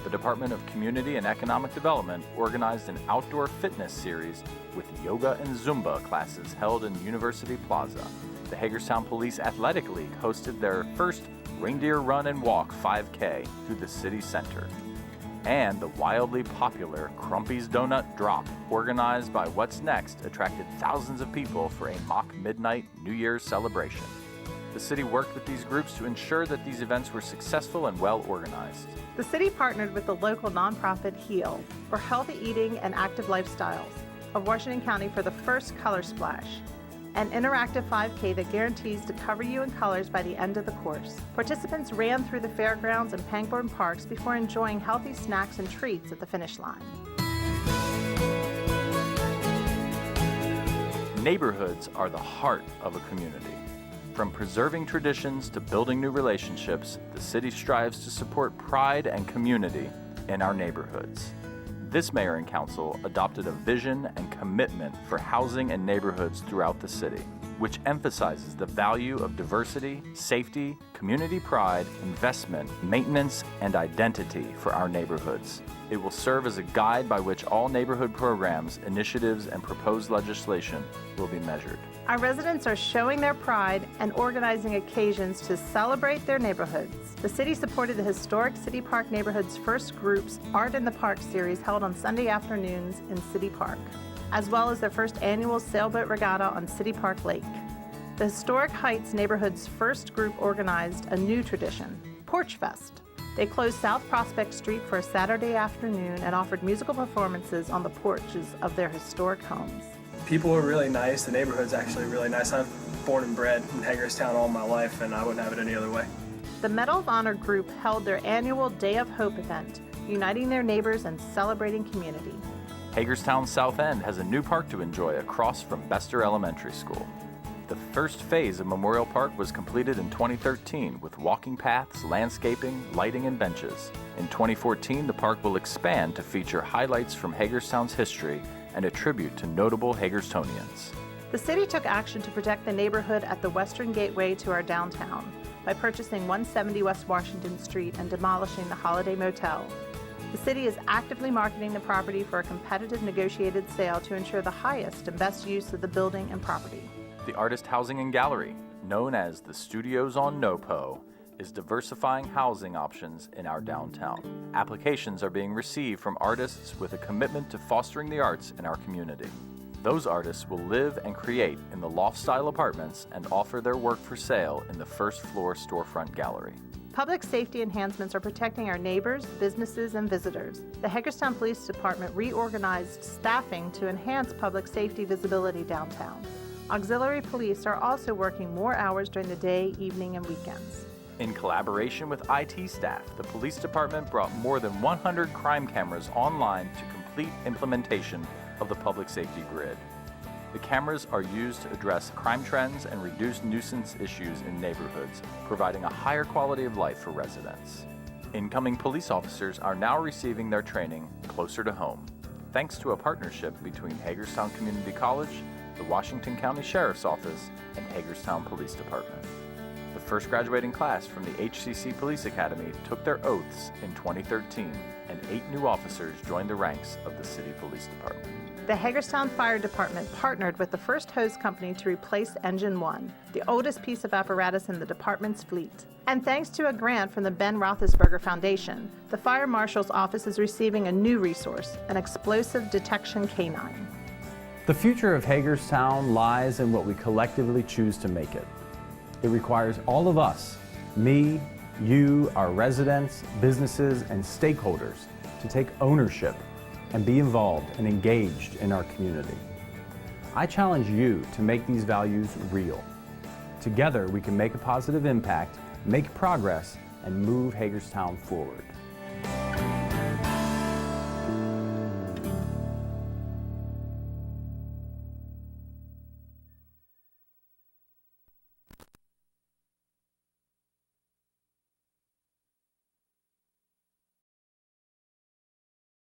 The Department of Community and Economic Development organized an outdoor fitness series with yoga and Zumba classes held in University Plaza. The Hagerstown Police Athletic League hosted their first Reindeer Run and Walk 5K through the city center. And the wildly popular Crumpy's Donut Drop, organized by What's Next, attracted thousands of people for a mock midnight New Year's celebration. The city worked with these groups to ensure that these events were successful and well organized. The city partnered with the local nonprofit HEAL for healthy eating and active lifestyles of Washington County for the first Color Splash, an interactive 5K that guarantees to cover you in colors by the end of the course. Participants ran through the fairgrounds and Pangborn parks before enjoying healthy snacks and treats at the finish line. Neighborhoods are the heart of a community. From preserving traditions to building new relationships, the city strives to support pride and community in our neighborhoods. This mayor and council adopted a vision and commitment for housing and neighborhoods throughout the city, which emphasizes the value of diversity, safety, community pride, investment, maintenance, and identity for our neighborhoods. It will serve as a guide by which all neighborhood programs, initiatives, and proposed legislation will be measured. Our residents are showing their pride and organizing occasions to celebrate their neighborhoods. The city supported the historic City Park neighborhood's first group's Art in the Park series held on Sunday afternoons in City Park, as well as their first annual sailboat regatta on City Park Lake. The Historic Heights neighborhood's first group organized a new tradition, Porch Fest. They closed South Prospect Street for a Saturday afternoon and offered musical performances on the porches of their historic homes. People were really nice. The neighborhood's actually really nice. I'm born and bred in Hagerstown all my life, and I wouldn't have it any other way. The Medal of Honor group held their annual Day of Hope event, uniting their neighbors and celebrating community. Hagerstown South End has a new park to enjoy across from Bester Elementary School. The first phase of Memorial Park was completed in 2013 with walking paths, landscaping, lighting, and benches. In 2014, the park will expand to feature highlights from Hagerstown's history and a tribute to notable Hagerstonians. The city took action to protect the neighborhood at the western gateway to our downtown by purchasing 170 West Washington Street and demolishing the Holiday Motel. The city is actively marketing the property for a competitive negotiated sale to ensure the highest and best use of the building and property. The Artist Housing and Gallery, known as the Studios on NoPo, is diversifying housing options in our downtown. Applications are being received from artists with a commitment to fostering the arts in our community. Those artists will live and create in the loft-style apartments and offer their work for sale in the first-floor storefront gallery. Public safety enhancements are protecting our neighbors, businesses, and visitors. The Hagerstown Police Department reorganized staffing to enhance public safety visibility downtown. Auxiliary police are also working more hours during the day, evening, and weekends. In collaboration with IT staff, the police department brought more than 100 crime cameras online to complete implementation of the public safety grid. The cameras are used to address crime trends and reduce nuisance issues in neighborhoods, providing a higher quality of life for residents. Incoming police officers are now receiving their training closer to home, thanks to a partnership between Hagerstown Community College, the Washington County Sheriff's Office, and Hagerstown Police Department. The first graduating class from the HCC Police Academy took their oaths in 2013, and 8 new officers joined the ranks of the City Police Department. The Hagerstown Fire Department partnered with the First Hose Company to replace Engine 1, the oldest piece of apparatus in the department's fleet. And thanks to a grant from the Ben Roethlisberger Foundation, the Fire Marshal's Office is receiving a new resource, an explosive detection canine. The future of Hagerstown lies in what we collectively choose to make it. It requires all of us, me, you, our residents, businesses, and stakeholders, to take ownership and be involved and engaged in our community. I challenge you to make these values real. Together, we can make a positive impact, make progress, and move Hagerstown forward.